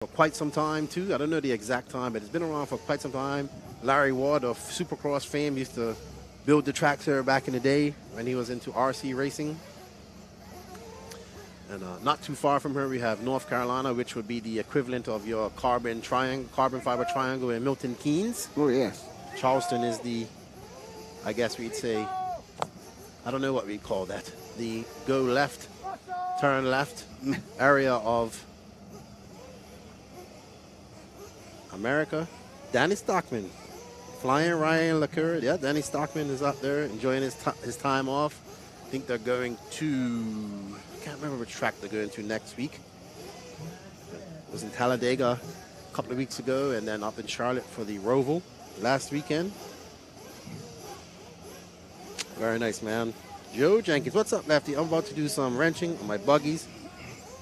for quite some time too. I don't know the exact time, but it's been around for quite some time. Larry Ward of Supercross fame used to build the tracks here back in the day when he was into RC racing. And not too far from here, we have North Carolina, which would be the equivalent of your carbon fiber triangle in Milton Keynes. Oh, yes. Charleston is the, I guess we'd say, I don't know what we'd call that, the go left, turn left area of America. Danny Stockman, flying Ryan LaCour. Yeah, Danny Stockman is up there enjoying his time off. I think they're going to, I can't remember which track they're going to next week. It was in Talladega a couple of weeks ago, and then up in Charlotte for the Roval last weekend. Very nice, man. Joe Jenkins, what's up, Lefty? I'm about to do some wrenching on my buggies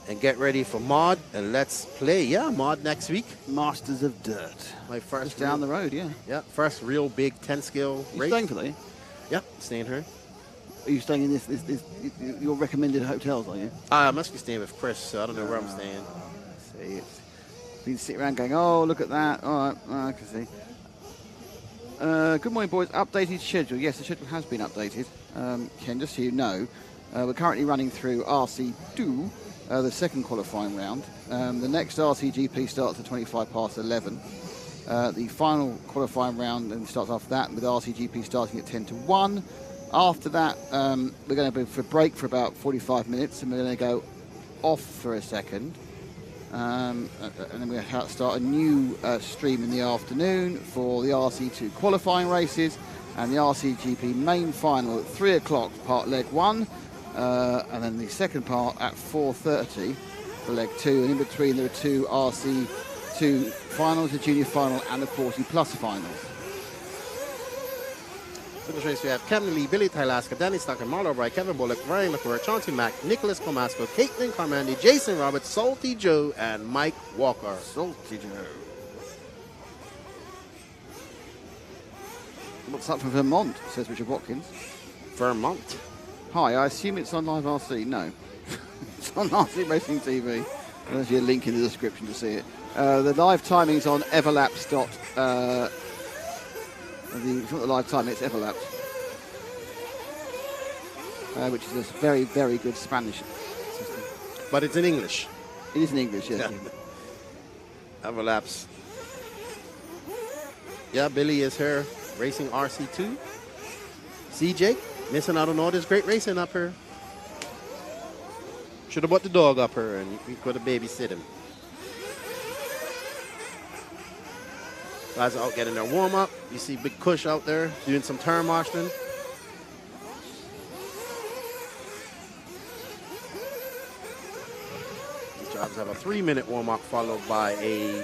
and get ready for Mod, and let's play. Yeah, Mod next week. Masters of Dirt. My first just down the road, yeah. Yeah, first real big 10-scale race. You staying for that? Yeah, staying here. Are you staying in this your recommended hotels, are you? I must be staying with Chris, so I don't know where I'm staying. See, you sit around going, oh, look at that. All right, I can see. Good morning, boys. Updated schedule. Yes, the schedule has been updated. Ken, just so you know, we're currently running through RC2, the second qualifying round. The next RCGP starts at 25 past 11. The final qualifying round then starts after that, with RCGP starting at 10 to 1. After that, we're going to be for a break for about 45 minutes, and we're going to go off for a second. And then we're going to start a new stream in the afternoon for the RC2 qualifying races and the RCGP main final at 3 o'clock, part leg 1, and then the second part at 4:30 for leg 2. And in between there are two RC2 finals, the junior final and the 40-plus finals. For this race, we have Kevin Lee, Billy Tylaska, Danny Stockton, Marlo Bright, Kevin Bullock, Ryan LaCour, Chauncey Mack, Nicholas Comasco, Caitlin Carmandi, Jason Roberts, Salty Joe, and Mike Walker. Salty Joe. What's up from Vermont, says Richard Watkins. Vermont. Hi, I assume it's on Live RC. No. It's on RC Racing TV. There's your link in the description to see it. The live timing's on Everlaps. If you want the live time, it's Everlaps, which is a very, very good Spanish system. But it's in English. It is in English, yes. Yeah. Everlaps. Yeah, Billy is here racing RC2. See, Jake, missing out on all this great racing up here. Should have brought the dog up here and we could have babysat him. Guys are out getting their warm-up. You see Big Kush out there doing some turn marshalling. These drivers have a 3-minute warm-up followed by a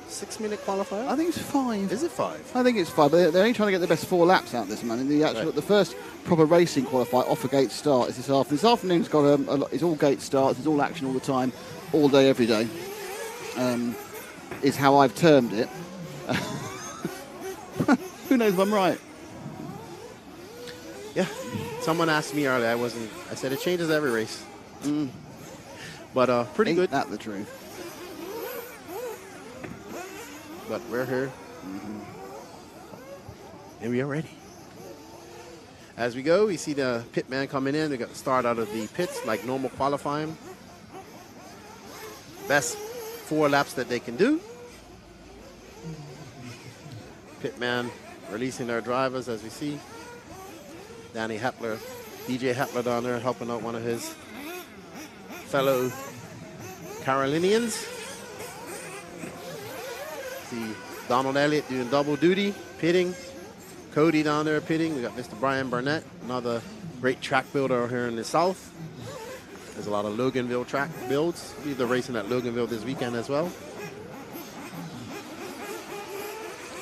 6-minute qualifier. I think it's 5. Is it 5? I think it's 5, but they're only trying to get the best 4 laps out this man. The first proper racing qualifier off a gate start is this afternoon. This afternoon's got it's all gate starts, it's all action all the time, all day, every day. Is how I've termed it. Who knows if I'm right? Yeah. Someone asked me earlier. I said it changes every race. But pretty good. Ain't that the truth? But we're here. And we are ready. As we go, we see the pit man coming in. They got to start out of the pits like normal qualifying. Best 4 laps that they can do. Pitman releasing their drivers, as we see. Danny Hepler, DJ Hepler down there helping out one of his fellow Carolinians. See Donald Elliott doing double duty, pitting. Cody down there pitting. We got Mr. Brian Burnett, another great track builder here in the South. There's a lot of Loganville track builds. They're racing at Loganville this weekend as well.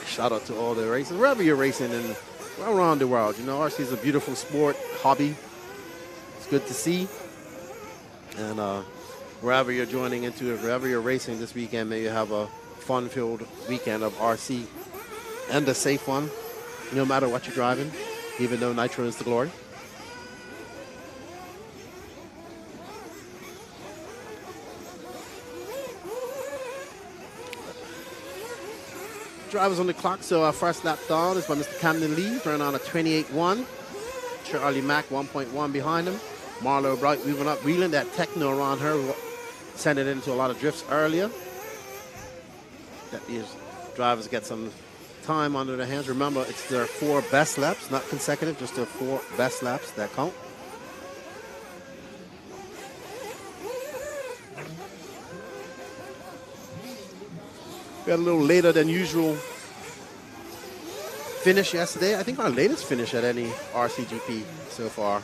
Shout out to all the racers, wherever you're racing and around the world. You know, RC is a beautiful sport, hobby. It's good to see. And wherever you're joining into it, wherever you're racing this weekend, may you have a fun-filled weekend of RC and a safe one, no matter what you're driving, even though nitro is the glory. drivers on the clock. So our first lap down is by Mr. Camden Lee, running on a 28.1. Charlie Mack 1.1 behind him. Marlo Bright moving up, wheeling that techno around her, sending it into a lot of drifts earlier. That these drivers get some time under their hands. Remember, it's their 4 best laps, not consecutive, just their 4 best laps that count. We had a little later than usual finish yesterday. I think our latest finish at any RCGP so far.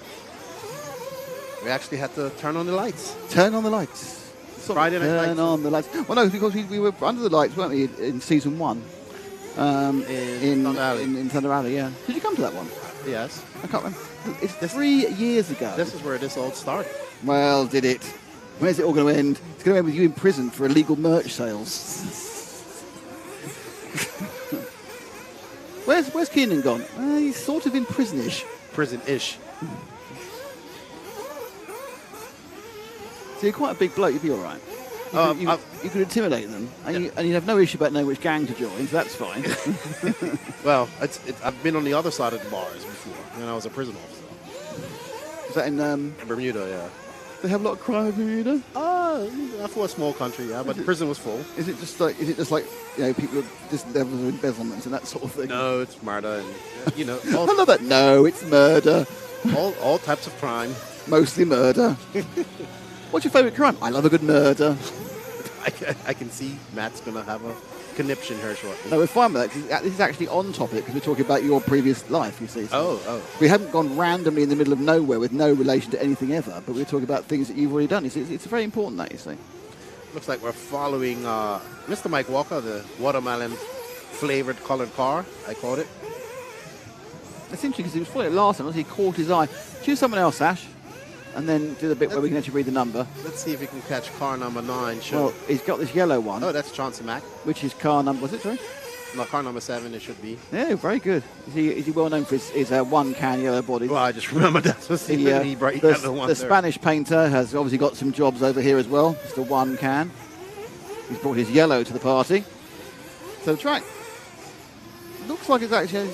We actually had to turn on the lights. Turn on the lights. Friday night lights. Turn on the lights. Well, no, because we were under the lights, weren't we, in season 1? In Thunder Alley. In Thunder Alley, yeah. Did you come to that one? Yes. I can't remember. It's 3 years ago. This is where this all started. Well, did it? Where's it all going to end? It's going to end with you in prison for illegal merch sales. Where's Keenan gone? He's sort of in prison-ish. Prison-ish. So you're quite a big bloke. You'd be all right. You could intimidate them, and you'd have no issue about knowing which gang to join, so that's fine. Well, I've been on the other side of the bars before, when I was a prison officer. Was that in Bermuda, yeah. They have a lot of crime in Bermuda? For a small country, yeah, but the prison was full. Is it just like people are just levels of embezzlement and that sort of thing? No, it's murder and I love that. No, it's murder. all types of crime. Mostly murder. What's your favourite crime? I love a good murder. I can see Matt's going to have a conniption here shortly. No, we're fine with that, 'cause this is actually on topic, because we're talking about your previous life, you see. So we haven't gone randomly in the middle of nowhere with no relation to anything ever, but we're talking about things that you've already done. It's very important, that, you see. Looks like we're following Mr. Mike Walker, the watermelon-flavored colored car, I called it. That's interesting, because he was following it last time, he caught his eye. Choose someone else, Ash, and then do the bit where we can actually read the number. Let's see if we can catch car number 9. Well, he's got this yellow one. Oh, that's Chauncey Mack. Which is car number, was it, sorry? No, car number 7, it should be. Yeah, very good. Is he well known for his one-can yellow body? Well, I just remember that was the bright yellow one. The Spanish painter has obviously got some jobs over here as well. It's the one can. He's brought his yellow to the party. So the track looks like it's actually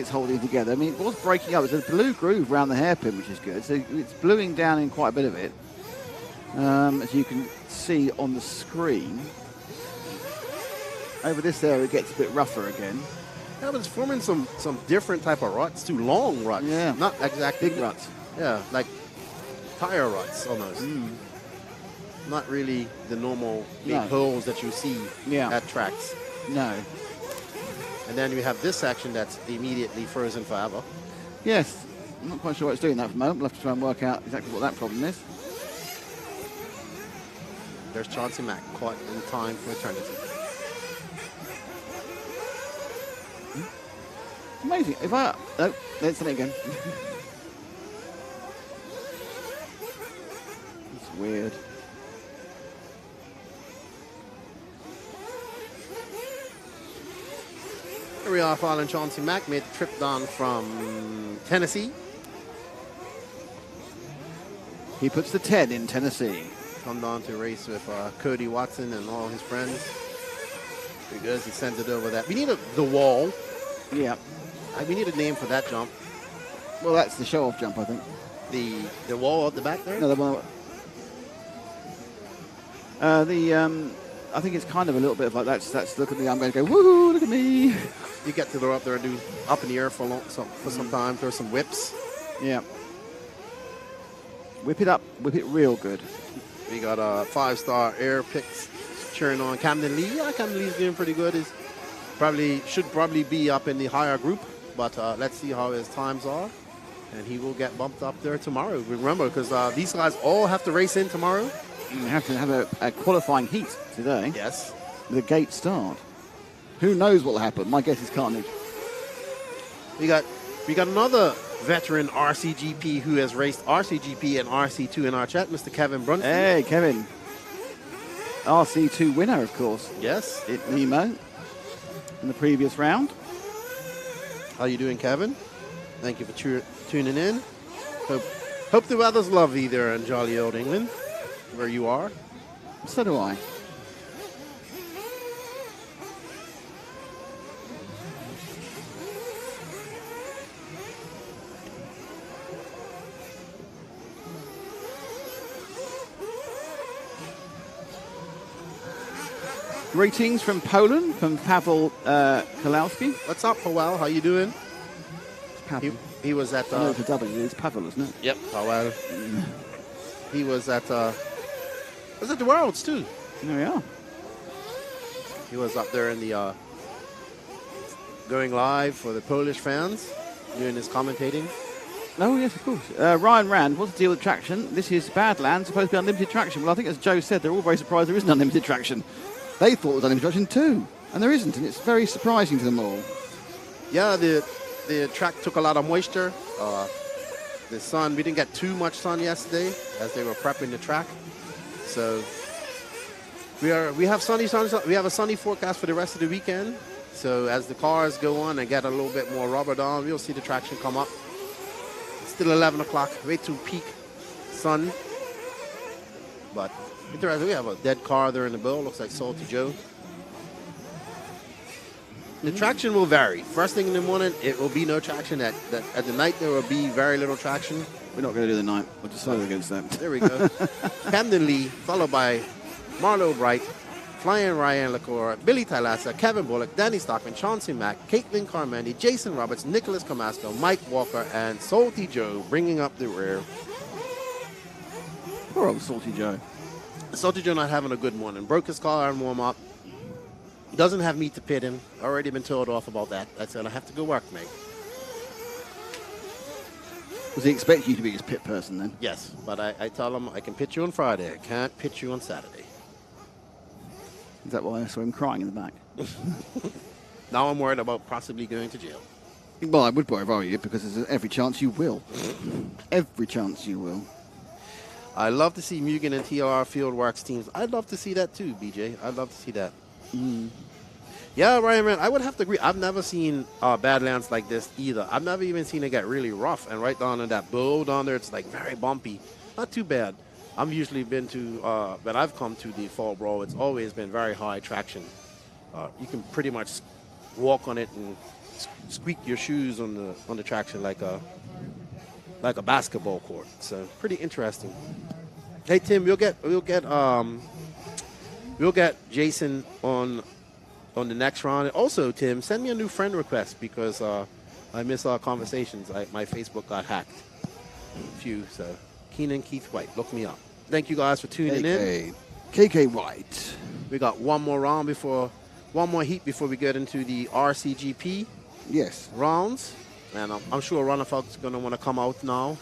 holding together. I mean, it was breaking up. There's a blue groove around the hairpin, which is good. So it's bluing down in quite a bit of it, as you can see on the screen. Over this area, it gets a bit rougher again. Yeah, but it's forming some different type of ruts, too long ruts. Yeah. Not exactly. Big ruts. Yeah, like tire ruts almost. Not really the normal big holes that you see at tracks. No. And then we have this section that's immediately frozen forever. Yes. I'm not quite sure what it's doing that for the moment. We'll have to try and work out exactly what that problem is. There's Chauncey Mack caught in time for eternity. Amazing. Oh, there's something again. It's weird. Here we are following Chauncey Mack, made the trip down from Tennessee. He puts the 10 in Tennessee. Come down to race with Cody Watson and all his friends. Because he sends it over that. We need the wall. Yeah. We need a name for that jump. Well, that's the show-off jump, I think. The wall at the back there? No, the one. I think it's kind of a little bit of like that's look at me. I'm going to go woohoo! Look at me. You get to go up there and do up in the air for some time. Throw some whips. Yeah. Whip it up. Whip it real good. We got a 5-star air picks cheering on Camden Lee. Yeah, Camden Lee's doing pretty good. Should probably be up in the higher group, but let's see how his times are. And he will get bumped up there tomorrow. Remember, because these guys all have to race in tomorrow. You have to have a qualifying heat today. Yes. With a gate start. Who knows what will happen? My guess is carnage. We got another veteran RCGP who has raced RCGP and RC2 in our chat, Mr. Kevin Brunson. Hey, Kevin. RC2 winner, of course. Yes. At Nemo in the previous round. How you doing, Kevin? Thank you for tuning in. Hope the weather's lovely there in jolly old England, where you are. So do I. Greetings from Poland, from Pavel Kalowski. What's up, Powell? How you doing? Pavel. He was at... I know it's a W, it's Pavel, isn't it? Yep, Powell. He was at the Worlds, too. There we are. He was up there in the... going live for the Polish fans, doing his commentating. Oh, yes, of course. Ryan Rand, what's the deal with traction? This is Badlands, supposed to be unlimited traction. Well, I think as Joe said, they're all very surprised there isn't unlimited traction. They thought it was unlimited traction too, and there isn't, and it's very surprising to them all. Yeah, the track took a lot of moisture. The sun, we didn't get too much sun yesterday as they were prepping the track. So we have a sunny forecast for the rest of the weekend. So as the cars go on and get a little bit more rubber on, we'll see the traction come up. It's still 11 o'clock, way to peak sun. But interesting, we have a dead car there in the bowl. Looks like Salty Joe. The traction will vary. First thing in the morning, it will be no traction. At the night, there will be very little traction. We're not going to do the night. We'll decide against that. There we go. Camden Lee, followed by Marlo Bright, Flying Ryan LaCour, Billy Tylassa, Kevin Bullock, Danny Stockman, Chauncey Mack, Caitlin Carmandi, Jason Roberts, Nicholas Camasco, Mike Walker, and Salty Joe bringing up the rear. Poor old Salty Joe. Salty Joe not having a good morning. Broke his car in warm-up. Doesn't have me to pit him. Already been told off about that. I said, I have to go work, mate. Does he expect you to be his pit person then? Yes, but I tell him I can pit you on Friday. I can't pit you on Saturday. Is that why I saw him crying in the back? Now I'm worried about possibly going to jail. Well, I would worry if I were you, because there's every chance you will. Every chance you will. I love to see Mugen and TLR Fieldworks teams. I'd love to see that too, BJ. I'd love to see that. Yeah, Ryan, man, I would have to agree. I've never seen Badlands like this either. I've never even seen it get really rough. And right down in that bowl down there, it's like very bumpy. Not too bad. I've usually been to, when I've come to the Fall Brawl, it's always been very high traction. You can pretty much walk on it and squeak your shoes on the traction like a basketball court. So pretty interesting. Hey Tim, we'll get Jason on the next round. And also, Tim, send me a new friend request because I miss our conversations. My Facebook got hacked. So Keenan Keith White, look me up. Thank you guys for tuning in. KK White. We got one more heat before we get into the RCGP rounds. And I'm sure Runnerfolk's going to want to come out now.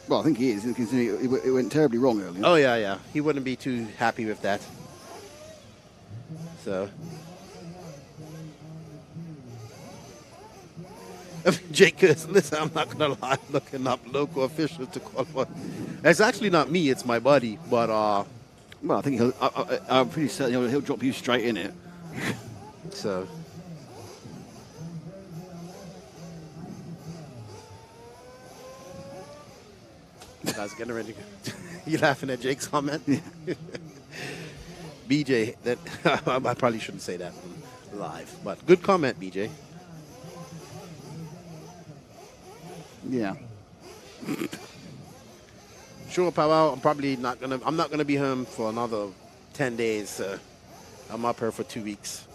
Well, I think he is, considering it went terribly wrong earlier. Oh, yeah. He wouldn't be too happy with that. So. Jake goes, listen, I'm not going to lie, looking up local officials to qualify. It's actually not me, it's my buddy. But, well, I think I'm pretty certain he'll drop you straight in it. So. Guys, getting ready. You laughing at Jake's comment? Yeah. BJ, that I probably shouldn't say that live, but good comment, BJ. Yeah. Sure, Powell. I'm not gonna be home for another 10 days. I'm up here for 2 weeks.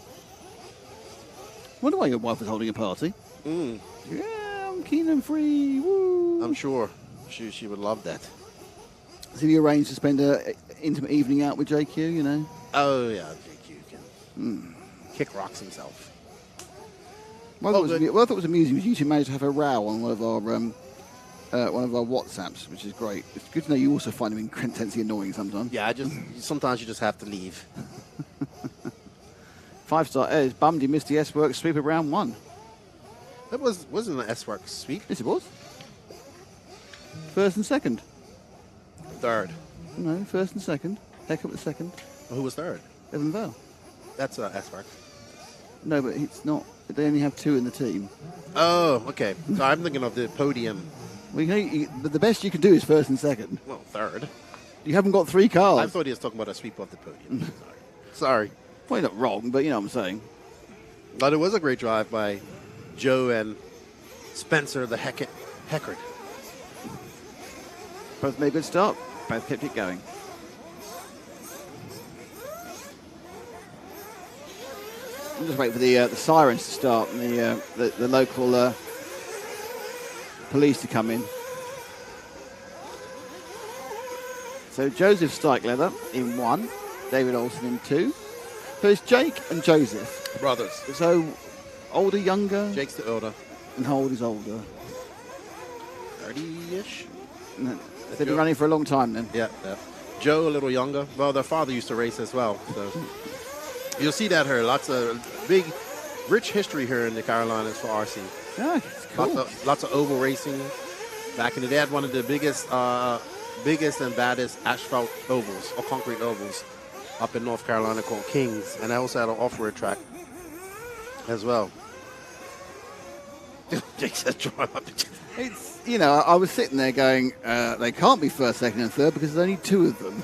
Wonder why your wife was holding a party. Yeah, I'm keen and free. Woo. I'm sure she would love that. So you arranged to spend an intimate evening out with JQ, you know? Oh, yeah, JQ can kick rocks himself. What I thought was amusing was you two managed to have a row on one of our WhatsApps, which is great. It's good to know you also find them intensely annoying sometimes. Yeah, sometimes you just have to leave. 5-star Ed, bummed he missed the S-Works sweep of round 1. That wasn't an S-Works sweep. Yes, it was. First and second. Third. No, first and second. Heck up was second. Well, who was third? Evan Vale. That's S-Works. No, but it's not. They only have 2 in the team. Oh, okay. So I'm thinking of the podium. Well, the best you can do is first and second. Well, third. You haven't got 3 cars. I thought he was talking about a sweep off the podium. Sorry. Well, you're not wrong, but you know what I'm saying. But it was a great drive by Joe and Spencer the Heckard. Both made a good start. Both kept it going. I'm just waiting for the sirens to start and the local police to come in. So Joseph Stykeleather in 1, David Olsen in 2. So it's Jake and Joseph. Brothers. So older, younger? Jake's the older. And how old is older? 30-ish. They've been running for a long time then. Yeah. Joe, a little younger. Well, their father used to race as well. So you'll see that here. Lots of big, rich history here in the Carolinas for RC. Yeah, it's cool. Lots of oval racing. Back in the day, had one of the biggest and baddest asphalt ovals or concrete ovals up in North Carolina called Kings, and I also had an off-road track as well. Jake said, "Draw up." It's, you know, I was sitting there going, they can't be first, second, and third because there's only 2 of them.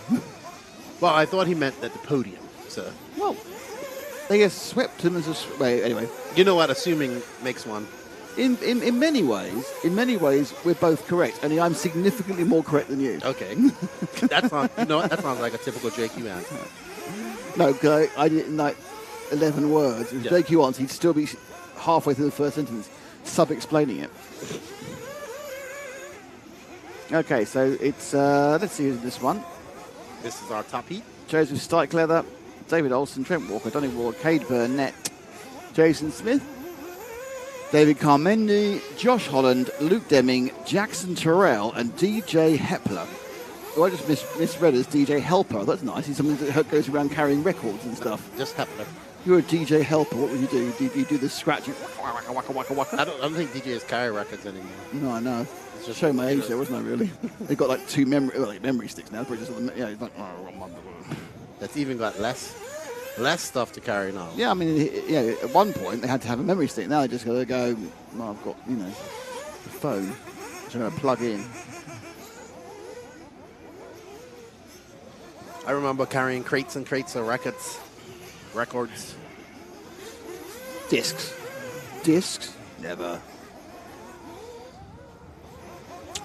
Well, I thought he meant at the podium. So, well, they just swept him as a. Wait, anyway, you know what? Assuming makes one. In many ways, we're both correct. Only I'm significantly more correct than you. Okay, that sounds like a typical JQ answer. No, I did it in like 11 words. If JQ answered, he'd still be halfway through the first sentence, sub-explaining it. Okay, so it's let's see who's this one. This is our top heat. Joseph Stykeleather, David Olsen, Trent Walker, Donny Ward, Cade Burnett, Jason Smith, David Carmendi, Josh Holland, Luke Deming, Jackson Terrell, and DJ Hepler. Oh, I just misread as DJ Helper. That's nice. He's someone that goes around carrying records and stuff. Just Hepler. You're a DJ Helper. What would you do? You do the scratching? Waka, waka, waka, waka. I don't think DJs carry records anymore. No, I know. It's just show my age there, wasn't I? Really? They've got like 2 memory sticks now. Probably just it's like, that's even got less stuff to carry now. Yeah, I mean, at one point they had to have a memory stick. Now they just got to go. Well, I've got the phone, which I'm going to plug in. I remember carrying crates and crates of records. Discs? Never.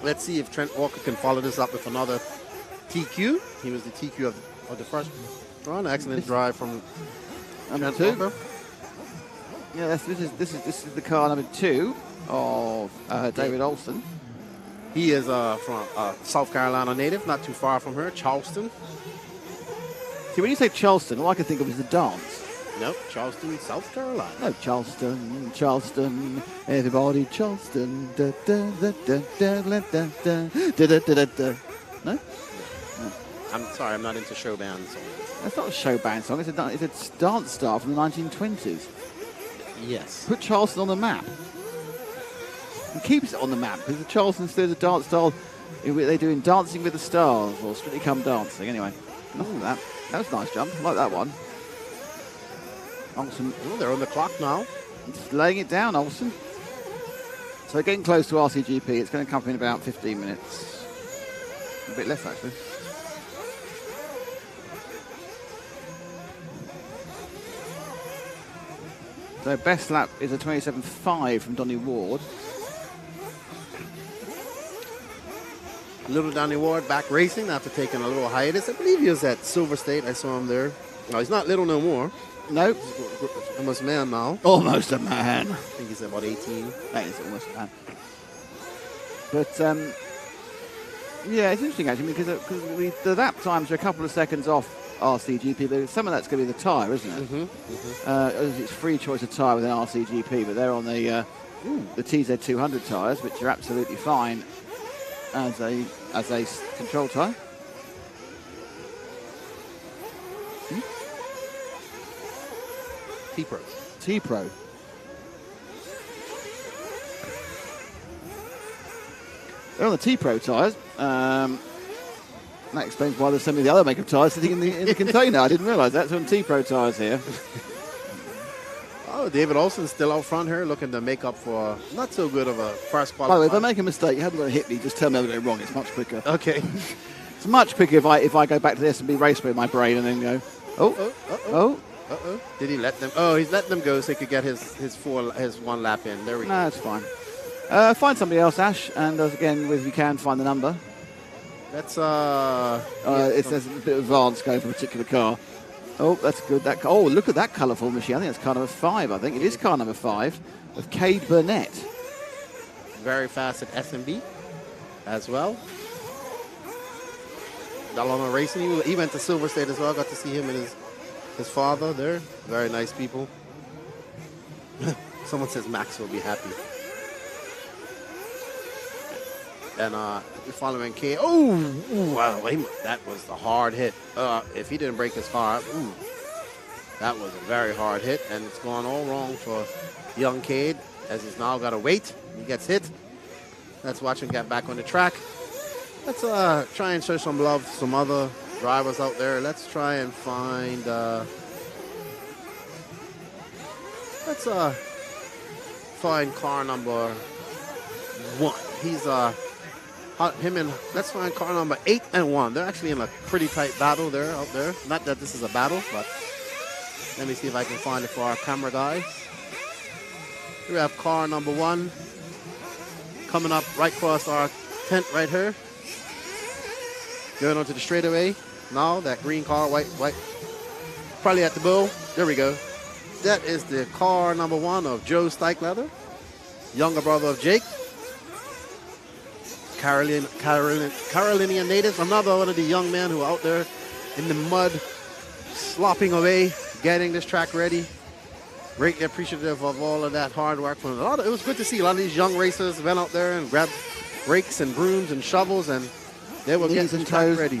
Let's see if Trent Walker can follow this up with another TQ. He was the TQ of the first run. Excellent drive from Trent Walker. Yeah, this is the car number 2 of David Olsen. He is from South Carolina native, not too far from here, Charleston. See, when you say Charleston, all I can think of is the dance. Nope, Charleston, South Carolina. No, Charleston, everybody Charleston. Da, da, da, da, da, da, da, da, da, da, da. No? I'm sorry, I'm not into show bands. That's not a show band song, it's a dance star from the 1920s. Yes. Put Charleston on the map. And keeps it on the map, because the Charleston still is a dance style they do in Dancing with the Stars, or Strictly Come Dancing. Anyway, enough of that. That was a nice jump. I like that one. Olsen. Oh, they're on the clock now. Just laying it down, Olsen. So getting close to RCGP. It's going to come in about 15 minutes. A bit less, actually. So best lap is a 27.5 from Donny Ward. Little Donny Ward back racing after taking a little hiatus. I believe he was at Silver State. I saw him there. No, he's not little no more. Nope. Almost a man now. Almost a man. I think he's about 18. That is almost a man. But, yeah, it's interesting, actually, because the lap times are a couple of seconds off RCGP. Some of that's going to be the tyre, isn't it? It's free choice of tyre within RCGP, but they're on the TZ200 tyres, which are absolutely fine as a control tyre. T-Pro. T-Pro. They're on the T-Pro tyres. That explains why there's so many of the other makeup tyres sitting in the container. I didn't realise that. So on T-Pro tyres here. Oh, David Olsen's still out front here, looking to make up for not so good of a first qualifier. By the way, if I make a mistake, you haven't got to hit me. Just tell me I'm going wrong. It's much quicker. Okay. It's much quicker if I go back to the S&B Raceway in my brain and then go, oh. Did he let them? Oh, he's letting them go so he could get his one lap in. There we go. No, it's fine. Find somebody else, Ash, and again, if you can, find the number. That's it says a bit advanced going for a particular car. Oh, that's good. Oh, look at that colourful machine. I think that's car number 5. I think it is car number 5 of Cade Burnett. Very fast at SMB as well. Dalano Racing. He went to Silver State as well. Got to see him and his father there. Very nice people. Someone says Max will be happy. And we're following Cade. Oh, wow. That was the hard hit. If he didn't break his car, that was a very hard hit. And it's gone all wrong for young Cade, as he's now got to wait. He gets hit. Let's watch him get back on the track. Let's try and show some love to some other drivers out there. Let's try and find... let's find car number 1. He's... let's find car number 8 and 1. They're actually in a pretty tight battle there out there. Not that this is a battle, but let me see if I can find it for our camera guys. Here we have car number 1 coming up right across our tent right here. Going onto the straightaway. Now that green car, white, probably at the bow. There we go. That is the car number 1 of Joe Steichleather, younger brother of Jake. Carolinian natives, another one of the young men who are out there in the mud, slopping away, getting this track ready. Greatly appreciative of all of that hard work. It was good to see a lot of these young racers went out there and grabbed rakes and brooms and shovels, and they were getting the track ready.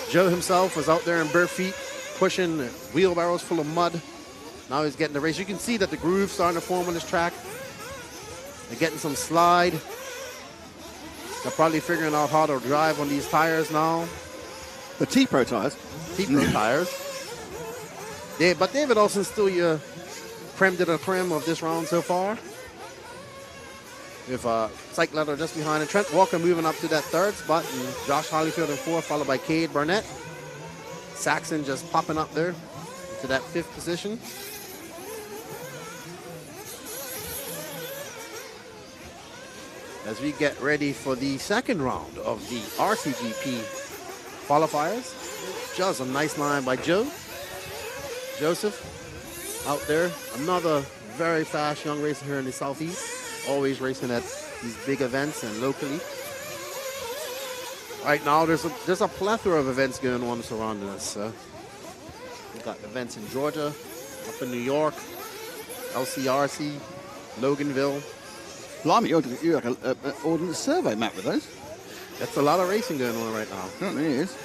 Joe himself was out there in bare feet, pushing wheelbarrows full of mud. Now he's getting the race. You can see that the groove's starting to form on this track. They're getting some slide. They're probably figuring out how to drive on these tires now. The T-Pro tires. T-Pro tires. But David Olsen's still your creme de la creme of this round so far. With Steichleather just behind him. Trent Walker moving up to that 3rd spot. And Josh Hollyfield in 4th, followed by Cade Burnett. Saxon just popping up there to that 5th position. As we get ready for the 2nd round of the RCGP qualifiers. Just a nice line by Joseph out there. Another very fast young racer here in the Southeast. Always racing at these big events and locally. Right now, there's a plethora of events going on surrounding us. We've got events in Georgia, up in New York, LCRC, Loganville. Blimey, you're like an ordnance survey map with those. That's a lot of racing going on right now. Certainly is.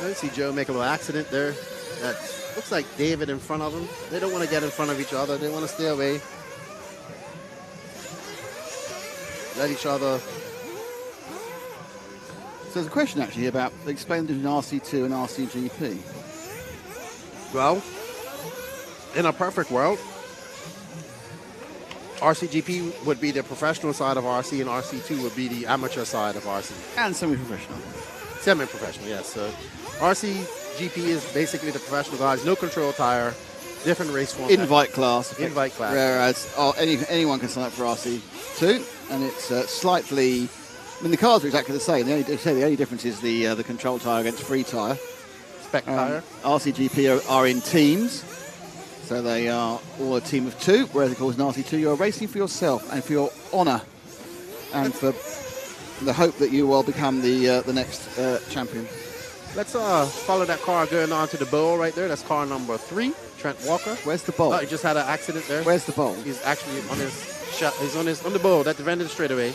I see Joe make a little accident there. That looks like David in front of him. They don't want to get in front of each other. They want to stay away. Let each other. So there's a question actually about explaining between RC2 and RCGP. Well, in a perfect world, RCGP would be the professional side of RC, and RC2 would be the amateur side of RC. And semi-professional. Semi-professional, yes. So RCGP is basically the professional guys, no control tire, different race format. Invite class. Invite class. Whereas anyone can sign up for RC2, and it's slightly... I mean, the cars are exactly the same. The only difference is the control tire against free tire. Spec tire. RCGP are in teams. So they are all a team of 2, whereas of course in RC2 you're racing for yourself and for your honour and for the hope that you will become the next champion. Let's follow that car going on to the bowl right there. That's car number 3, Trent Walker. Where's the bowl? Oh, he just had an accident there. Where's the bowl? He's actually on his shot. He's on the bowl at the end of the straightaway.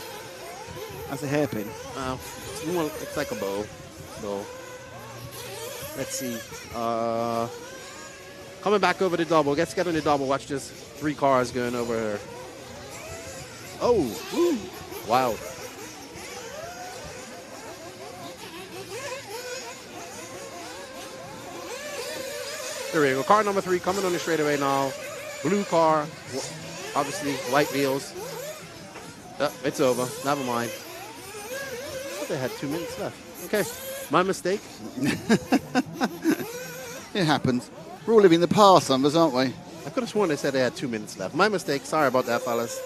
That's a hairpin. It's like a bowl. Let's see. Coming back over the double. Let's get on the double. Watch this. 3 cars going over here. Oh, woo. Wow. There we go. Car number 3 coming on the straightaway now. Blue car. Obviously, white wheels. It's over. Never mind. I thought they had 2 minutes left. Okay. My mistake. It happens. We're all living in the past, numbers, aren't we? I could have sworn they said they had 2 minutes left. My mistake. Sorry about that, fellas.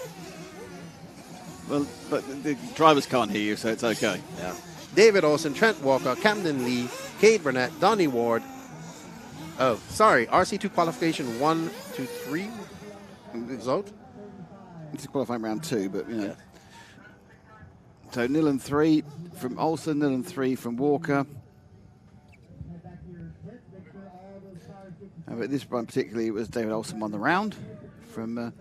Well, but the drivers can't hear you, so it's okay. Yeah. David Olsen, Trent Walker, Camden Lee, Cade Burnett, Donnie Ward. Oh, sorry, RC2 qualification 1, 2, 3 result. This is qualifying round 2, but you know. Yeah. So 0 and 3 from Olsen, 0 and 3 from Walker. But this one particularly, it was David Olsen won the round from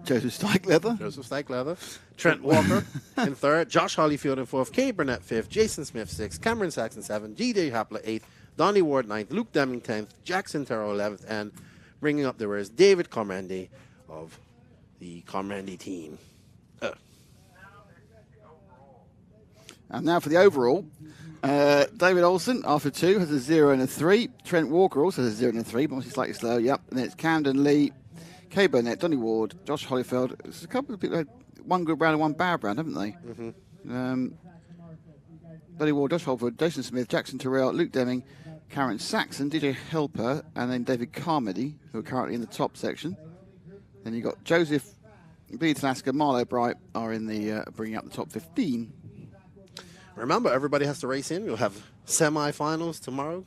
Joseph Steichleather. Joseph Steichleather. Trent Walker in third. Josh Hollyfield in fourth. Cade Burnett fifth. Jason Smith sixth. Cameron Saxon seventh. G.J. Hapler eighth. Donnie Ward ninth. Luke Deming 10th. Jackson Terrell 11th. And bringing up the rears, David Comrandy of the Comrandy team. And now for the overall. David Olsen, after 2, has a 0 and a 3. Trent Walker also has a 0 and a 3, but obviously slightly slow. Yep. And then it's Camden Lee, Kay Burnett, Donnie Ward, Josh Hollyfield. There's a couple of people who had one good round and one bad round, haven't they? Mm-hmm. Donnie Ward, Josh Hollyfield, Jason Smith, Jackson Terrell, Luke Deming, Karen Saxon, DJ Helper, and then David Carmody, who are currently in the top section. Then you've got Joseph Bleed-Lasker, Marlo Bright are in the bringing up the top 15. Remember, everybody has to race in. We'll have semi-finals tomorrow.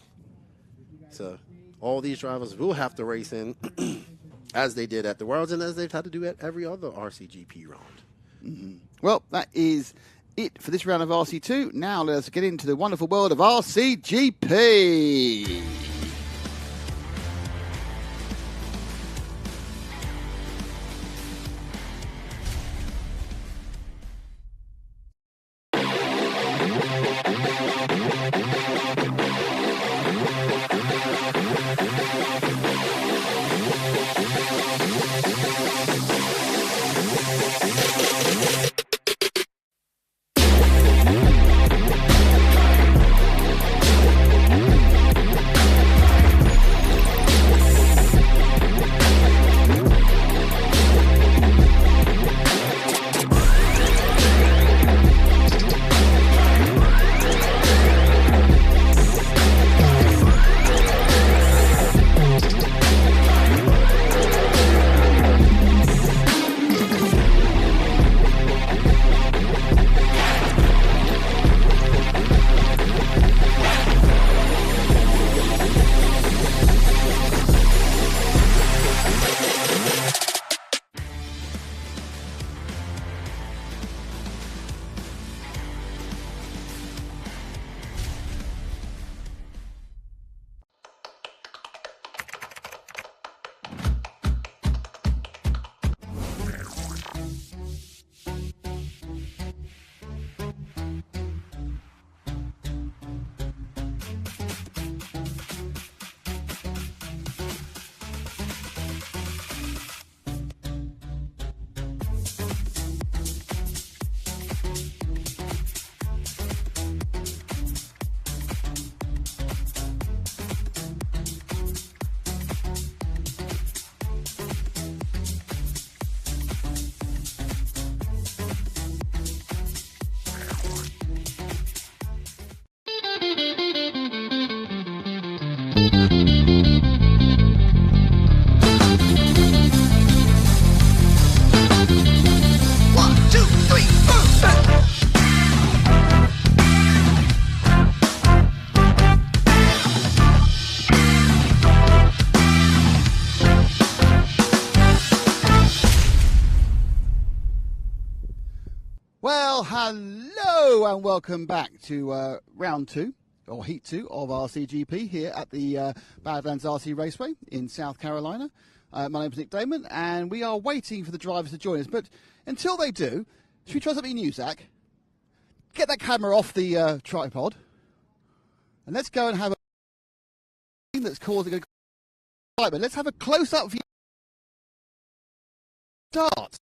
So all these drivers will have to race in as they did at the Worlds and as they've had to do at every other RCGP round. Mm-hmm. Well, that is it for this round of RC2. Now let's get into the wonderful world of RCGP. Well, hello and welcome back to round 2, or heat 2 of RCGP here at the Badlands RC Raceway in South Carolina. My name's Nick Damon and we are waiting for the drivers to join us. But until they do, should we try something new, Zach? Get that camera off the tripod and let's go and have a thing that's causing a excitement. Let's have a close-up view. Start.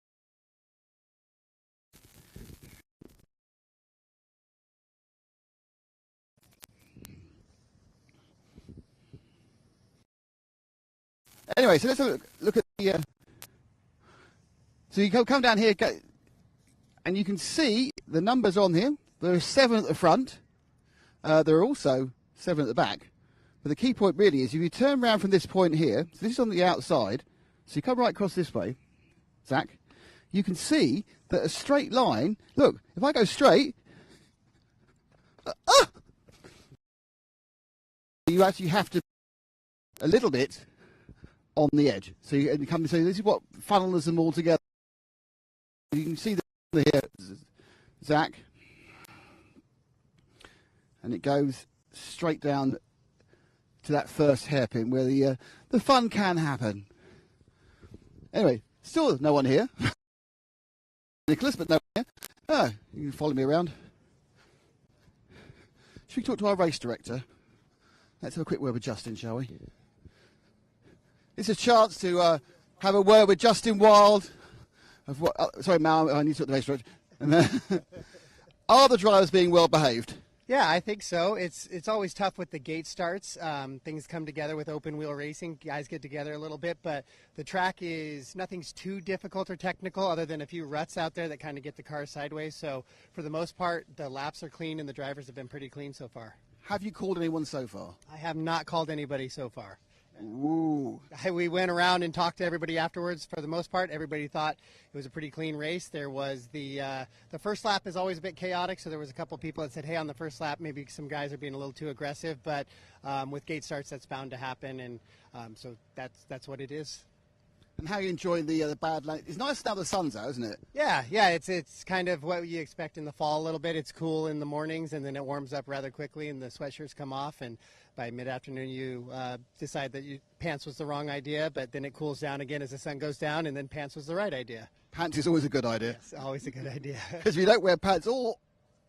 Anyway, so let's have a look at the... so you come down here, and you can see the numbers on here. There are 7 at the front. There are also 7 at the back. But the key point really is if you turn around from this point here, so this is on the outside, so you come right across this way, Zach, you can see that a straight line... Look, if I go straight, You actually have to a little bit on the edge. So you come. So this is what funnels them all together. You can see here, Zach, and it goes straight down to that first hairpin where the fun can happen. Anyway, still no one here. Nicholas, but no one here. Oh, you can follow me around. Should we talk to our race director? Let's have a quick word with Justin, shall we? It's a chance to have a word with Justin Wild. Of what? Sorry, Mal, I need to talk to the race director. Are the drivers being well behaved? Yeah, I think so. It's always tough with the gate starts. Things come together with open wheel racing. Guys get together a little bit, but the track nothing's too difficult or technical other than a few ruts out there that kind of get the car sideways. So for the most part, the laps are clean and the drivers have been pretty clean so far. Have you called anyone so far? I have not called anybody so far. Ooh. We went around and talked to everybody afterwards. For the most part, everybody thought it was a pretty clean race. There was the first lap is always a bit chaotic, so there was a couple people that said, hey, on the first lap, maybe some guys are being a little too aggressive, but with gate starts, that's bound to happen, and so that's what it is. And how are you enjoying the bad light? It's nice now the sun's out, isn't it? Yeah, it's kind of what you expect in the fall a little bit. It's cool in the mornings, and then it warms up rather quickly, and the sweatshirts come off, and by mid-afternoon you decide that pants was the wrong idea, but then it cools down again as the sun goes down, and then pants was the right idea. Pants is always a good idea. It's always a good idea. Because if you don't wear pants, all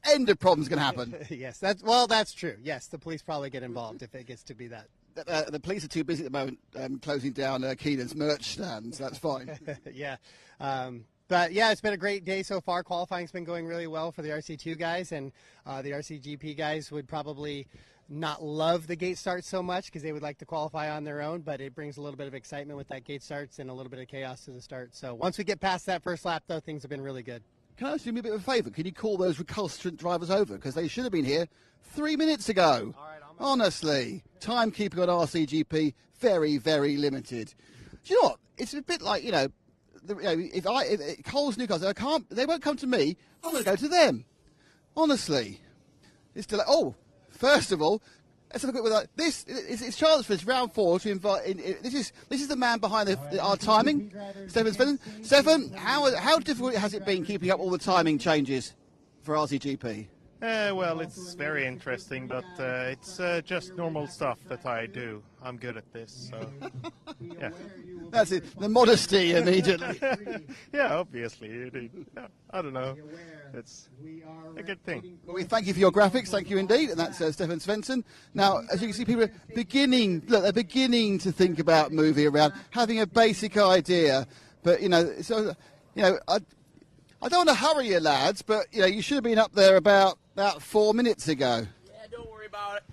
end of problems can happen. Yes, that's true. Yes, the police probably get involved if it gets to be that. The police are too busy at the moment closing down Keenan's merch stand, so that's fine. Yeah. But, yeah, it's been a great day so far. Qualifying's been going really well for the RC2 guys, and the RCGP guys would probably not love the gate starts so much because they would like to qualify on their own, but it brings a little bit of excitement with that gate starts and a little bit of chaos to the start. So once we get past that first lap, though, things have been really good. Can I ask you a bit of a favour? Can you call those recalcitrant drivers over? Because they should have been here 3 minutes ago. All right, honestly, timekeeping on RCGP, very, very limited. Do you know what? It's a bit like, if Cole's Newcastle, they won't come to me, I'm going to go to them. Honestly. It's first of all, let's have a quick look at this. It's chance for round 4 to invite. This is the man behind our timing, Stefan Svensson. Stefan, how difficult has it been keeping up all the timing changes for RCGP? Well, it's very interesting, but it's just normal stuff that I do. I'm good at this, so yeah. That's it. The modesty immediately. Yeah, obviously. Yeah, I don't know. It's a good thing. Well, we thank you for your graphics. Thank you indeed. And that's Stefan Svensson. Now, as you can see, people are they're beginning to think about moving around, having a basic idea. But, I don't want to hurry you, lads, but, you should have been up there about 4 minutes ago. Yeah, don't worry about it.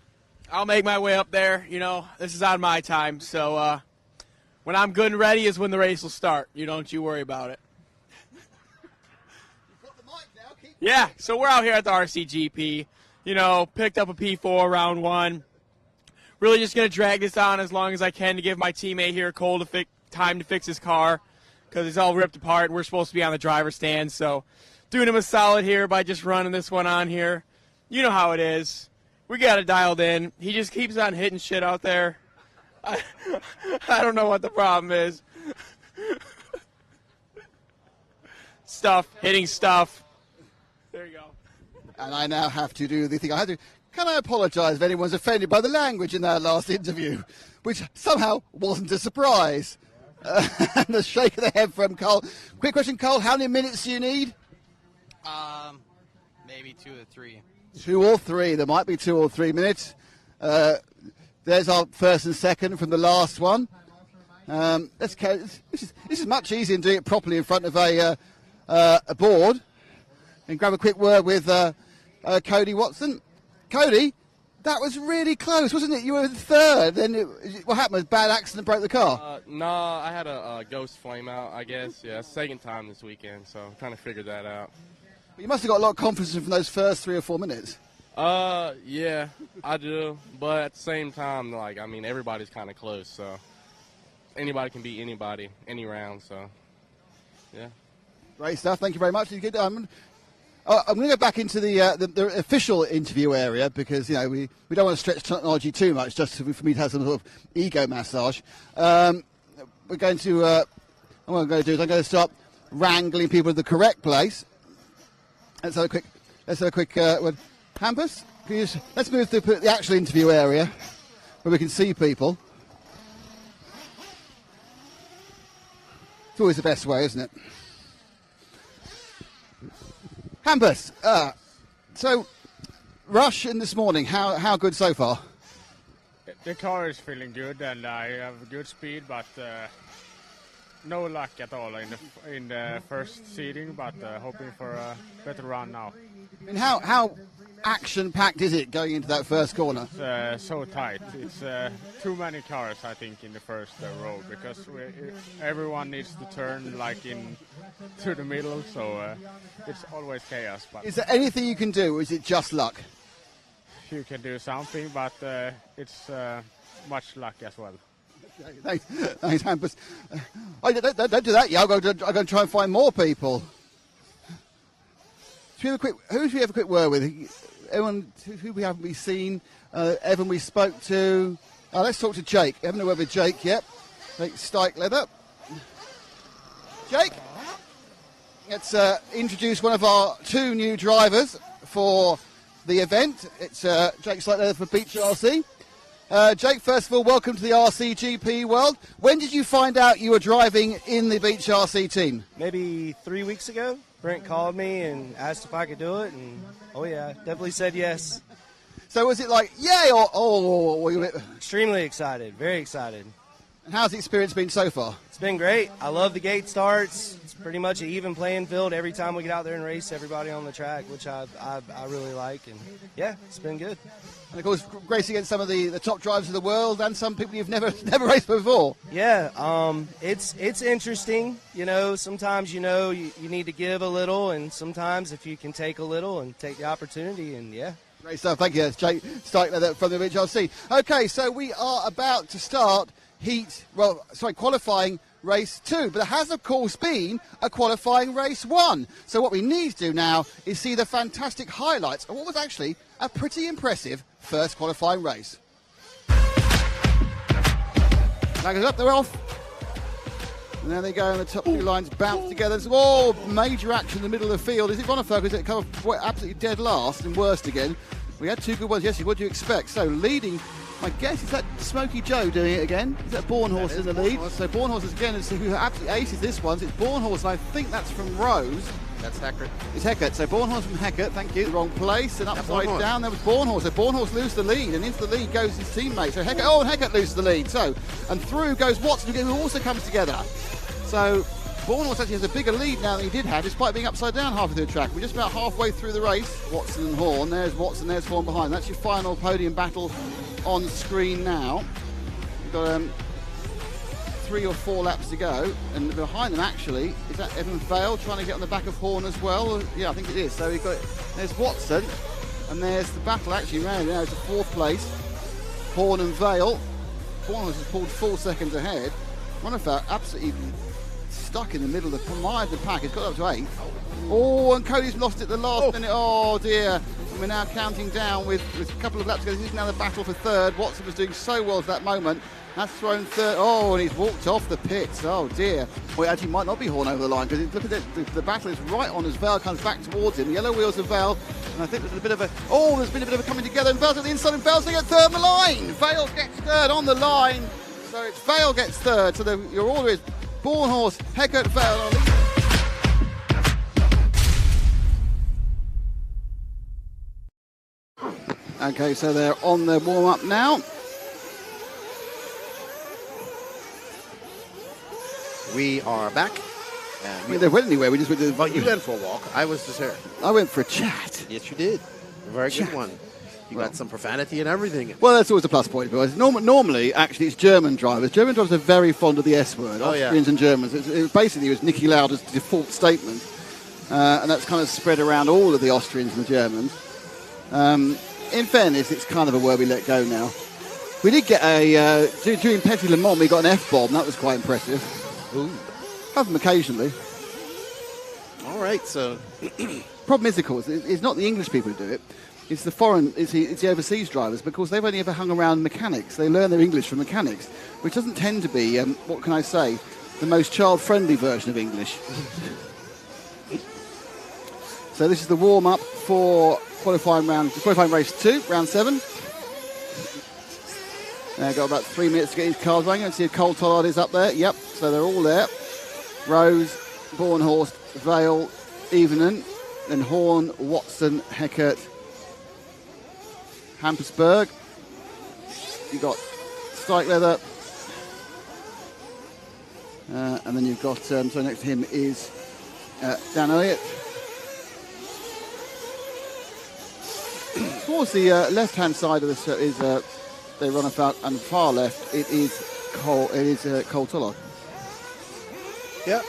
I'll make my way up there. This is on my time. So when I'm good and ready is when the race will start. Don't you worry about it. You've got the mic now. Yeah, so we're out here at the RCGP. Picked up a P4 round 1. Really just going to drag this on as long as I can to give my teammate here, Cole, time to fix his car, because it's all ripped apart. We're supposed to be on the driver's stand, so doing him a solid here by just running this one on here. You know how it is. We got it dialed in. He just keeps on hitting shit out there. I don't know what the problem is. Hitting stuff. There you go. And I now have to do the thing I had to. Can I apologise if anyone's offended by the language in that last interview, which somehow wasn't a surprise? And the shake of the head from Cole. Quick question, Cole. How many minutes do you need? Maybe 2 or 3. 2 or 3. There might be 2 or 3 minutes. There's our first and second from the last one. This is much easier than doing it properly in front of a board. And grab a quick word with Cody Watson. Cody, that was really close, wasn't it? You were third. Then what happened? Was bad accident, broke the car? No, I had a ghost flame out, I guess. Yeah, second time this weekend, so I'm trying to figure that out. But you must have got a lot of confidence from those first 3 or 4 minutes. Yeah, I do. But at the same time, everybody's kind of close, so anybody can beat anybody, any round, so, yeah. Great stuff. Thank you very much. I'm going to go back into the official interview area because we don't want to stretch technology too much, just for me to have some sort of ego massage. We're going to what I'm going to do is I'm going to start wrangling people to the correct place. Let's have a quick word. Hampus, let's move to the actual interview area where we can see people. It's always the best way, isn't it? Hampus, so rush in this morning, how good so far? The car is feeling good and I have good speed, but no luck at all in the first seating, but hoping for a better run now. And how action-packed is it going into that first corner? It's so tight. It's too many cars, I think, in the first row because everyone needs to turn to the middle, so it's always chaos. But is there anything you can do, or is it just luck? You can do something, but it's much luck as well. Okay, thanks, Hampus. Don't do that, yeah. I'm going to try and find more people. Who should we have a quick word with? Everyone who we haven't seen, everyone we spoke to. Let's talk to Jake. I haven't had a word with Jake yet. Jake Stike-Leather. Jake, let's introduce one of our 2 new drivers for the event. It's Jake Stike-Leather for Beach RC. Jake, first of all, welcome to the RCGP world. When did you find out you were driving in the Beach RC team? Maybe 3 weeks ago. Brent called me and asked if I could do it, and oh yeah, definitely said yes. So was it like, yay, or were you extremely excited, very excited. And how's the experience been so far? It's been great. I love the gate starts. It's pretty much an even playing field every time we get out there and race everybody on the track, which I really like, and yeah, it's been good. And of course, racing against some of the top drivers of the world and some people you've never raced before. Yeah, it's interesting. Sometimes you need to give a little, and sometimes if you can take a little and take the opportunity, and yeah. Great stuff. Thank you. That's Jake Stike from the HRC. Okay, so we are about to start qualifying race 2, but there has of course been a qualifying race 1. So what we need to do now is see the fantastic highlights of what was actually a pretty impressive first qualifying race. Flaggers up, they're off. And there they go, and the top 2 lines bounce together. There's major action in the middle of the field. Is it Bonifog? Is it kind of absolutely dead last and worst again? We had 2 good ones yesterday. What do you expect? So leading, my guess is that Smokey Joe doing it again. Is that Bornhorse in the lead? So Bornhorse again is who absolutely aces this one. So it's Bornhorse, and I think that's from Rose. That's Heckert. It's Heckert. So Bornhorse from Heckert, thank you. The wrong place, and upside down there was Bornhorse. So Bornhorse loses the lead, and into the lead goes his teammate. So Heckert loses the lead. So, and through goes Watson, who also comes together. So Bornhorse actually has a bigger lead now than he did have, despite being upside down halfway through the track. We're just about halfway through the race. Watson and Horn. There's Watson, there's Horn behind. That's your final podium battle on screen now. We've got 3 or 4 laps to go, and behind them actually is that Evan Vale trying to get on the back of Horn as well. Yeah, I think it is. So we've got there's Watson, and there's the battle actually round now. It's a 4th place. Horn and Vale. Horn has pulled 4 seconds ahead. Bonifog absolutely stuck in the middle of the pack. It's got up to 8. Oh, and Cody's lost it the last minute. Oh dear. And we're now counting down with a couple of laps to go. This is now the battle for 3rd. Watson was doing so well at that moment. That's thrown 3rd. Oh, and he's walked off the pits. Oh dear. Well, it actually might not be Horn over the line because look at it. The battle is right on as Vale comes back towards him. The yellow wheels of Vale. And I think there's been a bit of a coming together. And Vale's at the inside, and Vale's going to get 3rd on the line. Vale gets 3rd on the line. So it's Vale gets 3rd. So your order is Bornhorse, Heckert, Vale. Okay, so they're on their warm-up now. We are back. They went anywhere. We just went to Well, you went for a walk. I was just here. I went for a chat. Yes, you did. A very good one. You got some profanity and everything. Well, that's always a plus point. Because normally, actually, it's German drivers. German drivers are very fond of the S word. Austrians and Germans. It basically was Niki Lauda's default statement. And that's kind of spread around all of the Austrians and the Germans. In fairness, it's kind of a word we let go now. We did get during Petit Le Mans, we got an F-bomb. That was quite impressive. Ooh. Have them occasionally. All right, so problem is, of course, it's not the English people who do it. It's the foreign, it's the overseas drivers, because they've only ever hung around mechanics. They learn their English from mechanics, which doesn't tend to be, what can I say, the most child-friendly version of English. So this is the warm-up for qualifying race 2, round 7. Got about 3 minutes to get his cars running. Let's see if Cole Tollard is up there. Yep, so they're all there. Rose, Bornhorst, Vale, Evening, then Horn, Watson, Heckert, Hampersburg. You've got Strike Leather. And then you've got, so next to him is Dan Elliott. Towards the left-hand side of this is they run about, and far left it is Cole Tollard. Yeah.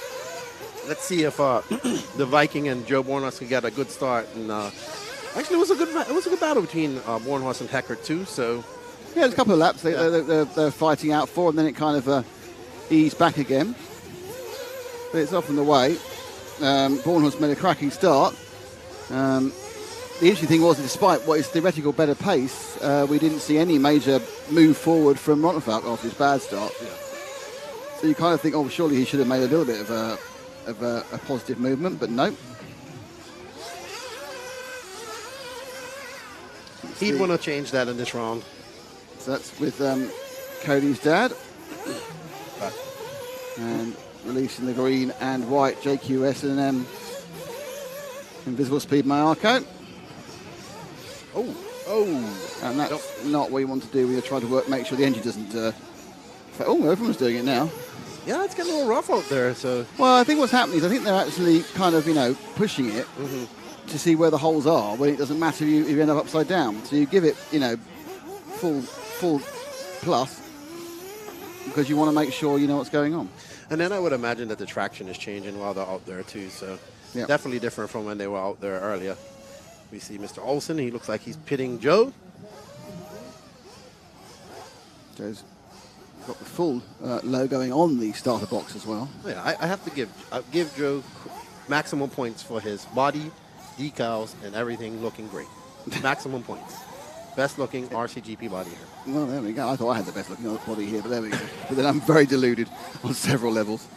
Let's see if the Viking and Joe Bornhorst can get a good start. And actually, it was a good battle between Bornhorst and Heckert too. So yeah, there's a couple of laps they're fighting out for, and then it kind of eased back again. But it's off and away. Bornhorst made a cracking start. The interesting thing was, despite what is theoretical better pace, we didn't see any major move forward from Ronnefalk after his bad start. Yeah. So you kind of think, oh, surely he should have made a little bit of a positive movement, but no. He'd want to change that in this round. So that's with Cody's dad. Right. And releasing the green and white JQS and Invisible Speed Mayarko. And that's not what you want to do when you're trying to make sure the engine doesn't... everyone's doing it now. Yeah, it's getting a little rough out there. So, well, I think what's happening is I think they're actually kind of, pushing it to see where the holes are, when it doesn't matter if you end up upside down. So you give it, full plus, because you want to make sure you know what's going on. And then I would imagine that the traction is changing while they're out there too. So definitely different from when they were out there earlier. We see Mr. Olsen. He looks like he's pitting Joe. Joe's got the full logoing on the starter box as well. Yeah, I have to give Joe maximum points for his body, decals, and everything looking great. Maximum points. Best looking RCGP body here. Well, there we go. I thought I had the best looking body here, but there we go. But then I'm very deluded on several levels.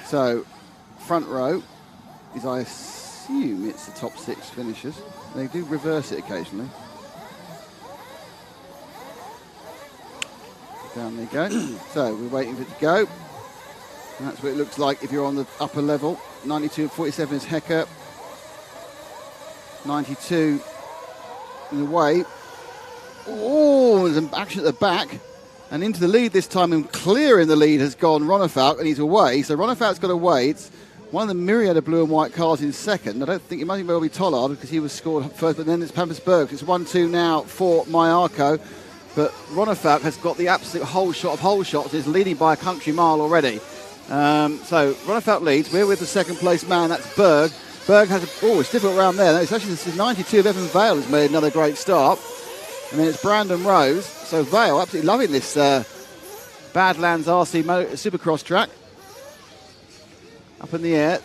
So, front row is, I assume it's the top 6 finishers. They do reverse it occasionally. Down they go. So we're waiting for it to go. And that's what it looks like if you're on the upper level. 92 and 47 is Hecker. 92 in the way. Oh, there's an action at the back. And into the lead this time, and clear in the lead has gone Ronnefalk, and he's away. So Ronnefalk's got away. It's one of the myriad of blue and white cars in second. I don't think it might well be Tollard because he was scored first, but then it's Pampersburg. It's 1-2 now for Mayarko. But Ronnefalk has got the absolute whole shot of whole shots. Is leading by a country mile already. So Ronnefalk leads. We're with the second place man. That's Berg. Berg has it's difficult around there. It's actually this is 92 of Evan Vale has made another great start. And then it's Brandon Rose. So Vale absolutely loving this Badlands RC Supercross track. Up in the air.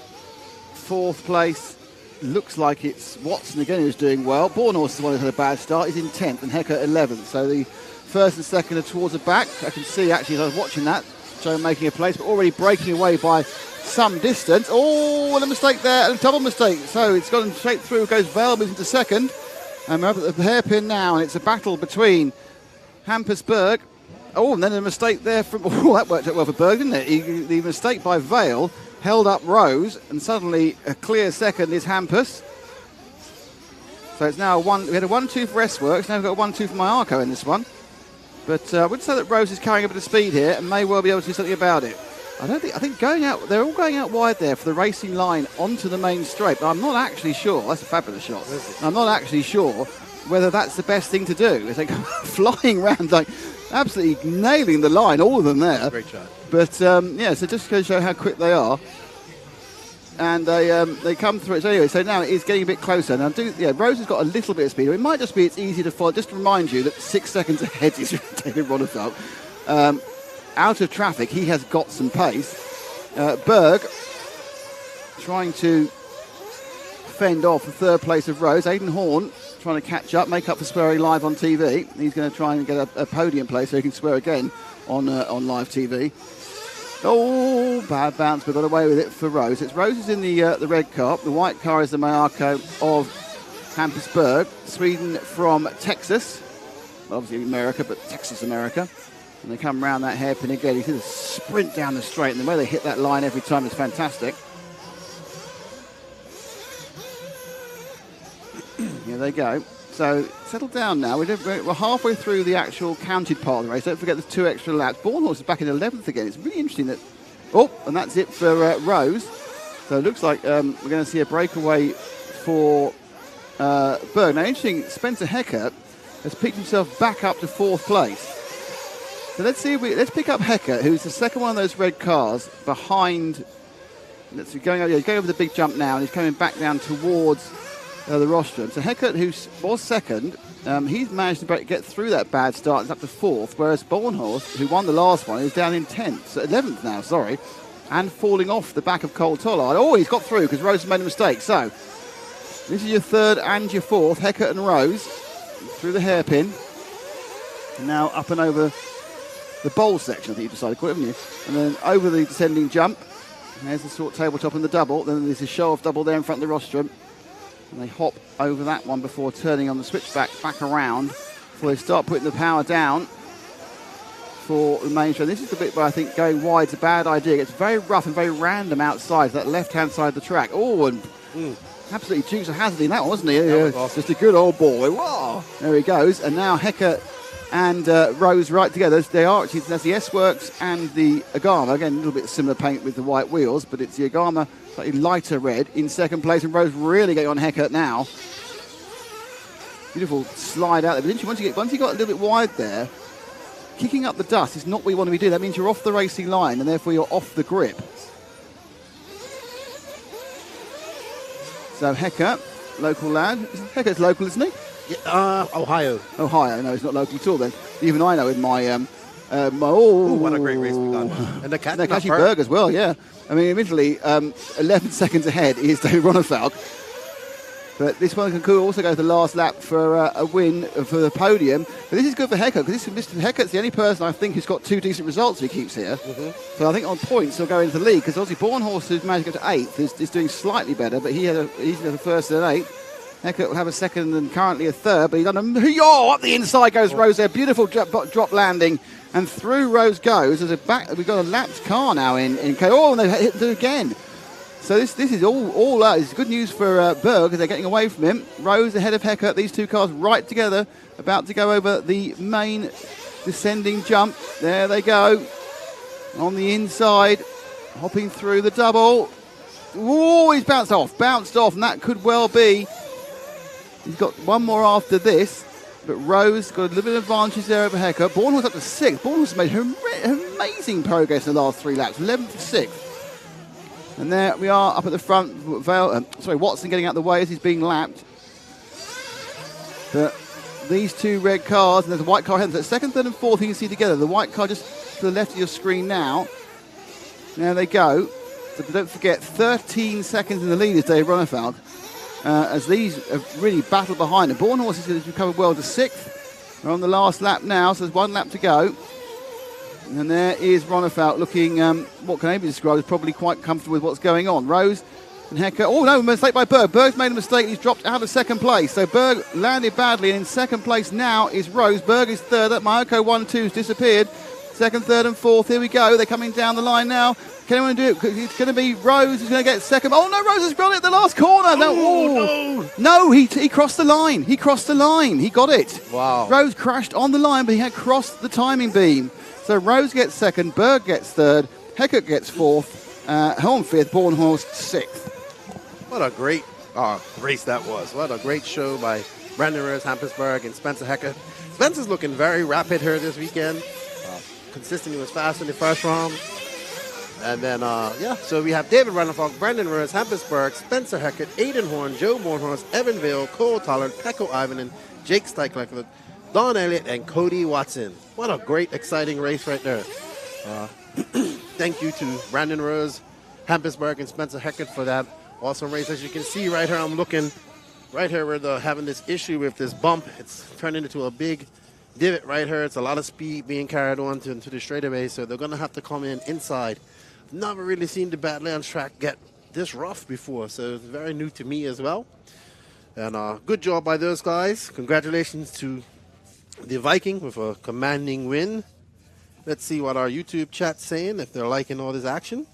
Fourth place. Looks like it's Watson again who's doing well. Bornhorst is the one who's had a bad start. He's in 10th and Hecker 11th. So the first and second are towards the back. I can see actually as I was watching that, Joe making a place, but already breaking away by some distance. Oh, and a mistake there, and a double mistake. So it's gone straight through, goes Vale, moves into second. And we're up at the hairpin now, and it's a battle between Hampersburg. Oh, and then a mistake there from... Oh, that worked out well for Berg, didn't it? The mistake by Vale held up Rose, and suddenly a clear second is Hampus. So it's now we had a 1-2 for S-Works, now we've got a 1-2 for Mayarko in this one. But I would say that Rose is carrying a bit of speed here and may well be able to do something about it. I think going out, they're all going out wide there for the racing line onto the main straight, but I'm not actually sure. That's a fabulous shot. I'm not actually sure whether that's the best thing to do. As they go flying around, like absolutely nailing the line, all of them there. Great shot. But so just to show how quick they are. And they come through it. So anyway, so now it is getting a bit closer. Now, Rose has got a little bit of speed. It might just be it's easy to follow. Just to remind you that 6 seconds ahead is David Ronnefalk. Out of traffic, he has got some pace. Berg trying to fend off the third place of Rose. Aidan Horn trying to catch up, make up for swearing live on TV. He's going to try and get a podium place so he can swear again on live TV. Oh, bad bounce, but got away with it for Rose. It's Rose is in the red car. The white car is the Mayako of Hampusburg, Sweden from Texas. Obviously America, but Texas, America. And they come around that hairpin again. You see the sprint down the straight, and the way they hit that line every time is fantastic. Here they go. So settle down now. We're halfway through the actual counted part of the race. Don't forget there's 2 extra laps. Bornhorst is back in 11th again. It's really interesting that... Oh, and that's it for Rose. So it looks like we're going to see a breakaway for Berg. Now, interesting, Spencer Heckert has picked himself back up to 4th place. So let's pick up Heckert, who's the second one of those red cars behind... Let's see, going over the big jump now, and he's coming back down towards... the rostrum. So Heckert, who was second, he's managed to get through that bad start. It's up to 4th, whereas Bornhorst, who won the last one, is down in 10th, so 11th now, sorry, and falling off the back of Cole Tollard. Oh, he's got through because Rose made a mistake. So this is your 3rd and your 4th, Heckert and Rose, through the hairpin. And now up and over the bowl section, I think you decided to call it, haven't you? And then over the descending jump. And there's the short tabletop and the double. Then there's a show-off double there in front of the rostrum. And they hop over that one before turning on the switchback back around before they start putting the power down for the main show. This is the bit where I think going wide is a bad idea. It's very rough and very random outside, that left-hand side of the track. Oh, and absolutely Dukes of Hazzard in that one, wasn't he? Awesome. Just a good old boy. Whoa. There he goes. And now Heckert and Rose right together. They are actually, that's the S-Works and the Agama. Again, a little bit similar paint with the white wheels, but it's the Agama slightly lighter red in second place, and Rose really getting on Heckert now. Beautiful slide out there. But once you got a little bit wide there, kicking up the dust is not what you want to be doing. That means you're off the racing line, and therefore you're off the grip. So Heckert, local lad. Heckert's local, isn't he? Yeah, Ohio. Ohio. No, he's not local at all then. Even I know in my... what a great race we got. And the Kashi Berg as well, yeah. I mean, admittedly, 11 seconds ahead is David Ronefalk. But this one could also go to the last lap for a win for the podium. But this is good for Heckert, because Mr. Heckert's the only person I think who's got 2 decent results if he keeps here. So I think on points he'll go into the lead, because obviously Bornhorst, who's managed to go to 8th, is doing slightly better, but he's the 1st and 8th. Heckert will have a 2nd and currently a 3rd, but he's done a... up the inside goes Rose there. Beautiful drop landing. And through Rose goes. We've got a lapped car now in and they hit it again. So this is all it's good news for Berg, because they're getting away from him. Rose ahead of Heckert. These 2 cars right together, about to go over the main descending jump. There they go. On the inside, hopping through the double. Oh, he's bounced off, and that could well be. He's got one more after this. But Rose got a little bit of advantage there over Heckert. Bornhorst up to 6th. Bornhorst made amazing progress in the last 3 laps. 11th to 6th. And there we are up at the front. Watson getting out of the way as he's being lapped. But these 2 red cars, and there's a white car ahead. So 2nd, 3rd and 4th you can see together. The white car just to the left of your screen now. There they go. So don't forget, 13 seconds in the lead is Dave Ronefalk. As these have really battled behind him. Bornhorst is going to recover well to 6th. We're on the last lap now, so there's 1 lap to go. And there is Ronefalk looking, what can only be described as probably quite comfortable with what's going on. Rose and Heckert. Oh, no, mistake by Berg. Berg's made a mistake. He's dropped out of 2nd place. So Berg landed badly, and in 2nd place now is Rose. Berg is 3rd. That Mayoko 1-2 has disappeared. 2nd, 3rd and 4th. Here we go. They're coming down the line now. Can anyone do it? It's going to be Rose who's going to get 2nd. Oh, no, Rose has got it at the last corner. No, he crossed the line. He crossed the line. He got it. Wow. Rose crashed on the line, but he had crossed the timing beam. So Rose gets 2nd, Berg gets 3rd, Heckert gets 4th, Helm 5th, Bornhorst 6th. What a great race that was. What a great show by Brandon Rose, Hampusburg, and Spencer Heckert. Spencer's looking very rapid here this weekend. Consistently was fast in the first round. And then, so we have David Ronefalk, Brandon Rose, Hampusburg, Spencer Heckert, Aidan Horn, Joe Bornhorst, Evan Vale, Cole Tollard, Pecco Ivanen, Jake Steichler, Don Elliott, and Cody Watson. What a great, exciting race right there. Thank you to Brandon Rose, Hampusburg, and Spencer Heckert for that Awesome race. As you can see right here, I'm looking right here where they're having this issue with this bump. It's turning into a big divot right here. It's a lot of speed being carried on to the straightaway, so they're going to have to come in inside. Never really seen the Badlands track get this rough before, so it's very new to me as well. And good job by those guys. Congratulations to the Viking with a commanding win. Let's see what our YouTube chat's saying, if they're liking all this action.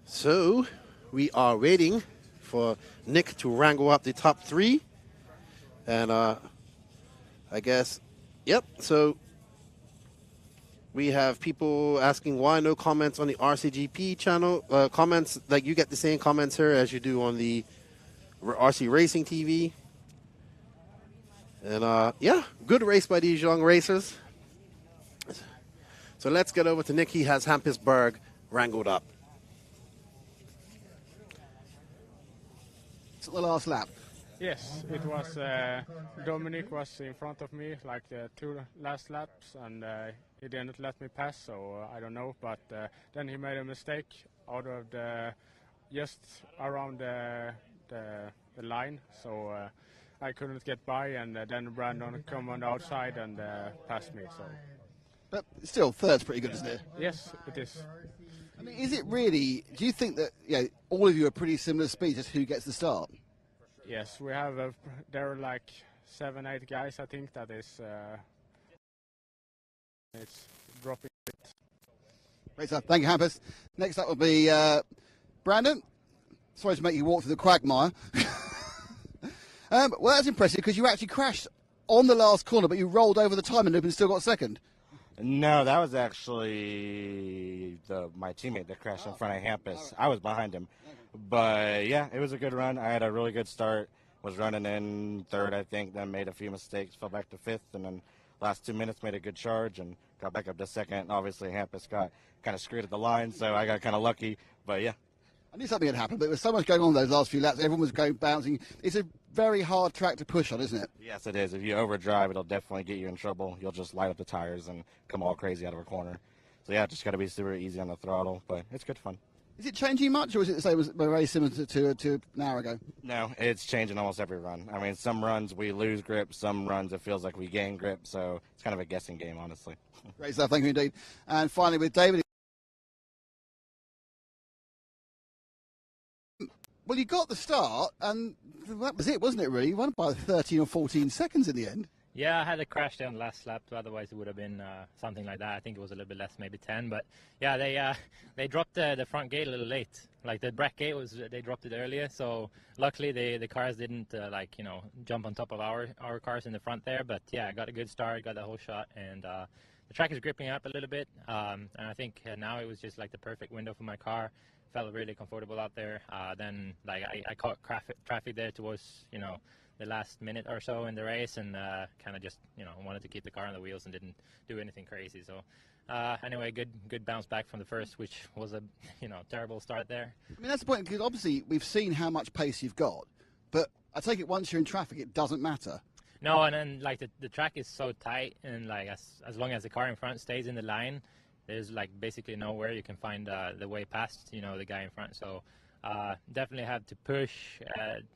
So we are waiting for Nick to wrangle up the top 3. And I guess, yep, so we have people asking why no comments on the RCGP channel. Comments, like you get the same comments here as you do on the RC Racing TV. And yeah, good race by these young racers. So let's get over to Nick. He has Hampisburg wrangled up. It's the last lap. Yes, it was Dominic was in front of me like the 2 last laps, and he didn't let me pass, so I don't know. But then he made a mistake out of the just around the line, so I couldn't get by, and then Brandon come on the outside and passed me. So, but still, third's pretty good, isn't it? Yes, it is. I mean, is it really? Do you think that all of you are pretty similar speeds as who gets the start? Yes, we have. There are like 7, 8 guys. I think that is. It's dropping. Great stuff. Thank you, Hampus. Next up will be Brandon. Sorry to make you walk through the quagmire. Well, that's impressive because you actually crashed on the last corner, but you rolled over the time and still got second. No, that was actually my teammate that crashed in front of Hampus. I was behind him. But, yeah, it was a good run. I had a really good start. Was running in third, I think, then made a few mistakes, fell back to fifth, and then last 2 minutes made a good charge and got back up to second. Obviously, Hampus got kind of screwed at the line, so I got kind of lucky. But, yeah. I knew something had happened, but there was so much going on those last few laps. Everyone was going bouncing. It's a very hard track to push on, isn't it? Yes, it is. If you overdrive, it'll definitely get you in trouble. You'll just light up the tires and come all crazy out of a corner. So, yeah, just got to be super easy on the throttle, but it's good fun. Is it changing much, or is it the same as very similar to an hour ago? No, it's changing almost every run. I mean, some runs we lose grip, some runs it feels like we gain grip, so it's kind of a guessing game, honestly. Great stuff, thank you indeed. And finally with David. Well, you got the start, and that was it, wasn't it, really? You won by 13 or 14 seconds in the end. Yeah, I had a crash there on the last lap, otherwise it would have been something like that. I think it was a little bit less, maybe 10. But yeah, they dropped the front gate a little late. Like the bracket gate they dropped it earlier. So luckily the cars didn't jump on top of our cars in the front there. But yeah, I got a good start, got the whole shot, and the track is gripping up a little bit. And I think now it was just like the perfect window for my car. Felt really comfortable out there. Then like I caught traffic there towards the last minute or so in the race, and kind of just wanted to keep the car on the wheels and didn't do anything crazy. So anyway, good bounce back from the first, which was a terrible start there. I mean, that's the point, because obviously we've seen how much pace you've got, but I take it once you're in traffic it doesn't matter. No, and then like the track is so tight, and like as long as the car in front stays in the line, there's like basically nowhere you can find the way past the guy in front. So definitely have to push,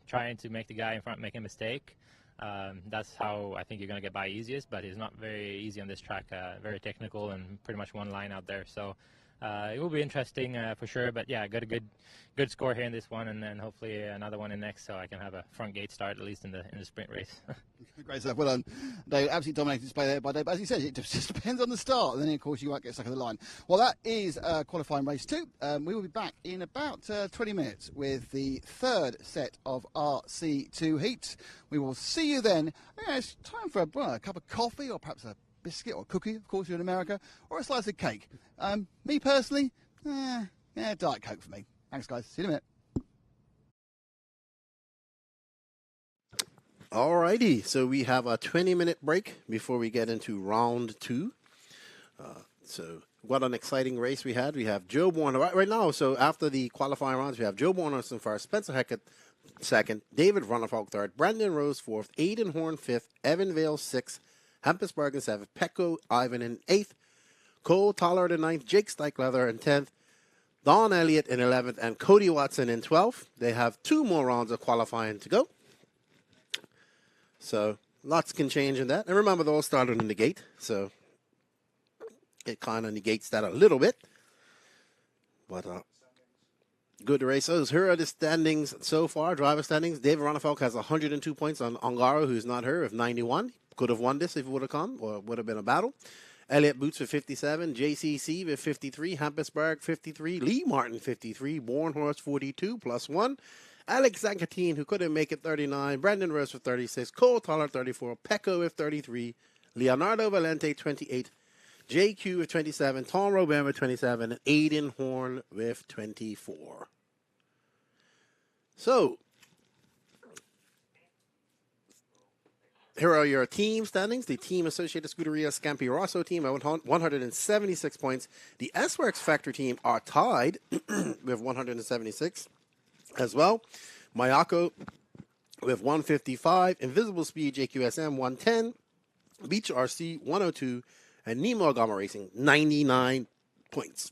trying to make the guy in front make a mistake. That's how I think you're going to get by easiest, but it's not very easy on this track, very technical and pretty much one line out there. So it will be interesting for sure, but yeah, got a good score here in this one, and then hopefully another one in next, so I can have a front gate start at least in the sprint race. Great stuff, well done. Dave, absolutely dominated display there by Dave, but as he said, it just depends on the start, and then of course you might get stuck in the line. Well, that is qualifying race 2. We will be back in about 20 minutes with the third set of RC2 heats. We will see you then. Yeah, it's time for a cup of coffee, or perhaps a biscuit or cookie, of course you're in America, or a slice of cake. Me personally, Diet Coke for me. Thanks guys, see you in a minute. Alrighty, so we have a 20-minute break before we get into round 2. So what an exciting race we had. We have Joe Warner right now. So after the qualifying rounds, we have Joe Warner in first, Spencer Heckett second, David Runnerfalk third, Brandon Rose fourth, Aiden Horn fifth, Evan Vale sixth, Hampus Bergen seventh, Pecco Ivan in eighth, Cole Tollard in 9th, Jake Steichleather in 10th, Don Elliott in 11th, and Cody Watson in 12th. They have 2 more rounds of qualifying to go. So lots can change in that. And remember, they all started in the gate, so it kind of negates that a little bit. But good races. Here are the standings so far, driver standings. David Ronnefelk has 102 points on Ongaro, who's not here, with 91. Could have won this if it would have come, or it would have been a battle. Elliott Boots with 57, JCC with 53, Hampusberg 53, Lee Martin 53, Bornhorst 42 plus 1, Alex Zancatine, who couldn't make it, 39, Brandon Rose with 36, Cole Toller 34, Pecco with 33, Leonardo Valente 28, JQ with 27, Tom Robin with 27, and Aiden Horn with 24. So, here are your team standings. The Team Associated Scuderia Scampi Rosso team at 176 points. The S-Works Factory team are tied with 176 as well. Mayako with 155. Invisible Speed JQSM 110. Beach RC 102. And Nemo Gamma Racing 99 points.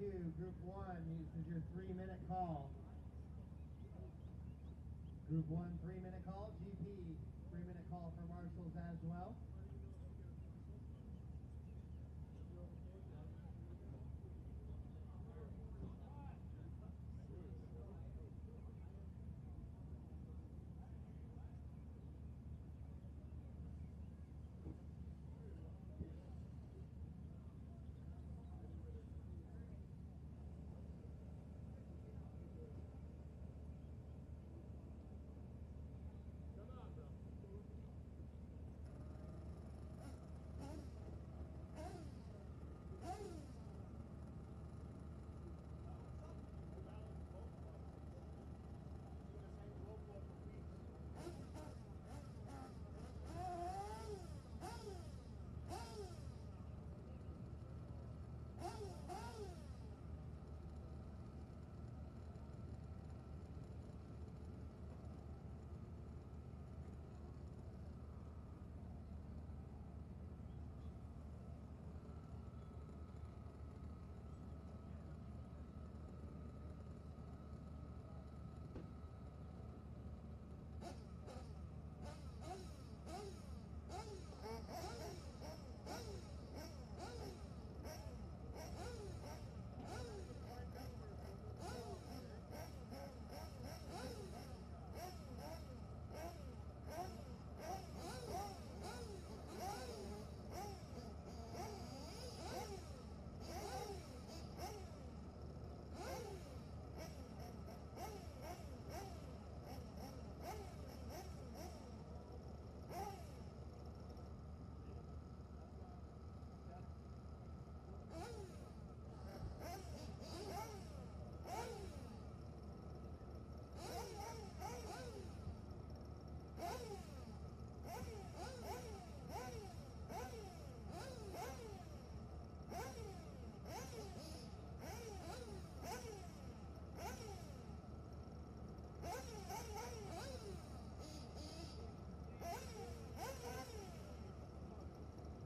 RC2, Group 1, this is your 3-minute call. Group 1, 3-minute call. GP, 3-minute call for marshals as well.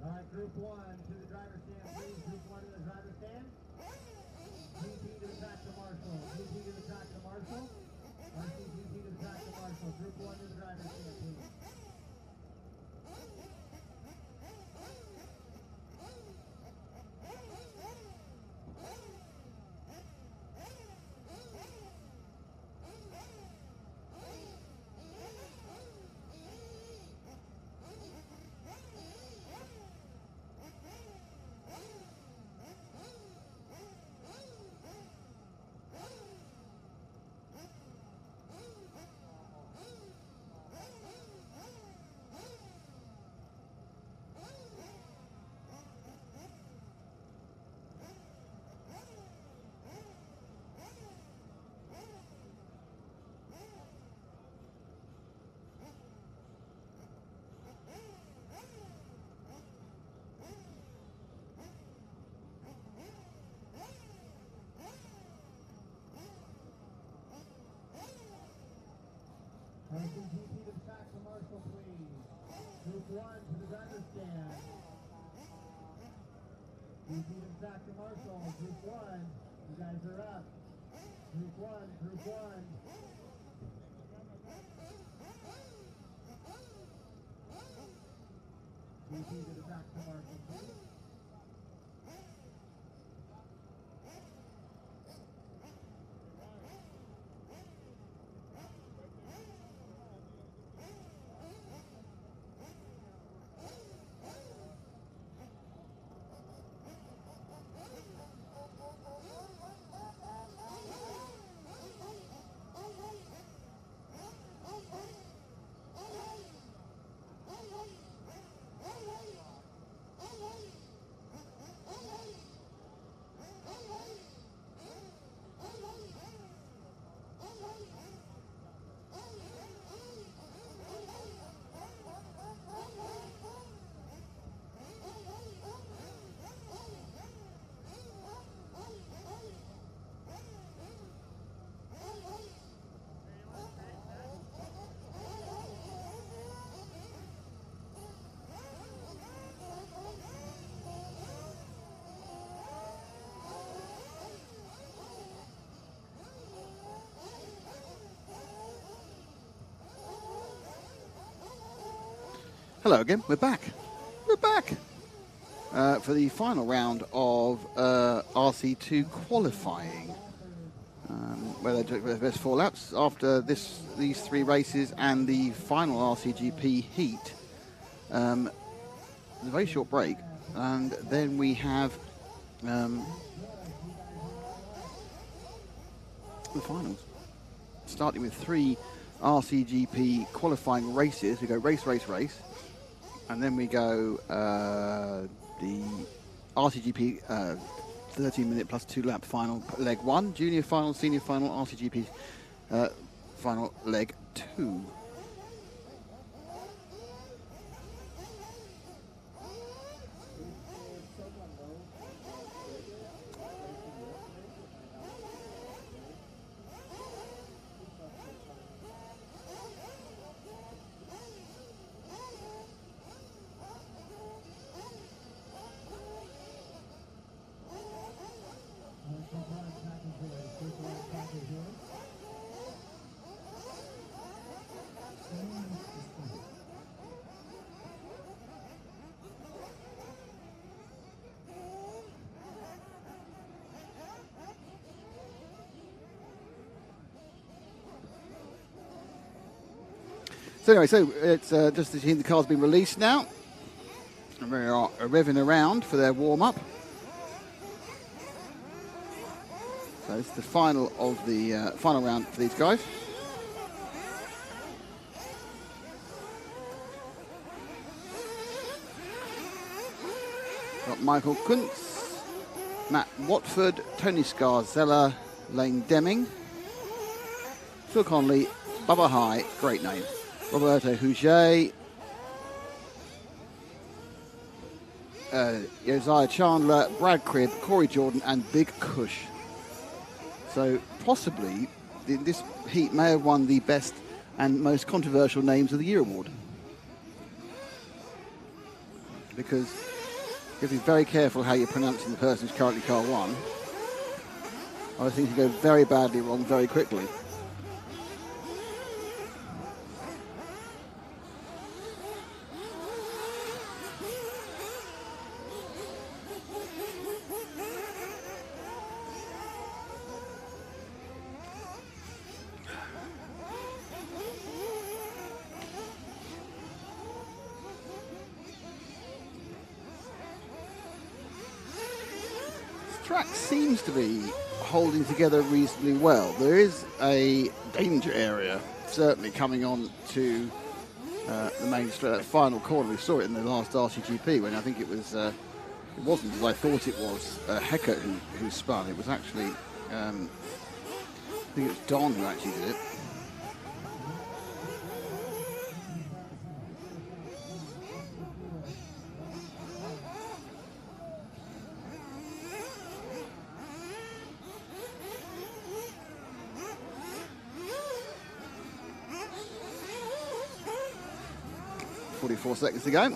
All right, Group 1 to the driver's stand, please. Group 1 to the driver's stand. GP to the track to Marshall. GP to the track to Marshall. RCGP to the track to Marshall. Group 1 to the driver's stand, please. RCGP to the track to Marshall, please. Group 1 to the driver's stand. GP to the track to Marshall. Group 1, you guys are up. Group 1, Group 1. GP to the track to Marshall, please. Hey! Hello again. We're back. We're back for the final round of RC2 qualifying, where they took their best 4 laps after these 3 races and the final RCGP heat. A very short break, and then we have the finals, starting with 3 RCGP qualifying races. We go race, and then we go the RCGP 13-minute plus 2-lap final leg 1, junior final, senior final, RCGP final leg 2. So anyway, it's just as the car's been released now, and we are revving around for their warm-up. So it's the final of the final round for these guys. Got Michael Kuntz, Matt Watford, Tony Scarzella, Lane Deming, Phil Conley, Bubba High, great name, Roberto Huget, Josiah Chandler, Brad Cribb, Corey Jordan, and Big Cush. So possibly this heat may have won the best and most controversial names of the year award, because you have to be very careful how you're pronouncing the person who's currently car 1. I think you go very badly wrong very quickly. Track seems to be holding together reasonably well. There is a danger area certainly coming on to the main straight, that final corner. We saw it in the last RCGP when I think it was it wasn't as I thought it was Hecker who spun. It was actually I think it was Don who actually did it. .44 seconds to go.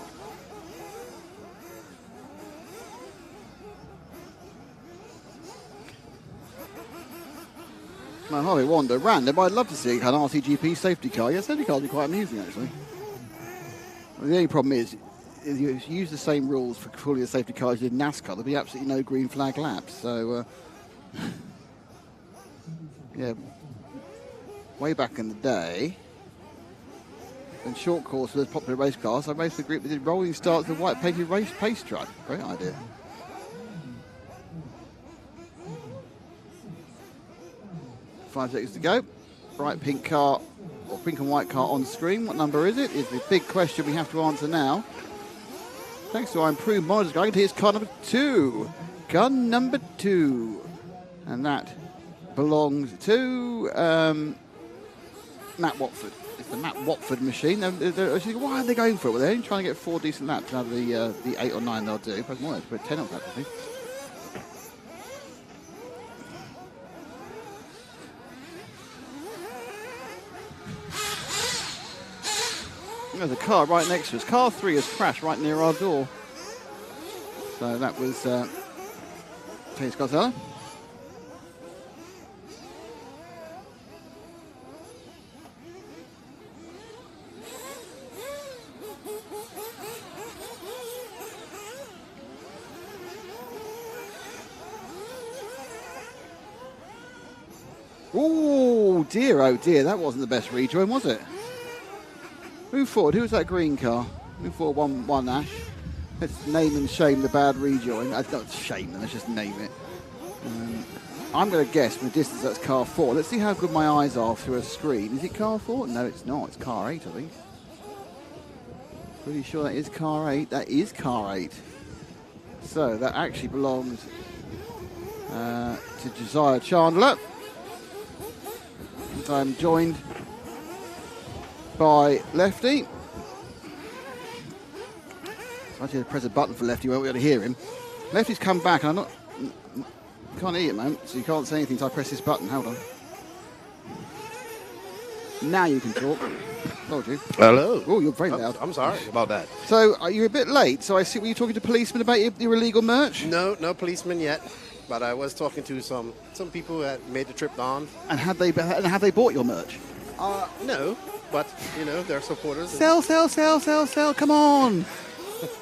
Now, Harvey Wanda, random. I'd love to see an RCGP safety car. Yeah, safety cars would be quite amusing, actually. Well, the only problem is, if you use the same rules for fully the safety cars as you did in NASCAR, there'll be absolutely no green flag laps. So, yeah, way back in the day, in short course with popular race cars, I raced the group that did rolling starts with white painted race pace truck. Great idea. Five seconds to go. Bright pink car, or pink and white car on screen. What number is it? Is the big question we have to answer now. Thanks to our improved monitors, going to here's car number 2. Car number 2. And that belongs to Matt Watford. It's the Matt Watford machine. Why are they going for it? Well, they're only trying to get 4 decent laps out of the 8 or 9 they'll do. Perhaps more, put 10 on that, I think. There's a car right next to us. Car 3 has crashed right near our door. So that was Tony Scarzella. Oh dear, that wasn't the best rejoin, was it? Move forward. Who was that green car? Move forward, one Ash. Let's name and shame the bad rejoin. That's not shame them, let's just name it. I'm going to guess from the distance that's car 4. Let's see how good my eyes are through a screen. Is it car 4? No, it's not. It's car 8, I think. Pretty sure that is car 8. That is car 8. So that actually belongs to Josiah Chandler. And I'm joined by Lefty. So I had to press a button for Lefty, won't be able to hear him. Lefty's come back, and can't hear you, man, so you can't say anything until I press this button. Hold on. Now you can talk. Told you. Hello. Oh, you're very loud. I'm sorry about that. So, are you a bit late? So I see, were you talking to policemen about your illegal merch? No policemen yet, but I was talking to some people that made the trip down. And have they bought your merch? No, but, they're supporters. Sell. Come on.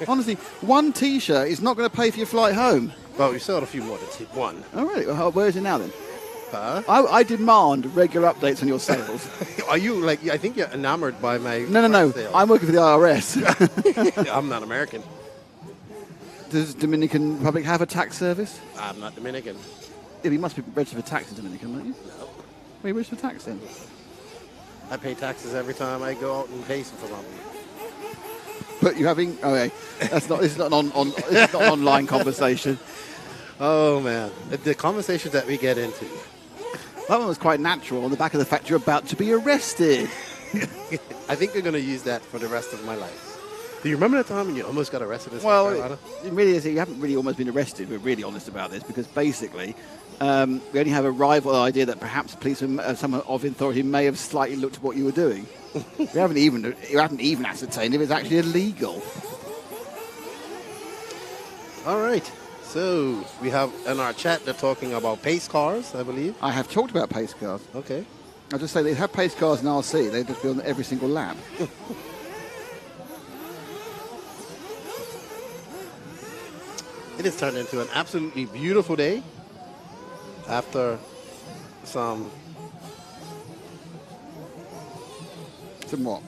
Honestly, one T-shirt is not going to pay for your flight home. Well, we sold a few more than one. Oh, really? Well, where is it now, then? Huh? I demand regular updates on your sales. Are you, I think you're enamored by my No. sales. I'm working for the IRS. I'm not American. Does Dominican Republic have a tax service? I'm not Dominican. Yeah, you must be registered for tax in Dominican, don't you? No. Where are you registered for tax then? I pay taxes every time I go out and pay for something. But you're having... Okay. This is not an online conversation. Oh, man. The conversations that we get into. That one was quite natural on the back of the fact you're about to be arrested. I think they're going to use that for the rest of my life. Do you remember that time when you almost got arrested in South Carolina? It really is. You haven't really almost been arrested. We're really honest about this because basically we only have a rival idea that perhaps policemen, someone of authority may have slightly looked at what you were doing. You haven't even ascertained if it's actually illegal. All right. So we have in our chat, they're talking about pace cars, I believe. I have talked about pace cars. Okay. I'll just say they have pace cars in RC. They just be on every single lap. It has turned into an absolutely beautiful day after some what?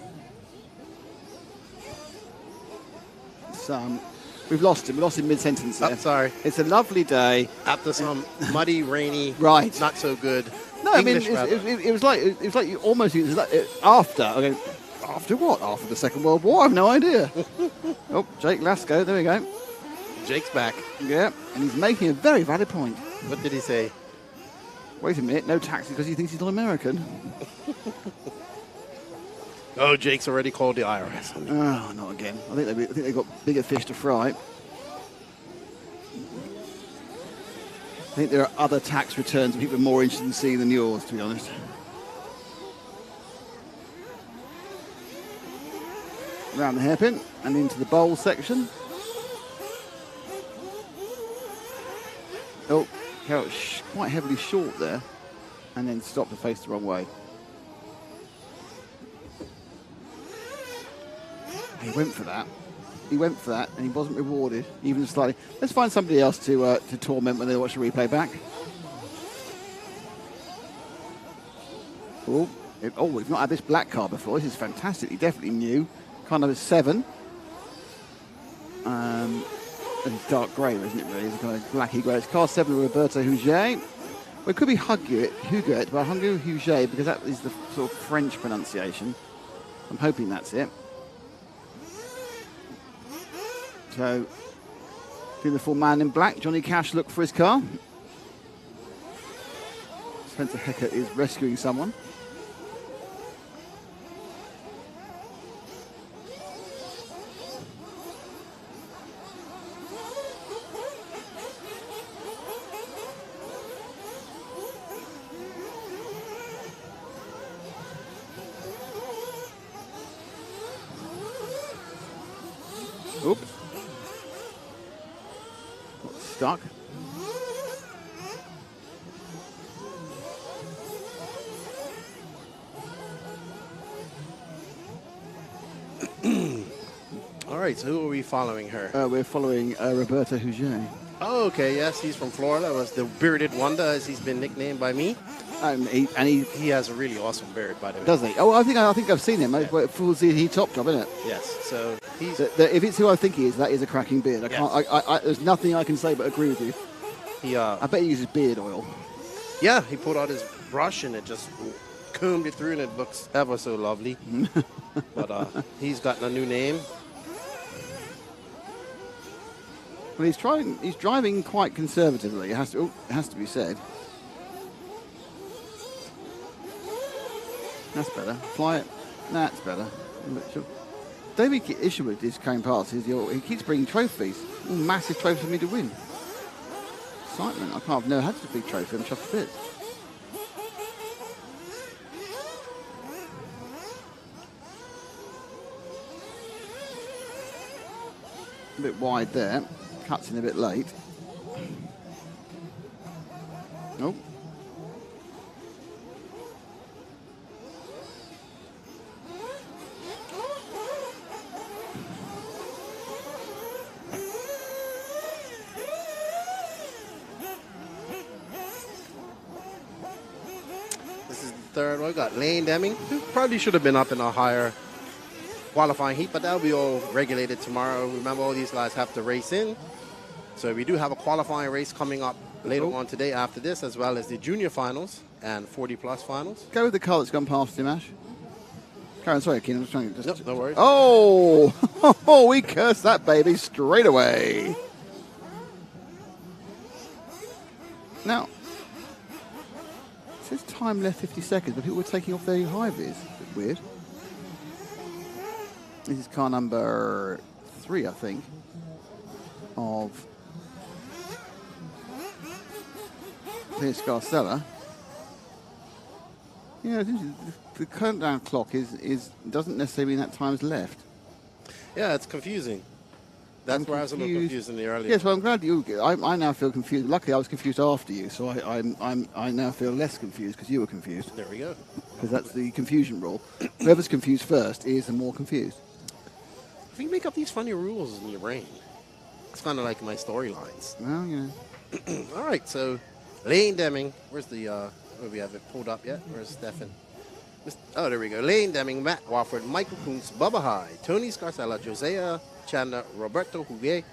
We've lost him. We lost him mid-sentence there. I'm sorry. It's a lovely day. After some muddy, rainy, right, not so good. No, English, I mean, it was like you almost after. Okay, after what? After the Second World War? I have no idea. Oh, Jake Lasco. There we go. Jake's back. Yeah, and he's making a very valid point. What did he say? Wait a minute, no taxi because he thinks he's not American. Oh, Jake's already called the IRS. Oh, not again. I think they've got bigger fish to fry. I think there are other tax returns people are more interested in seeing than yours, to be honest. Around the hairpin and into the bowl section. Oh, Carrot quite heavily short there, and then stopped to face the wrong way. He went for that. And he wasn't rewarded, even slightly. Let's find somebody else to torment when they watch the replay back. Oh, we've not had this black car before. This is fantastically, definitely new. Kind of a 7. And it's dark grey, isn't it, really? It's kind of blacky grey. It's car 7 with Roberto Huget. Well, it could be Huget, but I'm going to go Huget because that is the sort of French pronunciation. I'm hoping that's it. So, beautiful man in black, Johnny Cash, look for his car. Spencer Hecker is rescuing someone. Oops. Stuck. All right, so who are we following her? We're following Roberto Huget. Oh, okay, yes, he's from Florida. Was the Bearded Wonder, as he's been nicknamed by me. He has a really awesome beard, by the way. Doesn't he? Oh, I think I've seen him. Yeah. Full ZT top job, isn't it? Yes. So he's. If it's who I think he is, that is a cracking beard. There's nothing I can say but agree with you. I bet he uses beard oil. Yeah, he pulled out his brush and it just combed it through, and it looks ever so lovely. But he's gotten a new name. Well, he's driving quite conservatively. It has to be said. That's better. Fly it. That's better. David Isherwood is coming past. He keeps bringing trophies. All massive trophies for me to win. Excitement. I've never had such a big trophy. I'm chuffed a bit. A bit wide there. Cuts in a bit late. Oh. This is the third one. We got Lane Deming, who probably should have been up in a higher qualifying heat, but that'll be all regulated tomorrow. Remember, all these guys have to race in. So we do have a qualifying race coming up later on today after this, as well as the junior finals and 40-plus finals. Go with the car that's gone past him, Ash. Karen, sorry, Keenan, I'm just trying to... Nope, no worries. Oh, we cursed that baby straight away. Now, it says time left 50 seconds, but people were taking off their high-vis. A bit weird. This is car number 3, I think, of Pierce Garcella. Yeah, the countdown clock doesn't necessarily mean that time's left. Yeah, it's confusing. That's where I was a little confused in the earlier. Yes, well, I'm glad I now feel confused. Luckily, I was confused after you, so I now feel less confused because you were confused. There we go. Because that's the confusion rule. Whoever's confused first is the more confused. If you make up these funny rules in your brain, it's kind of like my storylines. Well, yeah. All right, so Lane Deming. Where's the? Where we have it pulled up yet? Where's Stefan? Oh, there we go. Lane Deming, Matt Wofford, Michael Kuntz, Bubba High, Tony Scarcella, Josiah Chandler, Roberto Huguet,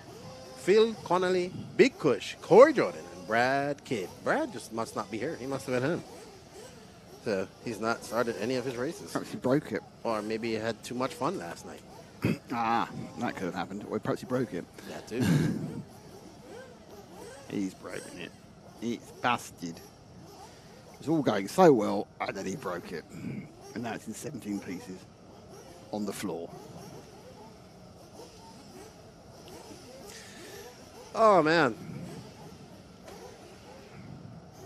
Phil Connolly, Big Kush, Corey Jordan, and Brad Kidd. Brad just must not be here. He must have been home. So he's not started any of his races. Perhaps he broke it. Or maybe he had too much fun last night. That could have happened. Or perhaps he broke it. That too. He's broken it. It's busted. It's all going so well, and then he broke it. And now it's in 17 pieces on the floor. Oh, man.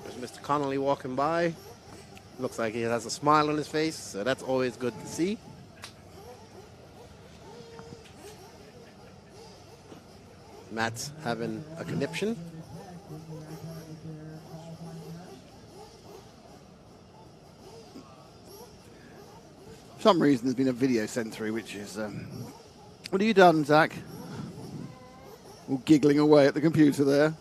There's Mr. Connolly walking by. Looks like he has a smile on his face, so that's always good to see. Matt's having a conniption. For some reason, there's been a video sent through, which is... what have you done, Zach? All giggling away at the computer there.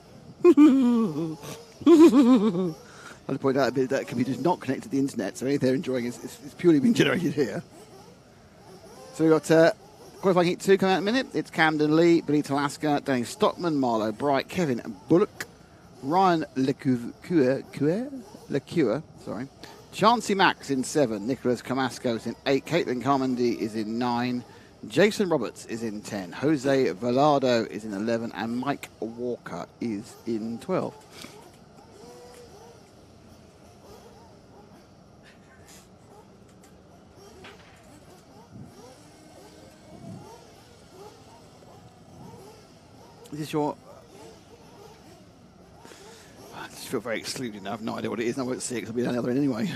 I'd point out a bit that computer's not connected to the internet, so anything they're enjoying is purely being generated here. So we've got qualifying heat 2 coming out in a minute. It's Camden Lee, Benito Alaska, Danny Stockman, Marlo Bright, Kevin Bullock, Ryan Lecure, sorry. Chancey Max in 7, Nicholas Camasco is in 8, Caitlin Carmody is in 9, Jason Roberts is in 10, Jose Velardo is in 11, and Mike Walker is in 12. Is this your... I just feel very excluded now. I have no idea what it is. I won't see it because I'll be down the other end anyway.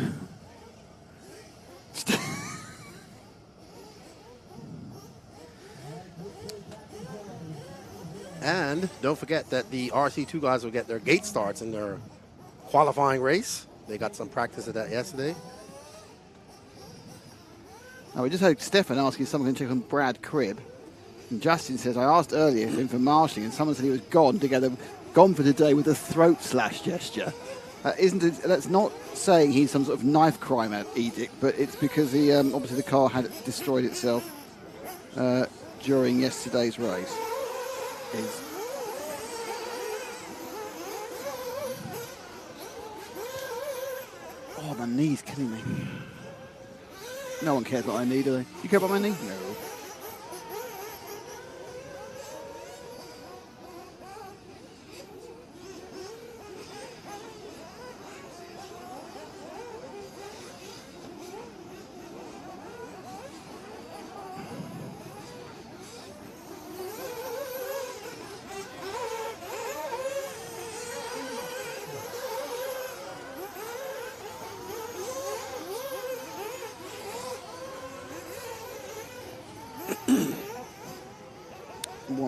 And don't forget that the RC2 guys will get their gate starts in their qualifying race. They got some practice of that yesterday. Oh, we just heard Stefan asking someone to check on Brad Cribb. And Justin says, I asked earlier for him for marshalling, and someone said he was gone for today with a throat slash gesture. That's not saying he's some sort of knife crime edict, but it's because he obviously the car had destroyed itself during yesterday's race. Oh, my knee's killing me. No one cares what I need, do they? You care about my knee? No.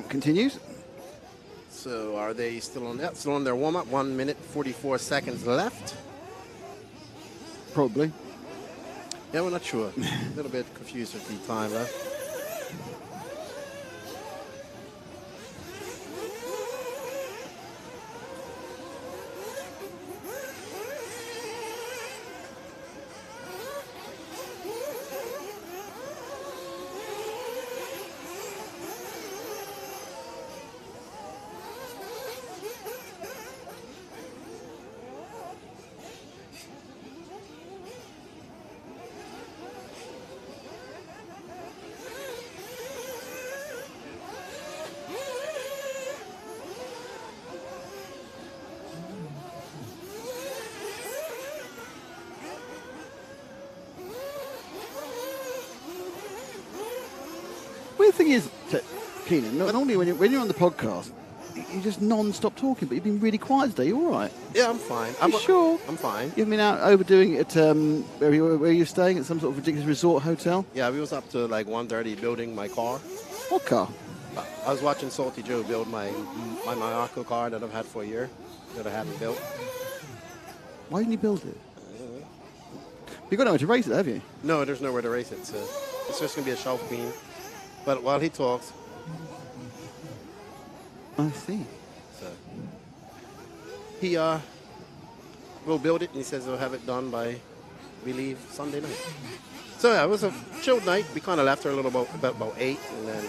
Continues. So are they still on that? Still on their warm-up? 1 minute, 44 seconds left. Probably. Yeah, we're not sure. A little bit confused with the time left. Weird thing is, Keenan, normally when you're on the podcast, you're just non-stop talking, but you've been really quiet today. You all right? Yeah, I'm fine. I'm sure. I'm fine. You've been out overdoing it at where you're staying at some sort of ridiculous resort hotel. Yeah, we was up to like 1:30 building my car. What car? I was watching Salty Joe build my Morocco car that I've had for a year that I haven't built. Why didn't you build it? You've got nowhere to race it, have you? No, there's nowhere to race it, so it's just gonna be a shelf queen. But while he talks, I see. So he will build it, and he says he'll have it done by, we leave Sunday night. So yeah, it was a chilled night. We kind of left her a little about 8, and then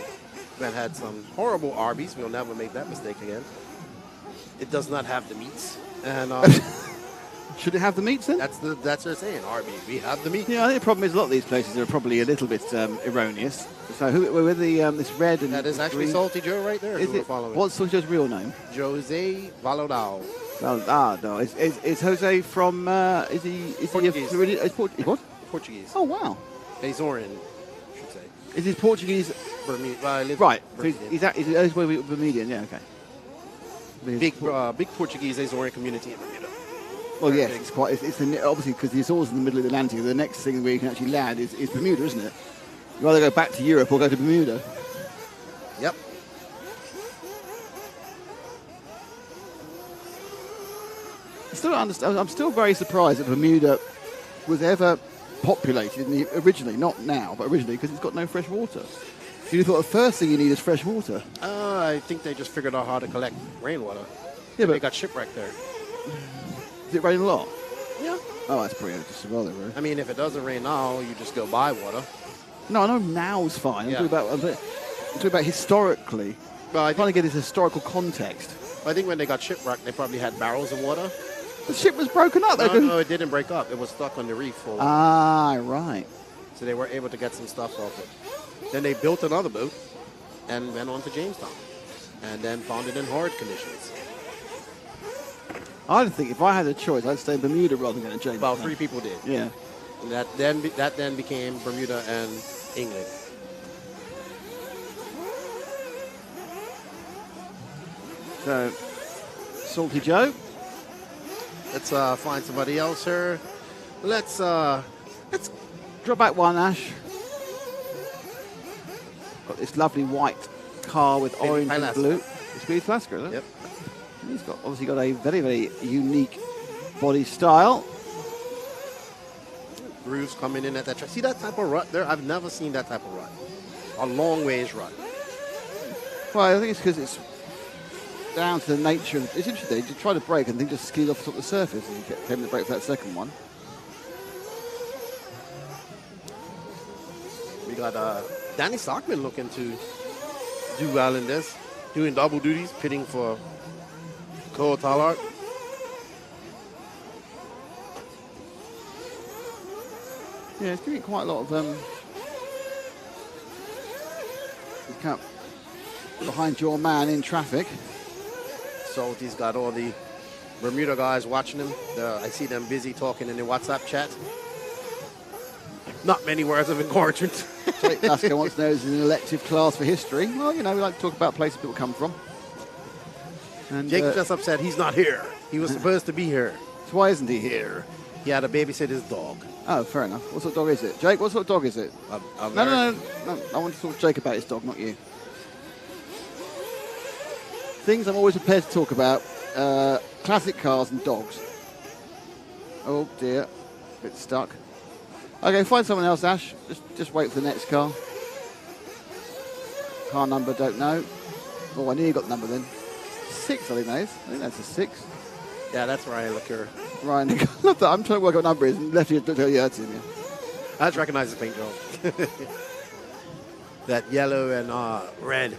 we had some horrible Arby's. We'll never make that mistake again. It does not have the meats, and should it have the meats then? That's her saying, Arby's. We have the meat. Yeah, I think the problem is a lot of these places are probably a little bit erroneous. So who with the this red and that is actually green? Salty Joe right there. Is it? What's Salty Joe's real name? Jose Valodao. No. Is Jose from? Is he Portuguese. What? Portuguese. Oh wow. Azoran, I should say. Is he Portuguese? Bermuda. Right. So he's Bermudian. Yeah. Okay. Big Portuguese Azoran community in Bermuda. Well, yes, it's quite. It's obviously because the Azores in the middle of the Atlantic. The next thing where you can actually land is Bermuda, isn't it? You either go back to Europe or go to Bermuda. Yep. I'm still very surprised that Bermuda was ever populated originally, not now, but originally, because it's got no fresh water. You'd have thought the first thing you need is fresh water. I think they just figured out how to collect rainwater. Yeah, but they got shipwrecked there. Does it rain a lot? Yeah. Oh, that's pretty just rather rude. I mean, if it doesn't rain now, you just go buy water. No, I know now's fine. I'm talking about historically. Well, I'm trying to get his historical context. I think when they got shipwrecked, they probably had barrels of water. The ship was broken up. No, it didn't break up. It was stuck on the reef for a while. Ah, right. So they were able to get some stuff off it. Then they built another boat and went on to Jamestown, and then found it in hard conditions. I think if I had a choice, I'd stay in Bermuda rather than going to Jamestown. About 3 people did. Yeah. And that then became Bermuda and England. So, Salty Joe. Let's find somebody else here. Let's drop back one, Ash. Got this lovely white car with orange and blue. It's Speed Flasker, isn't it? Yep. He's obviously got a very, very unique body style. Grooves coming in at that track. See that type of rut there? I've never seen that type of rut. A long ways rut. Well, I think it's because down to the nature of it's interesting. He tried to brake and then just skied off the top of the surface and he came to brake for that second one. We got Danny Stockman looking to do well in this, doing double duties, pitting for Cole Tallard. Yeah, it's giving quite a lot of behind your man in traffic. So he's got all the Bermuda guys watching him. I see them busy talking in the WhatsApp chat. Not many words of encouragement. Jake Lasker wants to know is an elective class for history. Well, you know, we like to talk about places people come from. And Jake's just upset he's not here. He was supposed to be here. So why isn't he here? He had to babysit his dog. Oh, fair enough. What sort of dog is it? Jake, what sort of dog is it? No. I want to talk to Jake about his dog, not you. Things I'm always prepared to talk about. Classic cars and dogs. Oh, dear. Bit stuck. Okay, find someone else, Ash. Just wait for the next car. Car number, don't know. Oh, I knew you got the number then. 6, I think that is. I think that's a 6. Yeah, that's Ryan Liqueur. Ryan, look, I'm trying to work out what number it is. And left you to tell you that's him. Yeah. I just recognize the paint job. That yellow and red.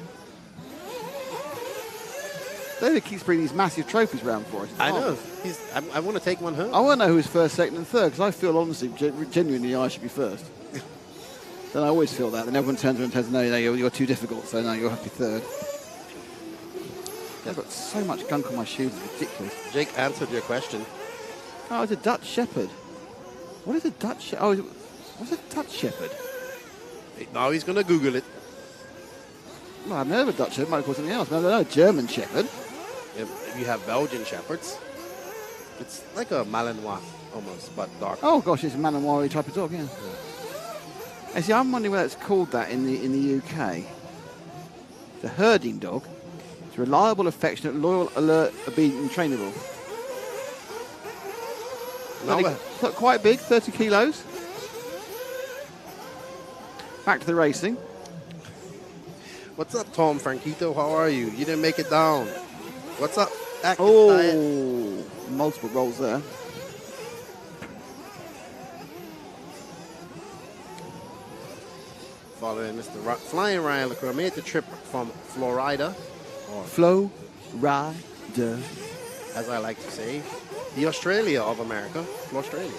David keeps bringing these massive trophies around for us. I know. I want to take one home. I want to know who's first, second, and third because I feel honestly, genuinely, I should be first. Then I always feel that. Then everyone turns around and says, "No, you're too difficult." So no, you'll have to be third. I've got so much gunk on my shoes, it's ridiculous. Jake answered your question. Oh, it's a Dutch Shepherd. What is a Dutch Shepherd? Oh, what's a Dutch Shepherd? Now he's going to Google it. Well, I've never Dutch Shepherd. Might have called something else. I don't know. German Shepherd. If you have Belgian Shepherds, it's like a Malinois almost, but dark. Oh gosh, it's a Malinois type of dog, yeah. And see, I'm wondering whether it's called that in the UK. It's a herding dog. It's reliable, affectionate, loyal, alert, obedient, and trainable. Not quite big, 30 kilos. Back to the racing. What's up, Tom Franquito? How are you? You didn't make it down. What's up? Multiple rolls there. Following Mr. Flying Ryan LaCroix made the trip from Florida. Or Florida. As I like to say. The Australia of America. Australia.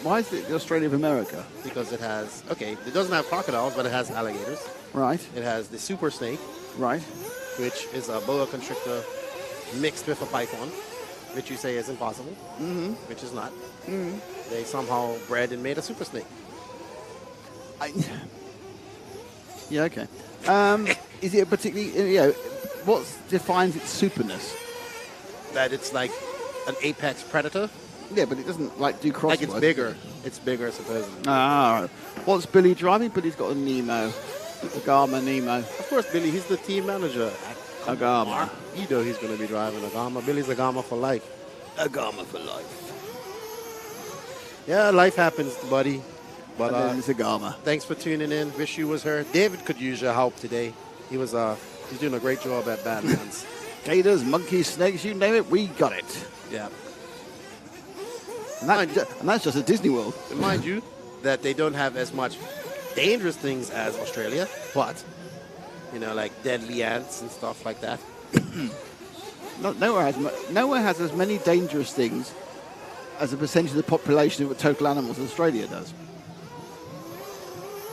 Why is it the Australia of America? Because it has, it doesn't have crocodiles, but it has alligators. Right. It has the super snake. Right. Which is a boa constrictor mixed with a python, which you say is impossible, which is not. They somehow bred and made a super snake. Yeah, okay. Is it a particularly, what defines its superness? That it's like an apex predator. Yeah, but it doesn't do crosswords. Like it's bigger. It's bigger, supposedly. Ah, what's Billy driving? Billy's got a Nemo. A Gama Nemo. Of course, Billy, he's the team manager. A Gama. You know he's going to be driving a Gama. Billy's a Gama for life. A Gama for life. Yeah, life happens, buddy. But it's a Gama. Thanks for tuning in. Wish you was here. David could use your help today. He's doing a great job at Badlands. Gators, monkeys, snakes, you name it, we got it. Yeah. And that's just a Disney World. Mind you, that they don't have as much dangerous things as Australia, but, like deadly ants and stuff like that. Nowhere has as many dangerous things as a percentage of the population of total animals as Australia does.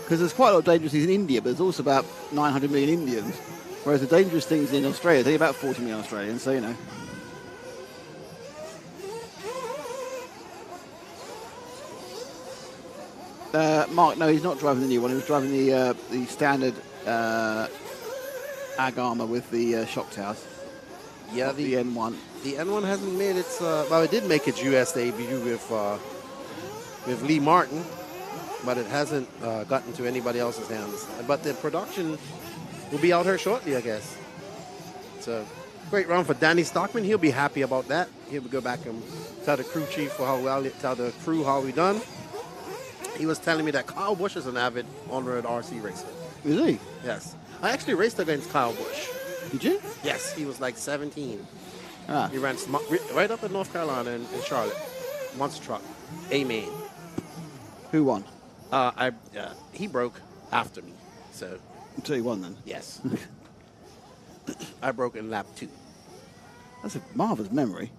Because there's quite a lot of dangerous things in India, but there's also about 900 million Indians. Whereas the dangerous things in Australia, there's about 40 million Australians, so Mark, no, he's not driving the new one. He was driving the standard Agama with the shock towers. Yeah, the N1. The N1 hasn't made its. It did make its US debut with Lee Martin, but it hasn't gotten to anybody else's hands. But the production will be out here shortly, I guess. It's a great round for Danny Stockman. He'll be happy about that. He'll go back and tell the crew chief tell the crew how we done. He was telling me that Kyle Busch is an avid on-road RC racer. Is he? Yes. I actually raced against Kyle Busch. Did you? Yes, he was like 17. Ah. He ran right up in North Carolina in Charlotte. Monster truck. A-main. Who won? He broke after me. So 2-1 then. yes. I broke in lap 2. That's a marvellous memory.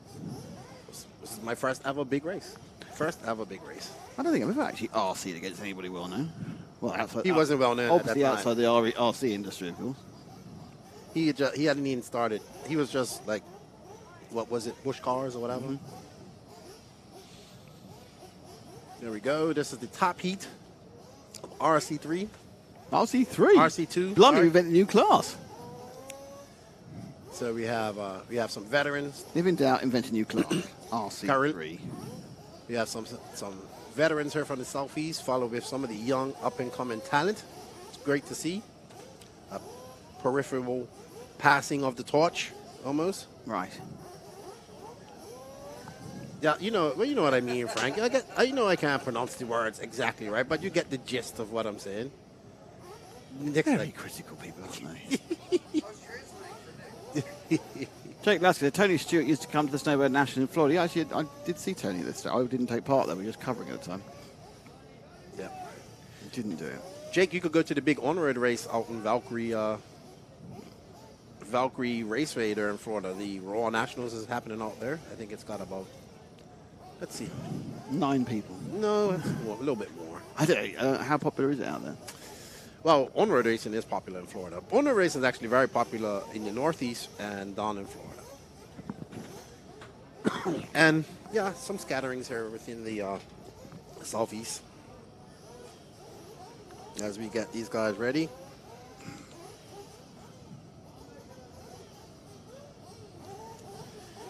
This is my first ever big race. First ever big race. I don't think I've ever actually RC'd against anybody well known. Well, outside, He wasn't well known at that obviously time. outside the RC industry, of course. He hadn't even started. He was just like, what was it, Bush cars or whatever. Mm-hmm. There we go. This is the top heat of RC3. RC3? RC2. Blimey, Sorry. we invented a new class. So we have some veterans. If in doubt, invent a new class. RC3. We have some veterans here from the Southeast, followed with some of the young up-and-coming talent. It's great to see. A peripheral passing of the torch, almost. Right. Yeah, you know what I mean, Frank. I can't pronounce the words exactly right, but you get the gist of what I'm saying. Very critical people, aren't they? Jake Lasker, Tony Stewart used to come to the Snowbird National in Florida. Actually, I did see Tony this day. I didn't take part there. We were just covering at the time. Yeah. Didn't do it. Jake, you could go to the big on-road race out in Valkyrie Raceway there in Florida. The Raw Nationals is happening out there. I think it's got about, let's see. 9 people. No, it's a little bit more. I don't know. How popular is it out there? Well, on-road racing is popular in Florida. On-road racing is actually very popular in the Northeast and down in Florida. And, yeah, some scatterings here within the Southeast. As we get these guys ready.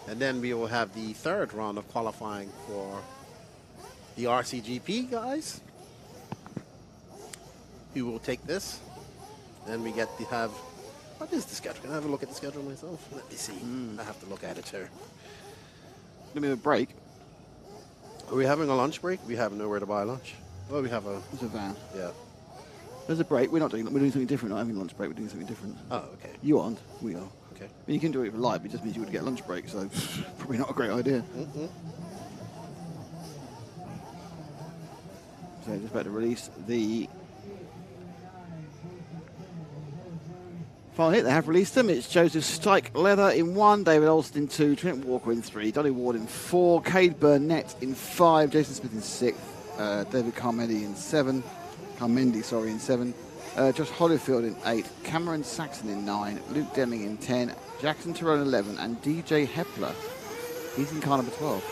And then we will have the third round of qualifying for the RCGP guys. Who will take this. Then we get to have, what is the schedule? Can I have a look at the schedule myself? Let me see. I have to look at it here. Let me have a break. Are we having a lunch break? We have nowhere to buy lunch. Well, we have a... There's a van. Yeah. There's a break. We're doing something different. Not having a lunch break. We're doing something different. Oh, okay. You aren't. We are. Okay. I mean, you can do it live. It just means you would get a lunch break. So probably not a great idea. So just about to release the final hit. They have released them. It's Joseph Stike Leather in 1, David Olston in 2, Trent Walker in 3, Donny Ward in 4, Cade Burnett in 5, Jason Smith in 6, David Carmendy in 7, in 7, Josh Holyfield in 8, Cameron Saxon in 9, Luke Deming in 10, Jackson Tyrone 11, and DJ Hepler. He's in car number 12.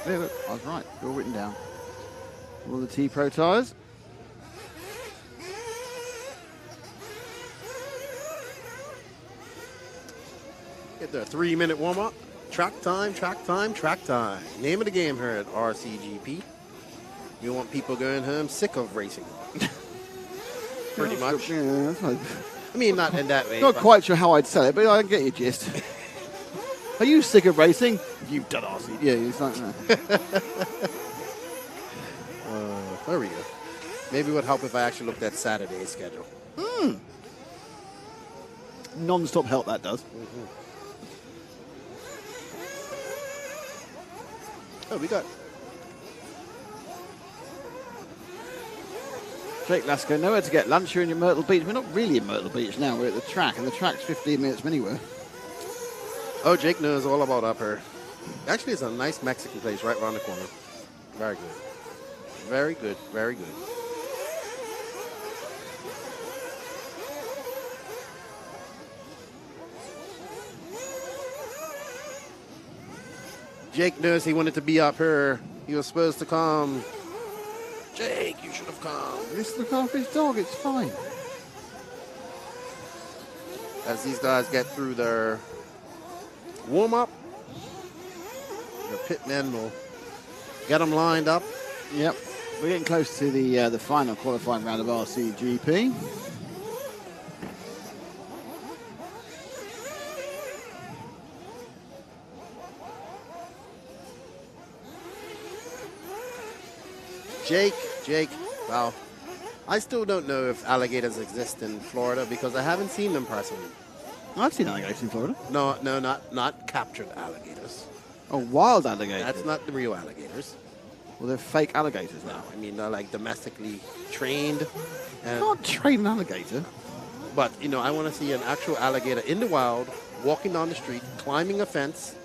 There we go. I was right. They're all written down. All the T-Pro tyres. Get the 3-minute warm-up. Track time, track time, track time. Name of the game here at RCGP. You want people going home sick of racing. Pretty much. Yeah, that's right. I mean, not in that way. Not quite sure how I'd sell it, but I get your gist. Are you sick of racing? You've done RC. Yeah, it's like that. There we go. Maybe it would help if I actually looked at Saturday's schedule. Non-stop help, that does. Oh, we got... Jake Lasker, nowhere to get lunch. You're in your Myrtle Beach. We're not really in Myrtle Beach now. We're at the track, and the track's 15 minutes from anywhere. Oh, Jake knows all about up here. Actually, it's a nice Mexican place right around the corner. Very good. Very good. Very good. Jake knows he wanted to be up here. He was supposed to come. Jake, you should have come. Just look after his dog. It's fine. As these guys get through their warm-up, the pitmen will get them lined up. Yep. We're getting close to the final qualifying round of RCGP. Jake, wow. I still don't know if alligators exist in Florida because I haven't seen them personally. I've seen alligators in Florida. No, not captured alligators. Oh, wild alligators. That's not the real alligators. Well, they're fake alligators now. No, I mean they're like domestically trained. You can't train an alligator. But you know, I want to see an actual alligator in the wild, walking down the street, climbing a fence.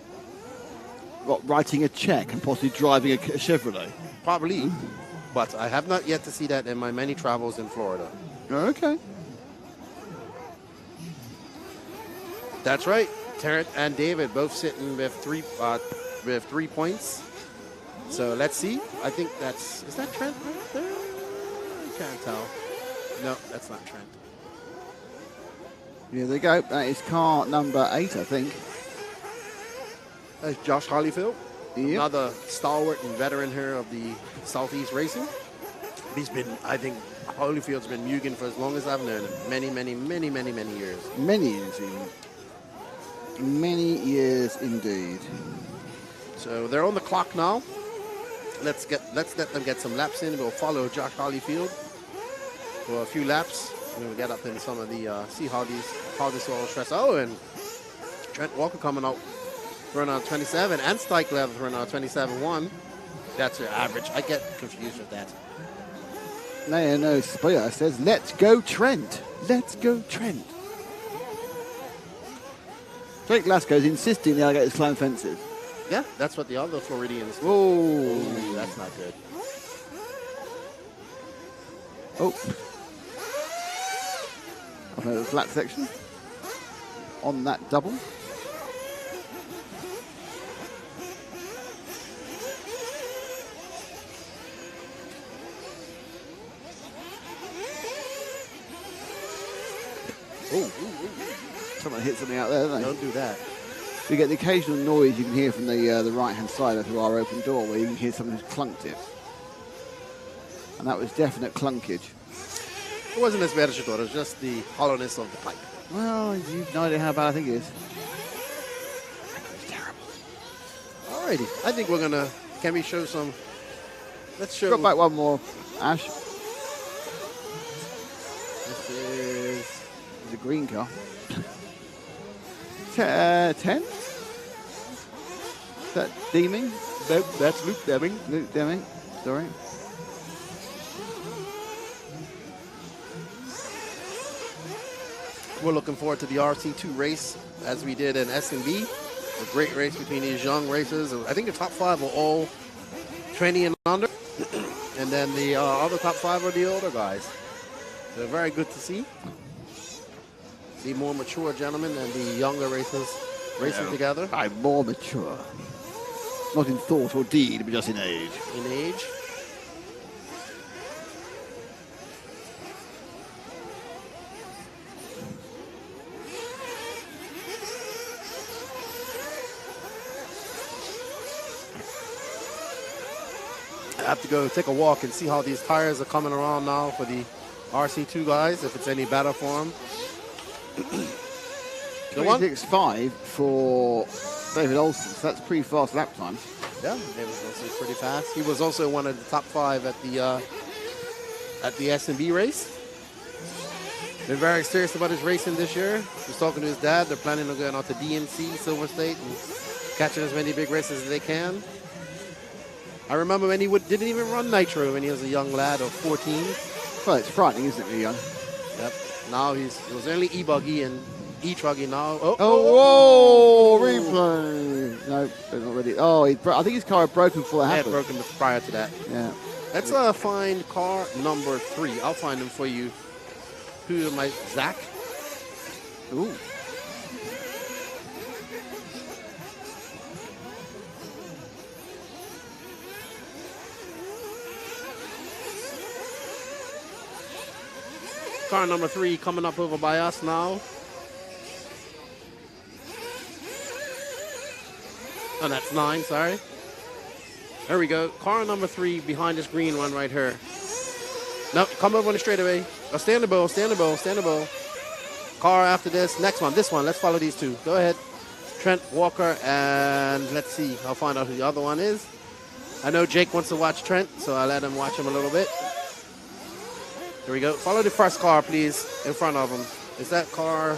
What, writing a check and possibly driving a Chevrolet? Probably. But I have not yet to see that in my many travels in Florida. Okay. That's right. Trent and David both sitting with 3 points. So let's see. I think is that Trent right there? I can't tell. No, that's not Trent. Here they go. That is car number 8, I think. That's Josh Holyfield. Yep. Another stalwart and veteran here of the Southeast Racing. He's been, I think, Holyfield's been Mugen for as long as I've known him. Many years. Many years, even. Many years indeed. So they're on the clock now. Let's let them get some laps in. We'll follow Josh Holyfield for a few laps. And we'll get up in some of the see how this all stress. Oh, and Trent Walker coming out running on 27, and Stike Level running on 27.1. That's your average. I get confused with that. No, Spoiler says, let's go Trent. Let's go Trent. Jake Glasgow's insisting the alligators climb fences. Yeah, that's what the other Floridians do. Whoa. That's not good. Oh. Up into the flat section. On that double. Oh, someone hit something out there, don't they? Don't do that. You get the occasional noise you can hear from the right-hand side through our open door where you can hear someone who's clunked it. And that was definite clunkage. It wasn't as bad as you thought. It was just the hollowness of the pipe. Well, you've no idea how bad I think it is. It's terrible. Alrighty. I think we're going to... Can we show some... Let's show... Got back one more, Ash. This is... It's a green car. 10? Is that Deming? Nope, that's Luke Deming. Luke Deming, sorry. We're looking forward to the RC2 race as we did in S&B. A great race between these young racers. I think the top 5 were all 20 and under. And then the other top 5 are the older guys. They're very good to see. The more mature gentlemen and the younger racers racing together. I'm more mature. Not in thought or deed, but just in age. In age. I have to go take a walk and see how these tires are coming around now for the RC2 guys, if it's any better for them. 26.5 for David Olsen, so that's pretty fast lap time. Yeah, David Olsen's pretty fast. He was also one of the top 5 at the S&B race. Been very serious about his racing this year. He was talking to his dad. They're planning on going out to DNC, Silver State, and catching as many big races as they can. I remember when he didn't even run Nitro when he was a young lad of 14. Well, it's frightening, isn't it, really young? Yep. Now it was only e-buggy and e-truggy now. Oh, replay. No, it's not ready. Oh, I think his car had broken before that happened. Yeah, broken prior to that. Yeah. Let's find car number 3. I'll find him for you. Who am I? Zach? Ooh. Car number 3 coming up over by us now. Oh, that's 9, sorry. There we go. Car number 3 behind this green one right here. No, come over on the straightaway. Oh, stay on the bow, stay on the bow, stay on the bow. Car after this. Next one, this one. Let's follow these two. Go ahead. Trent Walker, and let's see. I'll find out who the other one is. I know Jake wants to watch Trent, so I'll let him watch him a little bit. Here we go. Follow the first car, please, in front of him. Is that car?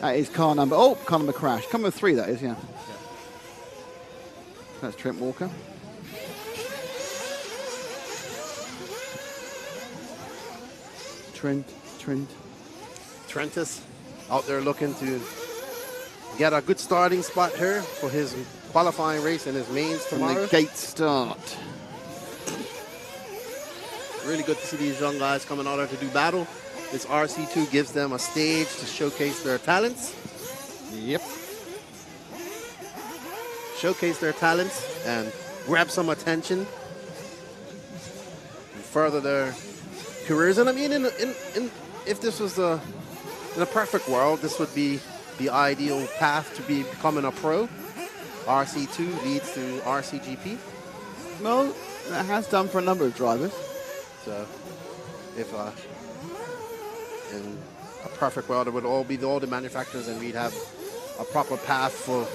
That is car number crash. Car number 3, that is, yeah. That's Trent Walker. Trentus out there looking to get a good starting spot here for his qualifying race in his mains tomorrow. From the gate start. Really good to see these young guys coming out there to do battle. This RC2 gives them a stage to showcase their talents. Yep. Showcase their talents and grab some attention and further their careers. And I mean, if this was in a perfect world, this would be the ideal path to becoming a pro. RC2 leads to RCGP. Well, that has done for a number of drivers. So, if in a perfect world, it would all be all the manufacturers, and we'd have a proper path for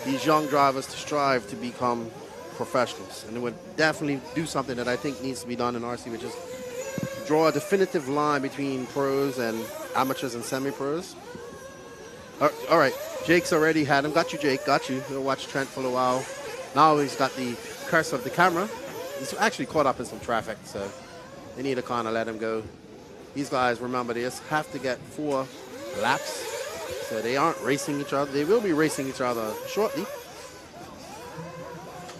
these young drivers to strive to become professionals. And it would definitely do something that I think needs to be done in RC, which is draw a definitive line between pros and amateurs and semi-pros. All right, Jake's already had him. Got you, Jake. Got you. We'll watch Trent for a while. Now he's got the curse of the camera. He's actually caught up in some traffic, so they need to kind of let him go. These guys, remember this, have to get 4 laps. So they aren't racing each other. They will be racing each other shortly.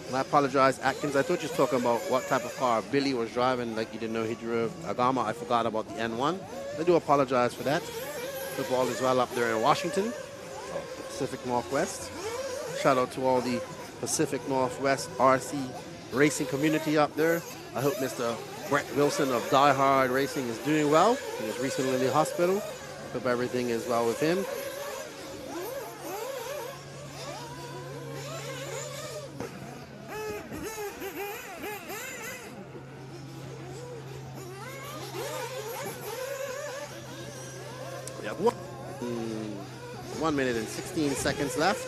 And I apologize, Atkins. I thought you were talking about what type of car Billy was driving, like you didn't know he drove a Gamma. I forgot about the N1. I do apologize for that. Football is well up there in Washington, Pacific Northwest. Shout out to all the Pacific Northwest RC racing community up there. I hope Mr. Brett Wilson of Die Hard Racing is doing well. He was recently in the hospital. Hope everything is well with him. We have 1 minute and 16 seconds left.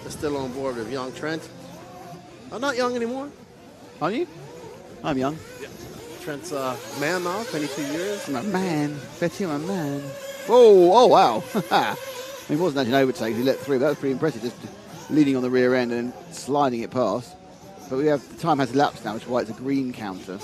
We're still on board with young Trent. I'm not young anymore. Are you? I'm young. Yeah. Trent's a man now, 22 years. I'm a man. Bet you I'm a man. Oh, wow. He wasn't actually an overtake. He let through. That was pretty impressive, just leaning on the rear end and sliding it past. But the time has elapsed now, which is why it's a green counter.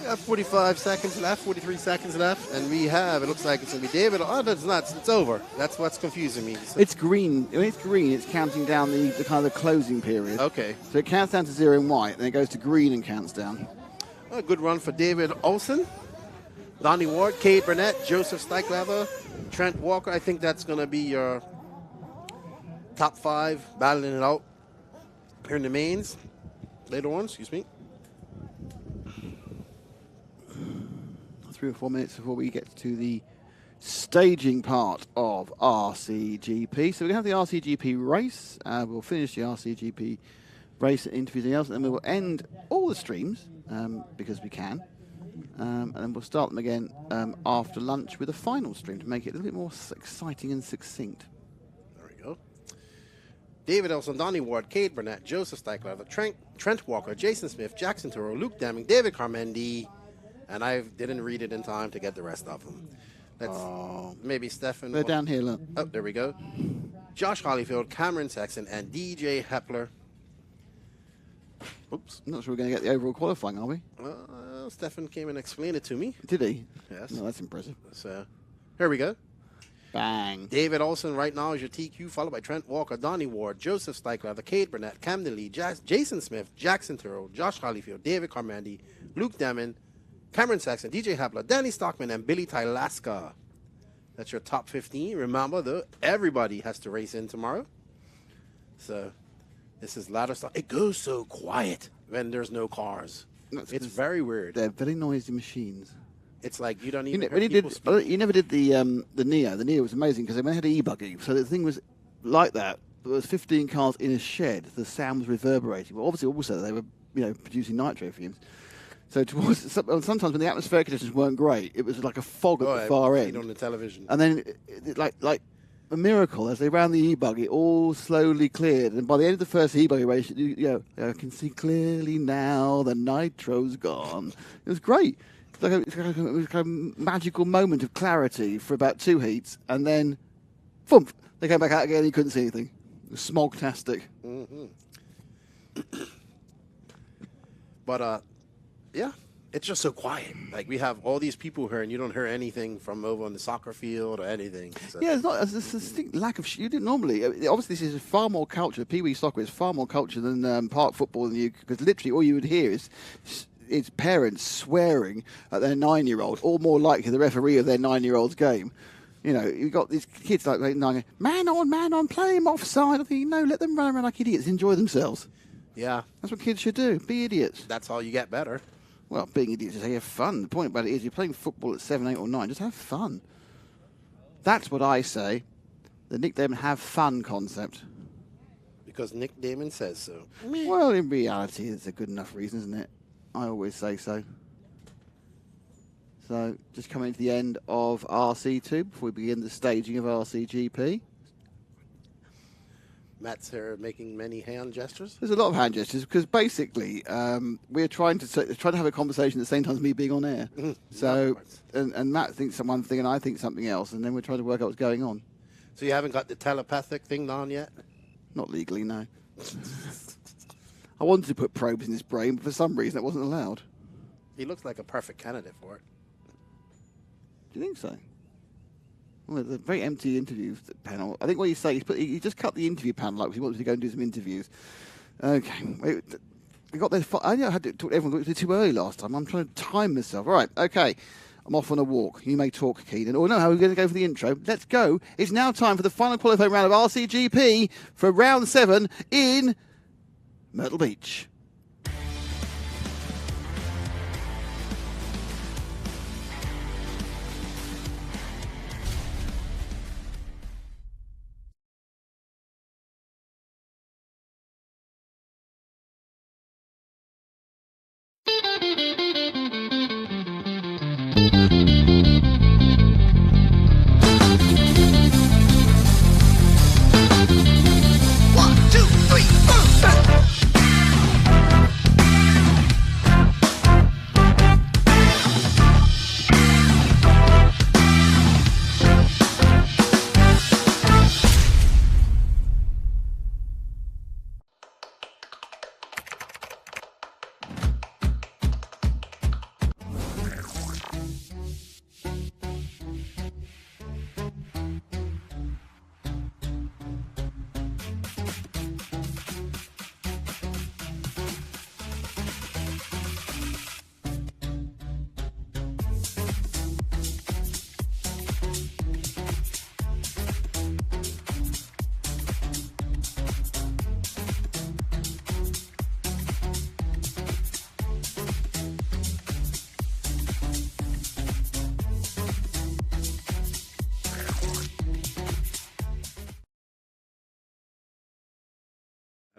We have 45 seconds left, 43 seconds left, and we have, it looks like it's going to be David. Oh, that's not, it's over. That's what's confusing me. So It's green. When it's green, it's counting down the kind of the closing period. Okay. So it counts down to 0 in white, then it goes to green and counts down. A good run for David Olson, Donnie Ward, Cade Burnett, Joseph Steichlever, Trent Walker. I think that's going to be your top 5 battling it out here in the mains. Later on, excuse me. 3 or 4 minutes before we get to the staging part of RCGP. So we have the RCGP race. We'll finish the RCGP race and interviews and else, and then we will end all the streams because we can. And then we'll start them again after lunch with a final stream to make it a little bit more exciting and succinct. There we go. David Elson, Donnie Ward, Cade Burnett, Joseph Steichlever, Trent Walker, Jason Smith, Jackson Toro, Luke Deming, David Carmendi, and I didn't read it in time to get the rest of them. Let's maybe Stefan. They're down here, look. Oh, there we go. Josh Hollyfield, Cameron Sexton, and DJ Hepler. Oops. I'm not sure we're going to get the overall qualifying, are we? Stefan came and explained it to me. Did he? Yes. No, that's impressive. So, here we go. Bang. David Olson right now is your TQ, followed by Trent Walker, Donnie Ward, Joseph Steichlever, Cade Burnett, Camden Lee, Jason Smith, Jackson Turo, Josh Hollyfield, David Carmandi, Luke Deming, Cameron Saxon, DJ Hapler, Danny Stockman, and Billy Tylaska. That's your top 15. Remember, though, everybody has to race in tomorrow. So, this is ladder stuff. It goes so quiet when there's no cars. It's very weird. They're very noisy machines. It's like you don't even You never did the Neo. The Neo was amazing because they had an e-buggy. So the thing was like that. There was 15 cars in a shed. The sound was reverberating. Well, obviously, also they were producing nitro fumes. So sometimes when the atmospheric conditions weren't great, it was like a fog at the far end. On the television. And then, like a miracle as they ran the e-buggy, all slowly cleared. And by the end of the first e-buggy race, I can see clearly now the nitro's gone. It was great. It was like a magical moment of clarity for about 2 heats, and then, thump, they came back out again and you couldn't see anything. It was smog-tastic. Mm-hmm. But, yeah, it's just so quiet. Like, we have all these people here, and you don't hear anything from over on the soccer field or anything. So. Yeah, there's a distinct lack of... You didn't normally... Obviously, this is far more culture. Pee Wee soccer is far more culture than park football. Because literally all you would hear is parents swearing at their 9-year-old, or more likely the referee of their 9-year-old's game. You know, you've got these kids like man on, play him offside. I think, no, let them run around like idiots, enjoy themselves. Yeah. That's what kids should do, be idiots. That's how you get better. Well, being idiots is how you have fun. The point about it is you're playing football at 7, 8 or 9, just have fun. That's what I say, the Nick Damon have fun concept. Because Nick Damon says so. Well, in reality, it's a good enough reason, isn't it? I always say so. So, just coming to the end of RC2 before we begin the staging of RCGP. Matt's here making many hand gestures. There's a lot of hand gestures because basically we're trying to have a conversation at the same time as me being on air. So, and Matt thinks one thing and I think something else, and then we're trying to work out what's going on. So you haven't got the telepathic thing on yet? Not legally, no. I wanted to put probes in his brain, but for some reason it wasn't allowed. He looks like a perfect candidate for it. Do you think so? Well, it's a very empty interview panel. I think what you say, he just cut the interview panel up because he wanted to go and do some interviews. Okay. We got there. I know I had to talk to everyone. Got too early last time. I'm trying to time myself. All right. Okay. I'm off on a walk. You may talk, Keenan. Oh, no, how are we going to go for the intro? Let's go. It's now time for the final qualifying round of RCGP for round 7 in Myrtle Beach.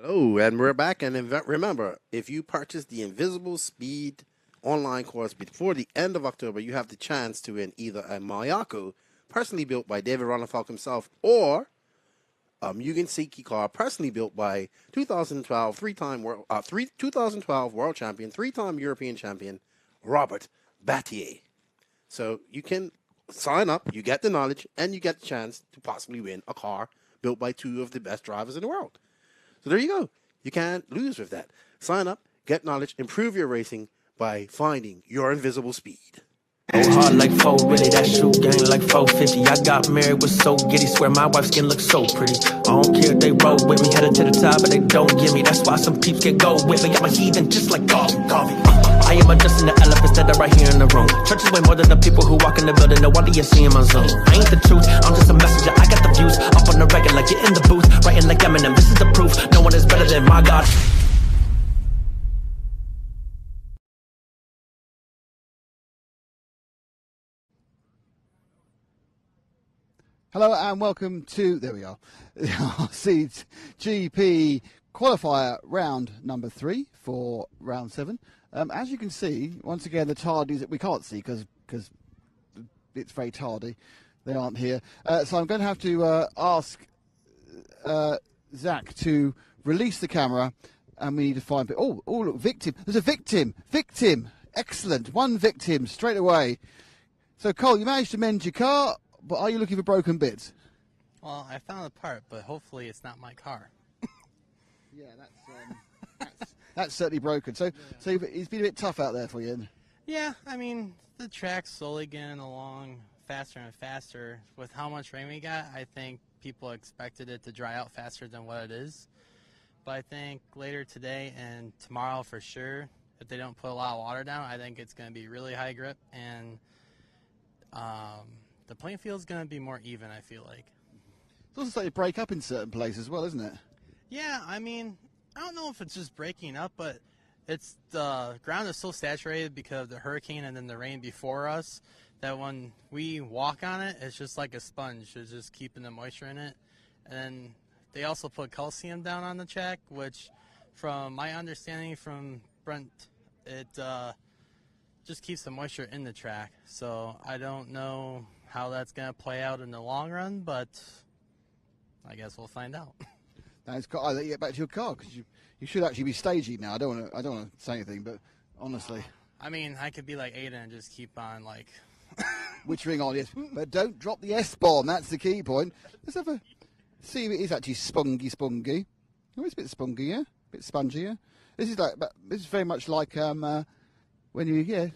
Hello, and we're back. And remember, if you purchase the Invisible Speed online course before the end of October, you have the chance to win either a Mayako, personally built by David Ronafalk himself, or a Mugen Seiki car, personally built by 2012 2012 world champion, 3-time European champion, Robert Battier. So you can sign up, you get the knowledge, and you get the chance to possibly win a car built by 2 of the best drivers in the world. So there you go. You can't lose with that. Sign up, get knowledge, improve your racing by finding your invisible speed. Go hard like 4, really, that shoe game like 450. I got married, was so giddy, swear my wife's skin looks so pretty. I don't care if they roll with me, headed to the top, but they don't give me. That's why some peeps can go with me. I'm a heathen just like coffee. I am adjusting the elephants that are right here in the room. Church is way more than the people who walk in the building. No wonder you're seeing my Zoom. I ain't the truth, I'm just a messenger. I got the views up on the regular. Get in the booth, writing like Eminem. This is the proof. No one is better than my God. Hello and welcome to, there we are, the RCGP qualifier round number 3 for round 7. As you can see, once again, the tardies that we can't see because it's very tardy. they aren't here. So I'm going to have to ask Zach to release the camera, and we need to find... Oh, look, victim. There's a victim. Victim. Excellent. One victim straight away. So, Cole, you managed to mend your car, but are you looking for broken bits? Well, I found a part, but hopefully it's not my car. Yeah, that's certainly broken. So it's been a bit tough out there for you. Yeah, I mean, the track's slowly getting along faster and faster. With how much rain we got, I think people expected it to dry out faster than what it is. But I think later today and tomorrow for sure, if they don't put a lot of water down, I think it's going to be really high grip, and the playing field's going to be more even, I feel like. It's also starting to break up in certain places as well, isn't it? Yeah, I mean, I don't know if it's just breaking up, but it's the ground is so saturated because of the hurricane and then the rain before us that when we walk on it, it's just like a sponge. It's just keeping the moisture in it. And then they also put calcium down on the track, which from my understanding from Brent, it just keeps the moisture in the track. So I don't know how that's going to play out in the long run, but I guess we'll find out. I'll let you get back to your car, because you should actually be staging now. I don't want to say anything, but honestly. I mean, I could be like Aiden and just keep on like... Which ring on, yes. But don't drop the S-bomb. That's the key point. Let's have a... See, it is actually spungy. Oh, it's a bit spungy, yeah? A bit spongy, yeah? This is very much like when you, a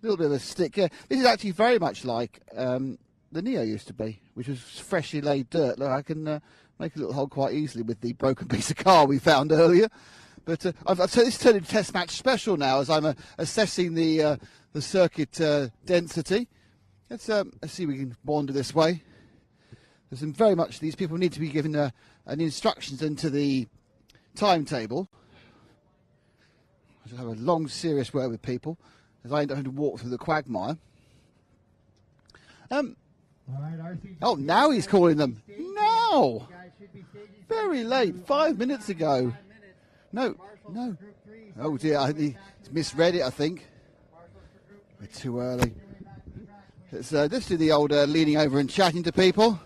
little bit of a stick, yeah. This is actually very much like the Neo used to be, which was freshly laid dirt. Look, I can... make a little hole quite easily with the broken piece of car we found earlier. But this turned into test match special now as I'm assessing the circuit density. Let's see if we can wander this way. There's some very much, these people need to be given an instructions into the timetable. I should have a long, serious word with people as I end up having to walk through the quagmire. Oh, now he's calling them. Now! Very late, 5 minutes ago. No. Oh dear, he's misread it, I think. We're too early. Let's do the old leaning over and chatting to people.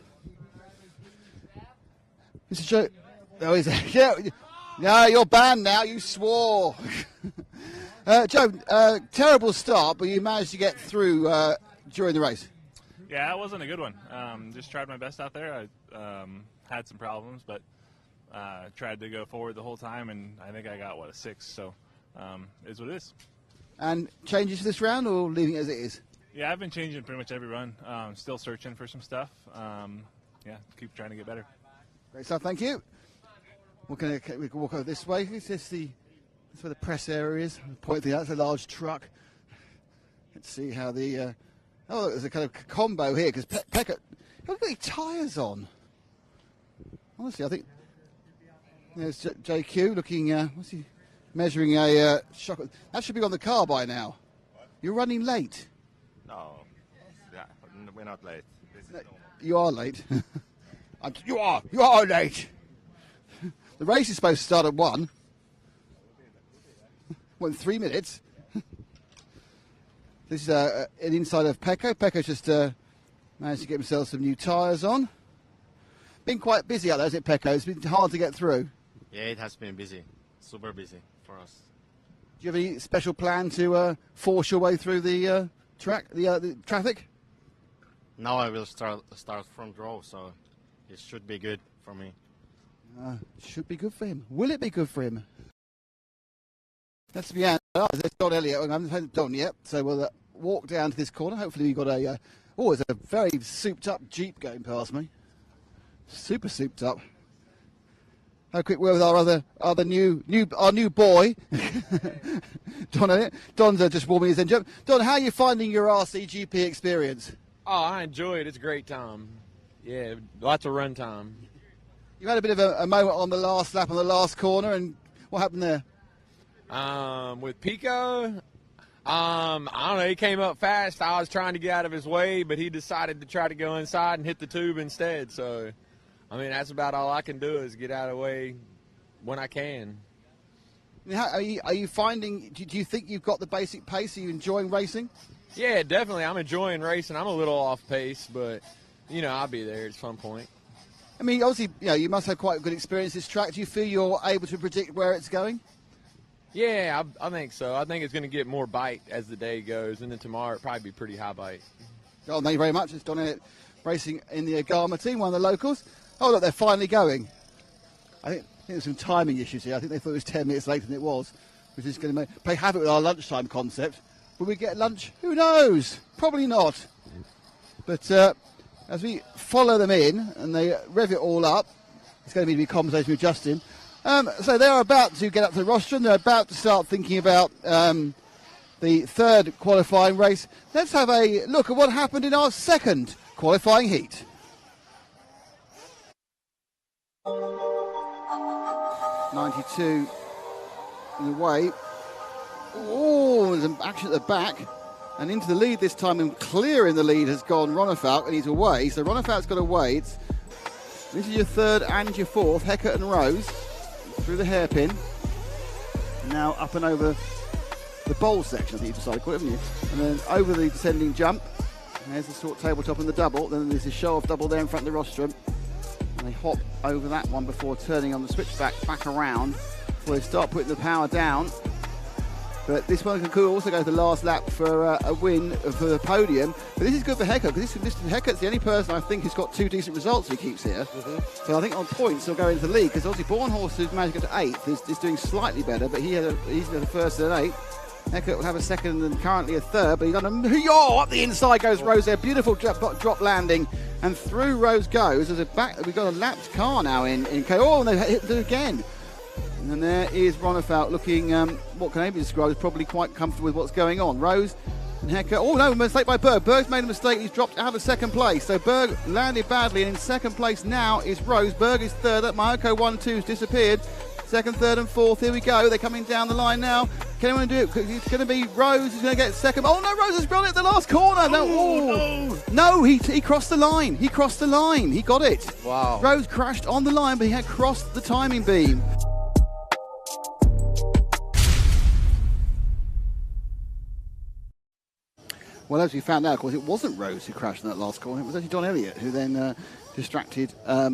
Mr. Joe. Oh, is it? Yeah. No, you're banned now. You swore. Joe, terrible start, but you managed to get through during the race. Yeah, it wasn't a good one. Just tried my best out there. I had some problems, but tried to go forward the whole time, and I think I got, a 6. So it is what it is. And changes to this round, or leaving it as it is? Yeah, I've been changing pretty much every run. Still searching for some stuff. Keep trying to get better. Great stuff, thank you. We can walk over this way. That's where the press area is. Point that's a large truck. Let's see how the... Oh, there's a kind of combo here, because Pekka... Look at the tyres on. Honestly, I think... There's JQ looking... what's he... Measuring a shock... That should be on the car by now. What? You're running late. No. Yeah, we're not late. You are late. You are late. The race is supposed to start at 1. Well, in 3 minutes. This is an inside of Pecco. Pecco's just managed to get himself some new tyres on. Been quite busy out there, hasn't it, Pecco? It's been hard to get through. Yeah, it has been busy. Super busy for us. Do you have any special plan to force your way through the the traffic? Now I will start front row, so it should be good for me. Should be good for him. Will it be good for him? That's the end. There's Don Elliott. I haven't done yet, so we'll walk down to this corner. Hopefully we've got a... there's a very souped-up Jeep going past me. Super souped up. Have a quick word with our new boy, Don Elliott. Don's just warming his engine. Don, how are you finding your RCGP experience? Oh, I enjoy it. It's a great time. Yeah, lots of run time. You had a bit of a moment on the last lap on the last corner, and what happened there? With Pico, I don't know, he came up fast. I was trying to get out of his way, but he decided to try to go inside and hit the tube instead. So, I mean, that's about all I can do is get out of the way when I can. Are you finding, do you think you've got the basic pace? Are you enjoying racing? Yeah, definitely. I'm enjoying racing. I'm a little off pace, but I'll be there at some point. I mean, obviously, you must have quite a good experience this track. Do you feel you're able to predict where it's going? Yeah, I think so. I think it's going to get more bite as the day goes, and then tomorrow it'll probably be pretty high bite. Oh, thank you very much. It's Don Elliott racing in the Agama team, one of the locals. Oh, look, they're finally going. I think there's some timing issues here. I think they thought it was 10 minutes later than it was, which is going to play havoc with our lunchtime concept. Will we get lunch? Who knows? Probably not. But as we follow them in and they rev it all up, it's going to be conversation with Justin. So they are about to get up to the rostrum. They're about to start thinking about the third qualifying race. Let's have a look at what happened in our second qualifying heat. .92 in the way. Oh, there's some action at the back. And into the lead this time, and clear in the lead has gone Ronefalk, and he's away. So Ronefalk's got away. This is your third and your fourth, Heckert and Rose, through the hairpin. Now up and over the bowl section, I think you decided to call it, haven't you? And then over the descending jump. There's the sort of tabletop and the double. Then there's a show-off double there in front of the rostrum. And they hop over that one before turning on the switchback back around before they start putting the power down. But this one could also go to the last lap for a win for the podium. But this is good for Heckert, because Heckert's the only person I think who's got two decent results he keeps here. So I think on points he'll go into the lead, because obviously Bornhorst, who's managed to get to 8th, is doing slightly better, but he's the first and 8th. Heckert will have a second and currently a third, but he's done up the inside goes Rose there. Beautiful drop landing, and through Rose goes. We've got a lapped car now in KO, and they've hit it again. And there is Ronefalk looking, what can be described as probably quite comfortable with what's going on. Rose and Heckert. Oh no, mistake by Berg. Berg's made a mistake. He's dropped out of second place. So Berg landed badly, and in second place now is Rose. Berg is third. That Mayoko 1-2's disappeared. Second, third, and fourth. Here we go. They're coming down the line now. Can anyone do it? It's going to be Rose. He's going to get second. Oh no, Rose has got it at the last corner. No, he crossed the line. He crossed the line. He got it. Wow. Rose crashed on the line, but he had crossed the timing beam. Well, as we found out, of course, it wasn't Rose who crashed in that last corner. It was actually Don Elliott who then distracted, I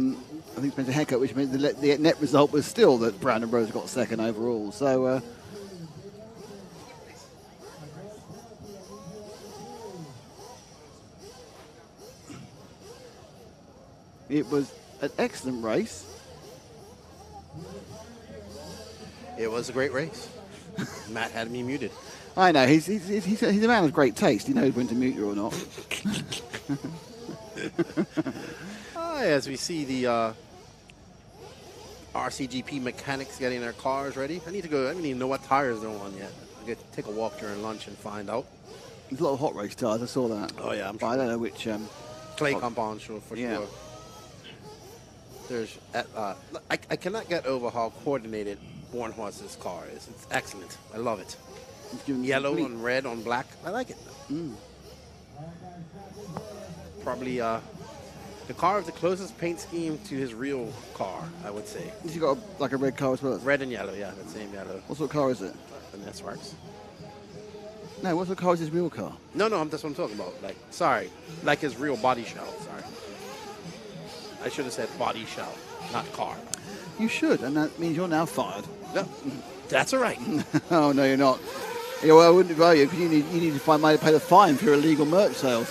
think, Spencer Heckert, which meant the net result was still that Brandon Rose got second overall. So, it was an excellent race. It was a great race. Matt had me muted. I know, he's a man of great taste. He knows when to mute you or not. As we see the RCGP mechanics getting their cars ready. I don't even know what tires they're on yet. I get to take a walk during lunch and find out. There's a lot of hot race tires, I saw that. Oh yeah, I don't know which... clay compound, sure. There's, I cannot get over how coordinated Bornhorst's car is. It's excellent. I love it. Yellow and red on black. I like it. Probably the car with the closest paint scheme to his real car, I would say. Has he got a red car as well? Red and yellow, yeah, the same yellow. What sort of car is it? An S-Works. No, what sort of car is his real car? No, that's what I'm talking about. Like his real body shell. Sorry, I should have said body shell, not car. You should, and that means you're now fired. No, that's all right. Oh no, you're not. Yeah, well, I wouldn't advise you, because you need to find money to pay the fine for your illegal merch sales.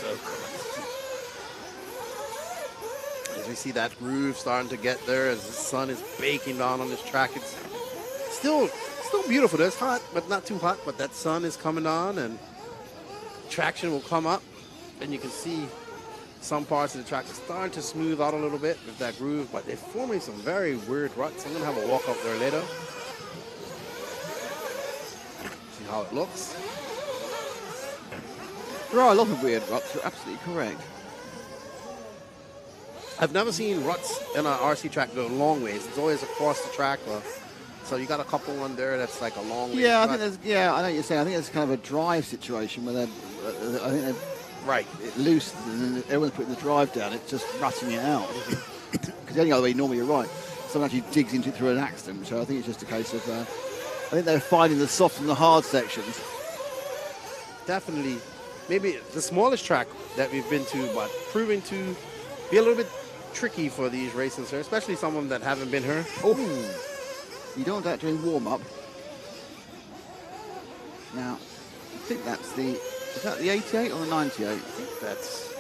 As we see that groove starting to get there, as the sun is baking down on this track, it's still beautiful. It's hot, but not too hot. But that sun is coming on, and traction will come up, and you can see some parts of the track are starting to smooth out a little bit with that groove, but they're forming some very weird ruts. I'm going to have a walk up there later. See how it looks. There are a lot of weird ruts, you're absolutely correct. I've never seen ruts in an RC track go long ways. It's always across the track. So you got a couple on there that's like a long way. Yeah, I know what you're saying. I think it's kind of a drive situation where they're loose, and everyone's putting the drive down. It's just rutting it out. Because the only other way normally you're right, someone actually digs into it through an accident. So I think it's just a case of I think they're finding the soft and the hard sections. Definitely, maybe the smallest track that we've been to, but proving to be a little bit tricky for these races here, especially some of them that haven't been here. Oh, you don't want that during warm-up. Now, I think that's is that the 88 or the 98? I think that's...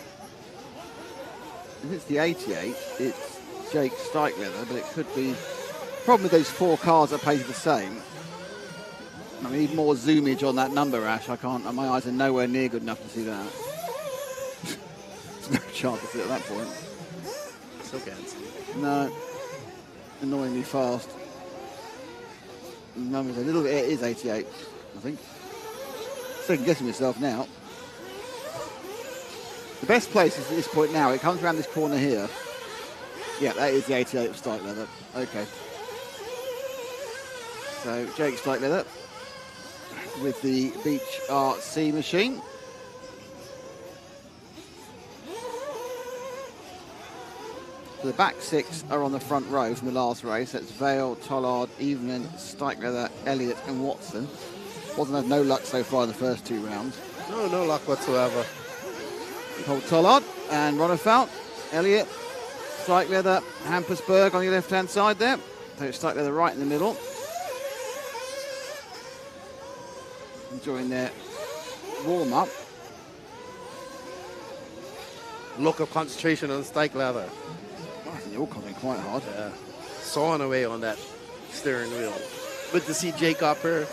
If it's the 88, it's Jake Stikelether, but it could be... Problem with those 4 cars that pace the same. I need more zoomage on that number, Ash. I can't. My eyes are nowhere near good enough to see that. There's no chance to see it at that point. Still can't see. No. Annoyingly fast. The number's a little bit. It is 88, I think. Second guessing myself now. The best place is at this point now. It comes around this corner here. Yeah, that is the 88 of Stikelether. Okay. So Jake Stikelether with the Beach RC machine. So the back 6 are on the front row from the last race. That's Vale, Tollard, Evening, Stikelether, Elliott and Watson. Watson had no luck so far in the first 2 rounds. No luck whatsoever. Hold Tollard and Ronefelt, Elliott, Stikelether, Hampersburg on your left-hand side there. So Stikelether right in the middle. Enjoying their warm-up. Look of concentration on Stikelether. I think they're all coming quite hard. Yeah. Sawing away on that steering wheel. Good to see Jake up here.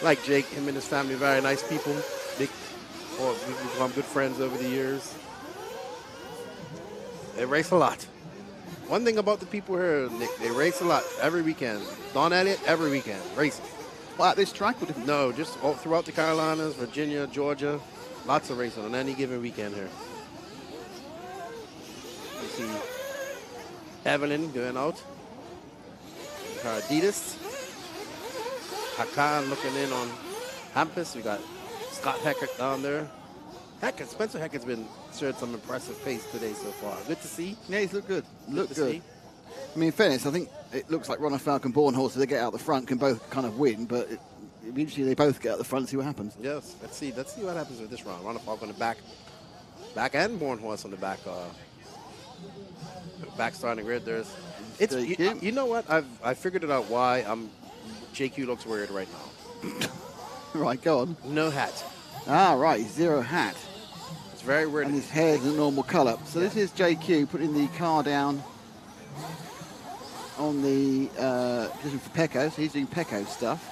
Like Jake, him and his family, very nice people. We've become good friends over the years. They race a lot. One thing about the people here, Nick, they race a lot every weekend. Don Elliott, every weekend, racing. Well, at this track? No, just all throughout the Carolinas, Virginia, Georgia. Lots of racing on any given weekend here. You see Evelyn going out. Her Adidas. Hakan looking in on Hampus. We got Scott Heckert down there. Spencer Heckert's been showing some impressive pace today so far. Good to see. Yeah, he's looked good. Looked good. See. I mean, in fairness, I think it looks like Ronald Falk and Bornhorst, if they get out the front, can both kind of win, but eventually they both get out the front and see what happens. Yes, let's see what happens with this round. Ronald Falk on the back and Bornhorst on the back. Back starting grid. You know what? I figured it out why JQ looks weird right now. Right, go on. No hat. Ah, right, he's 0 hat. It's very weird. And his hair's a normal colour. So this is JQ putting the car down on the position for Pecco. So he's doing Pecco stuff.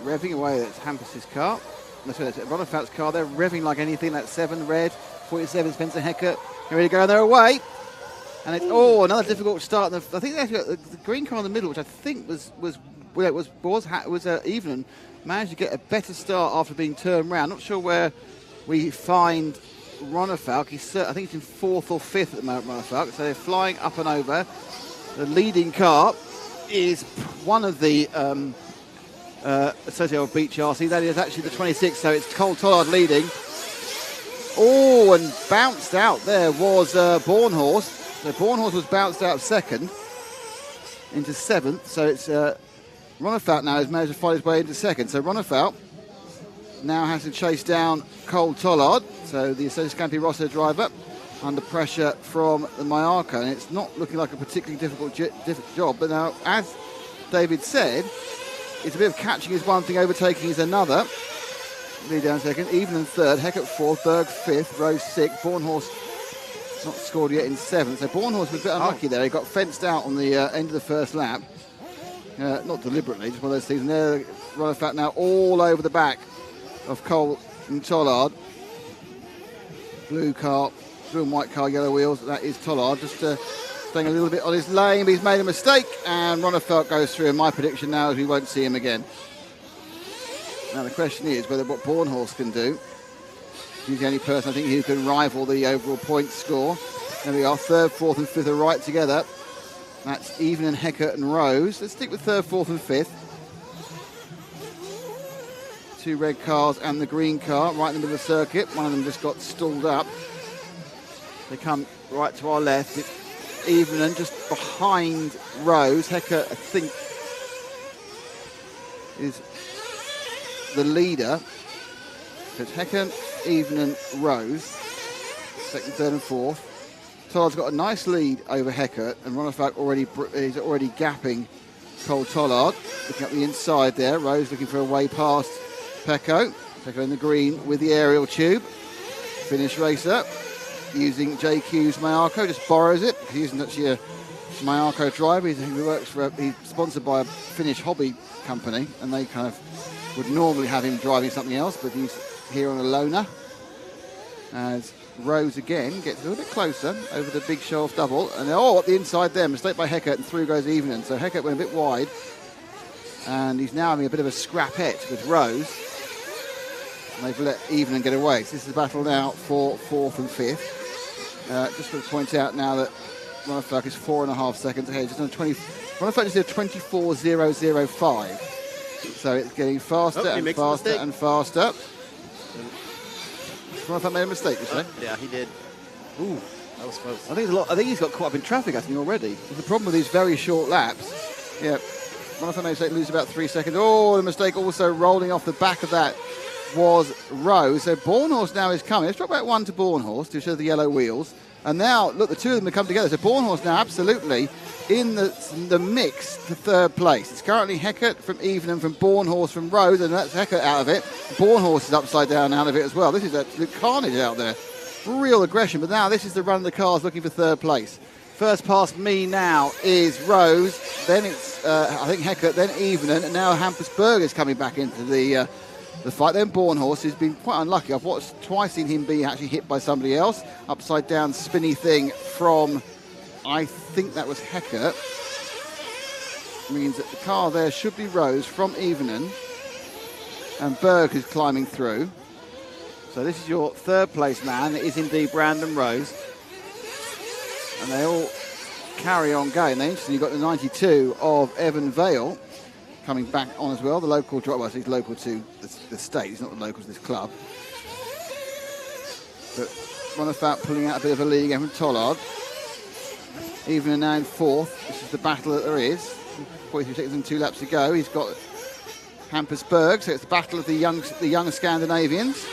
Revving away, that's Hampus's car. That's Ronafelt's car. They're revving like anything. That's 7 red, 47 Spencer Heckert. Here we go, they're away. And it's another difficult start. I think they actually got the green car in the middle, which I think was Evening, managed to get a better start after being turned round. Not sure where we find Ronefelt. I think he's in 4th or 5th at the moment, Ronefelt. So they're flying up and over. The leading car is one of the associated Beach RC. That is actually the 26, so it's Cole Tollard leading. Oh, and bounced out there was Bornhorst. So Bornhorst was bounced out 2nd into 7th. So it's Ronefelt now has managed to fight his way into 2nd. So Ronefelt now has to chase down Cole Tollard. So the Associated Scampi Rosso driver under pressure from the Mallorca. And it's not looking like a particularly difficult job. But now, as David said, it's a bit of catching is one thing, overtaking is another. Lead down 2nd, Evening 3rd, Heckert 4th, Berg 5th, Rose 6th, Bornhorst not scored yet in 7th. So Bornhorst was a bit unlucky there. He got fenced out on the end of the first lap. Not deliberately, just one of those things. And there, Ronefelt now all over the back of Cole and Tollard. Blue and white car, yellow wheels. That is Tollard. Just staying a little bit on his lane, but he's made a mistake, and Ronefelt goes through. And my prediction now is we won't see him again. Now the question is whether what Bornhorst can do. He's the only person I think who can rival the overall point score. There we are, 3rd, 4th and 5th are right together. That's Evening, Heckert and Rose. Let's stick with 3rd, 4th and 5th. two red cars and the green car right in the middle of the circuit. One of them just got stalled up. They come right to our left. It's Evening just behind Rose. Hecker, I think, is the leader. So it's Hecker, Evening, Rose. Second, third and fourth. Tollard's got a nice lead over Hecker, and Ronafalk is already gapping Cole Tollard. Looking up the inside there. Rose looking for a way past Pecco. Pecco in the green with the aerial tube. Finish racer using JQ's Mayako, just borrows it. He isn't actually a Mayako driver. He's sponsored by a Finnish hobby company, and they kind of would normally have him driving something else, but he's here on a loaner. As Rose again gets a little bit closer over the big show off double, and up the inside there, mistake by Heckert, and through goes Evening. So Heckert went a bit wide, and he's now having a bit of a scrapette with Rose. And they've let Evening get away. So this is a battle now for fourth and fifth. Just to point out now that Ronafalk is 4.5 seconds ahead. Just on 20. Ronafalk just did 24.005. So it's getting faster and faster and faster. Ronafalk made a mistake, you say? Yeah, he did. Ooh, that was close. I think he's got caught up in traffic, I think, already. There's the problem with these very short laps. Yeah, Ronafalk made a mistake, lose about 3 seconds. Oh, the mistake also rolling off the back of that was Rose. So Bornhorst now is coming. Let's drop back one to Bornhorst to show the yellow wheels. And now, look, the two of them have come together. So Bornhorst now absolutely in the mix to third place. It's currently Heckert from Evening, from Bornhorst from Rose, and that's Heckert out of it. Bornhorst is upside down out of it as well. This is absolute carnage out there. Real aggression. But now this is the run of the cars looking for third place. First past me now is Rose. Then it's, I think, Heckert, then Evening, and now Hampus is coming back into the fight. Then Bornhorst has been quite unlucky. I've watched twice, seen him be actually hit by somebody else. Upside down spinny thing from, I think that was Heckert. Means that the car there should be Rose from Evening. And Berg is climbing through. So this is your third place man. It is indeed Brandon Rose. And they all carry on going. Now, interestingly, you've got the 92 of Evan Vale coming back on as well. The local driver, well, he's local to the state. He's not the local to this club. But Ronafalk pulling out a bit of a lead again from Tollard. Evening now in fourth. This is the battle that there is. 43 seconds and 2 laps to go. He's got Hampus Berg, so it's the battle of the young Scandinavians.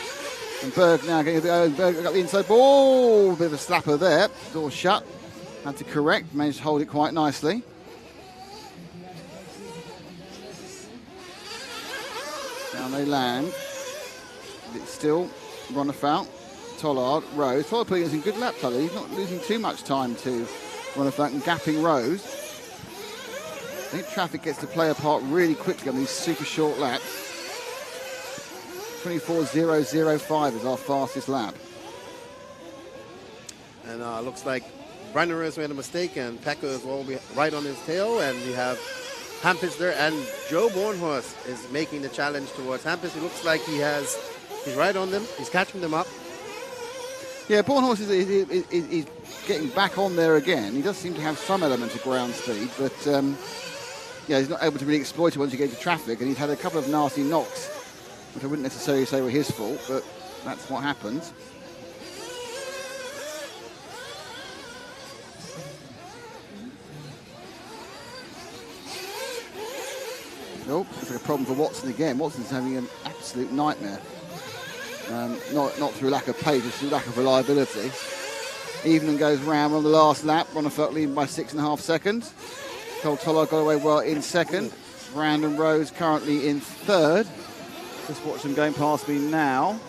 And Berg now getting Berg got the inside ball. A bit of a slapper there. Door shut. Had to correct. Managed to hold it quite nicely. Down they land. It's still Ronafalk, Tollard, Rose. Tollard putting us in good lap, Tollard. He's not losing too much time to Ronafalk and gapping Rose. I think traffic gets to play a part really quickly on these super short laps. 24.005 is our fastest lap. And looks like Brandon Rose made a mistake, and Pecco is well right on his tail, and we have Hampus there, and Joe Bornhorst is making the challenge towards Hampus. It looks like he's right on them. He's catching them up. Yeah, Bornhorst is getting back on there again. He does seem to have some element of ground speed, but yeah, he's not able to really exploit it once you get into traffic, and he's had a couple of nasty knocks, which I wouldn't necessarily say were his fault, but that's what happens. Oh, it's like a problem for Watson again. Watson's having an absolute nightmare. Not through lack of pace, just through lack of reliability. Evening goes round on the last lap. Ronafalk leading by 6.5 seconds. Cole Tollard got away well in second. Brandon Rose currently in third. Just watch them going past me now.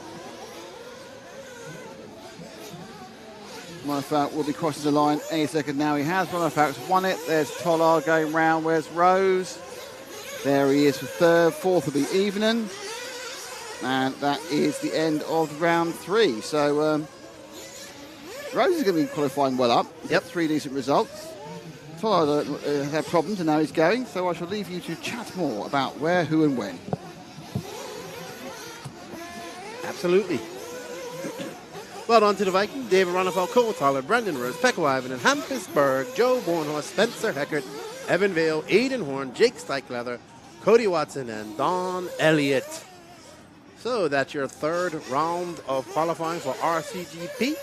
Ronafalk will be crossing the line any second now. He has. Ronafalk's won it. There's Tollard going round. Where's Rose? There he is for third. Fourth will be Evening. And that is the end of round 3. So Rose is going to be qualifying well up. Yep, 3 decent results. Tollard had problems and now he's going. So I shall leave you to chat more about where, who and when. Absolutely. Well, on to the Viking. David Ronafalk, Cole Tollard, Brandon Rose, Pecco Ivan, and Hampus Berg, Joe Bornhorst, Spencer Heckert, Evan Vale, Aidan Horn, Jake Steichleather, Cody Watson, and Don Elliott. So that's your third round of qualifying for RCGP.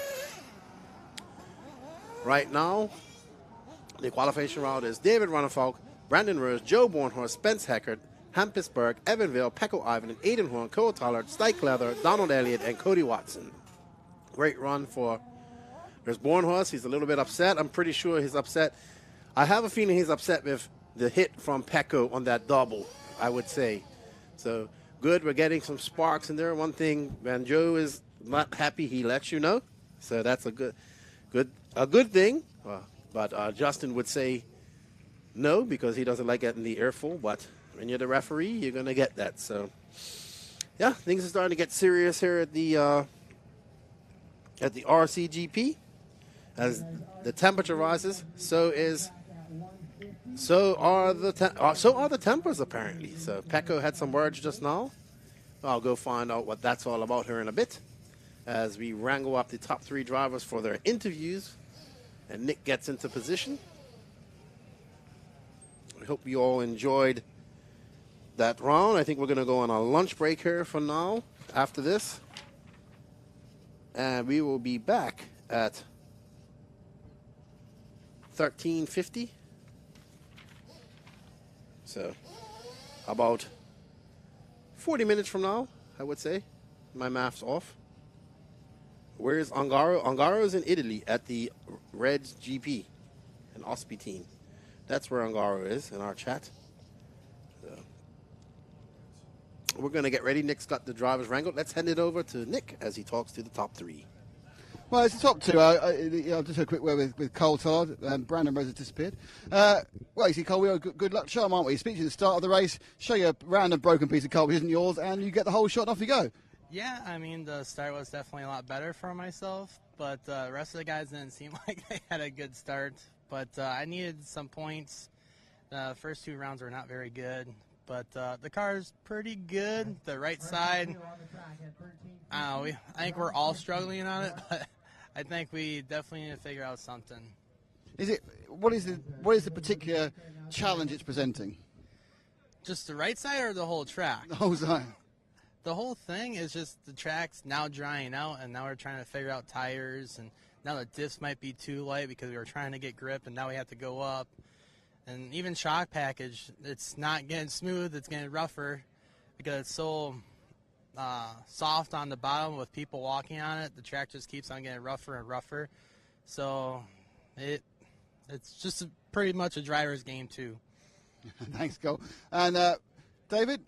Right now, the qualification round is David Runnerfolk, Brandon Rose, Joe Bornhorst, Spence Heckert, Hampisburg, Evanville, Pecco Ivan, and Aiden Horn, Cole Tollard, Stike Leather, Donald Elliott, and Cody Watson. Great run for... There's Bornhorst. He's a little bit upset. I'm pretty sure he's upset. I have a feeling he's upset with the hit from Pecco on that double, I would say. So, good. We're getting some sparks in there. One thing, when Joe is not happy, he lets you know. So that's a good thing. But Justin would say no because he doesn't like getting the earful. But when you're the referee, you're going to get that. So, yeah, things are starting to get serious here at the RCGP. As the temperature rises, so are the tempers apparently. So Pecco had some words just now. I'll go find out what that's all about here in a bit, as we wrangle up the top 3 drivers for their interviews, and Nick gets into position. I hope you all enjoyed that round. I think we're going to go on a lunch break here for now after this, and we will be back at 13:50. So about 40 minutes from now, I would say. My math's off. Where's Ongaro? Ongaro's in Italy at the Reds GP, an OSPI team. That's where Ongaro is in our chat. So we're going to get ready. Nick's got the drivers wrangled. Let's hand it over to Nick as he talks to the top 3. Well, it's the top 2. I'll just have a quick word with Cole Todd. Brandon Rose has disappeared. Well, you see, Cole, we are a good luck charm, aren't we? Speak to the start of the race, show you a random broken piece of coal which isn't yours, and you get the whole shot and off you go. Yeah, I mean, the start was definitely a lot better for myself, but the rest of the guys didn't seem like they had a good start. But I needed some points. The first 2 rounds were not very good, but the car's pretty good. The right side, I think we're all struggling on it, but I think we definitely need to figure out something. What is the particular challenge it's presenting? Just the right side or the whole track? The whole side. The whole thing is just the track's now drying out, and now we're trying to figure out tires, and now the diffs might be too light because we were trying to get grip, and now we have to go up. And even shock package, it's not getting smooth, it's getting rougher because it's so soft on the bottom with people walking on it. The track just keeps on getting rougher and rougher. So it's just pretty much a driver's game too. Thanks, Cole. And David,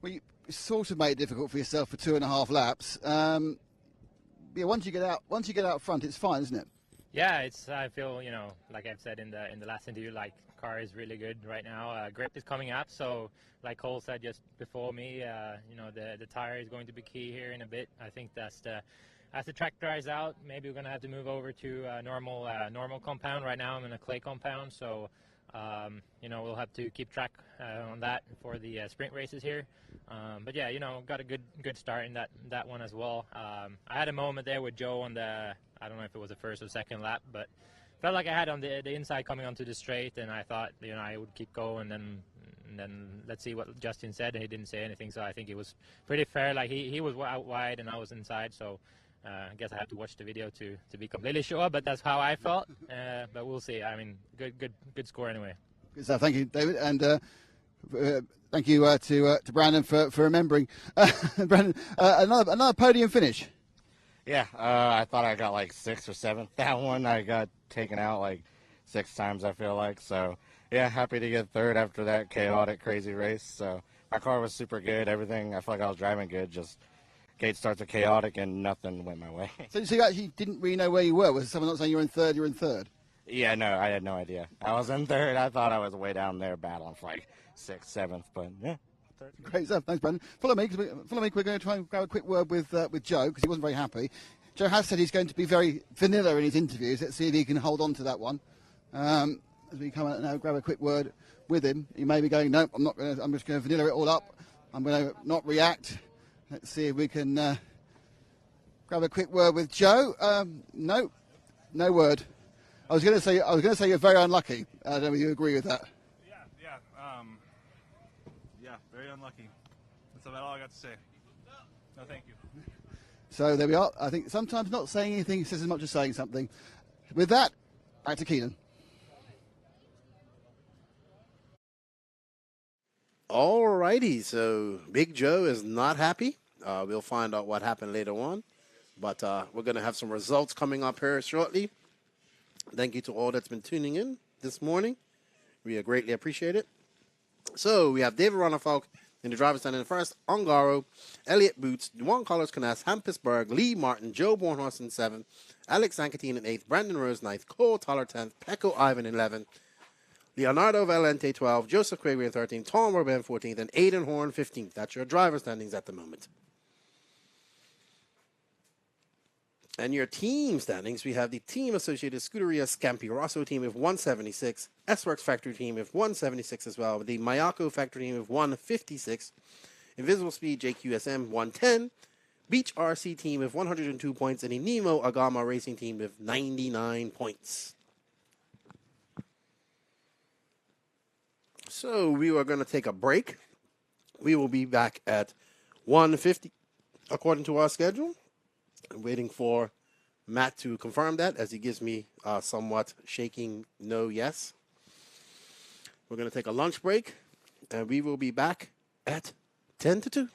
well, you sort of made it difficult for yourself for 2.5 laps. Yeah, once you get out front, it's fine, isn't it? Yeah, I feel, like I've said in the last interview, like car is really good right now. Grip is coming up, so like Cole said just before me, the tire is going to be key here in a bit. I think as the track dries out, maybe we're going to have to move over to a normal compound. Right now I'm in a clay compound, so we'll have to keep track on that for the sprint races here. But yeah, got a good start in that one as well. I had a moment there with Joe on I don't know if it was the first or second lap, but felt like I had on the inside coming onto the straight, and I thought I would keep going, and then let's see what Justin said, and he didn't say anything, so I think it was pretty fair. Like he was out wide and I was inside, so I guess I have to watch the video to be completely sure, but that's how I felt. But we'll see. I mean, good score anyway. Good stuff. Thank you, David, and thank you to Brandon for remembering. Brandon, another podium finish. Yeah, I thought I got like 6th or 7th. That one I got taken out like 6 times, I feel like. So, yeah, happy to get 3rd after that chaotic, crazy race. So, my car was super good. Everything, I felt like I was driving good. Just gate starts are chaotic and nothing went my way. So you actually didn't really know where you were? Was someone not saying you're in 3rd, you're in 3rd? Yeah, no, I had no idea. I was in 3rd. I thought I was way down there battling for like 6th, 7th, but yeah. Great stuff. Thanks, Brandon. Follow me. We're going to try and grab a quick word with Joe because he wasn't very happy. Joe has said he's going to be very vanilla in his interviews. Let's see if he can hold on to that one. As we come out now, grab a quick word with him. He may be going, no, I'm not going to. I'm just going to vanilla it all up. I'm going to not react. Let's see if we can grab a quick word with Joe. No word. I was going to say you're very unlucky. I don't know if you agree with that. Yeah, very unlucky. That's about all I got to say. No, thank you. So there we are. I think sometimes not saying anything says as much as saying something. With that, back to Keenan. All righty, so Big Joe is not happy. We'll find out what happened later on. But we're going to have some results coming up here shortly. Thank you to all that's been tuning in this morning. We greatly appreciate it. So we have David Ronafalk in the driver's stand in the first, Ongaro, Elliott Boots, Juan Carlos Canas, Hampisberg, Lee Martin, Joe Bornhorst in 7th, Alex Sankatine in 8th, Brandon Rose 9th, Cole Toller 10th, Pecco Ivan in 11th, Leonardo Valente 12th, Joseph Quagley in 13th, Tom Robin 14th, and Aiden Horn 15th. That's your driver standings at the moment. And your team standings, we have the Team Associated Scuderia Scampi Rosso team with 176, S-Works Factory team with 176 as well, the Mayako Factory team with 156, Invisible Speed JQSM 110, Beach RC team with 102 points, and the Nemo Agama Racing team with 99 points. So we are going to take a break. We will be back at 1:50 according to our schedule. I'm waiting for Matt to confirm that as he gives me somewhat shaking no yes. We're going to take a lunch break, and we will be back at 1:50.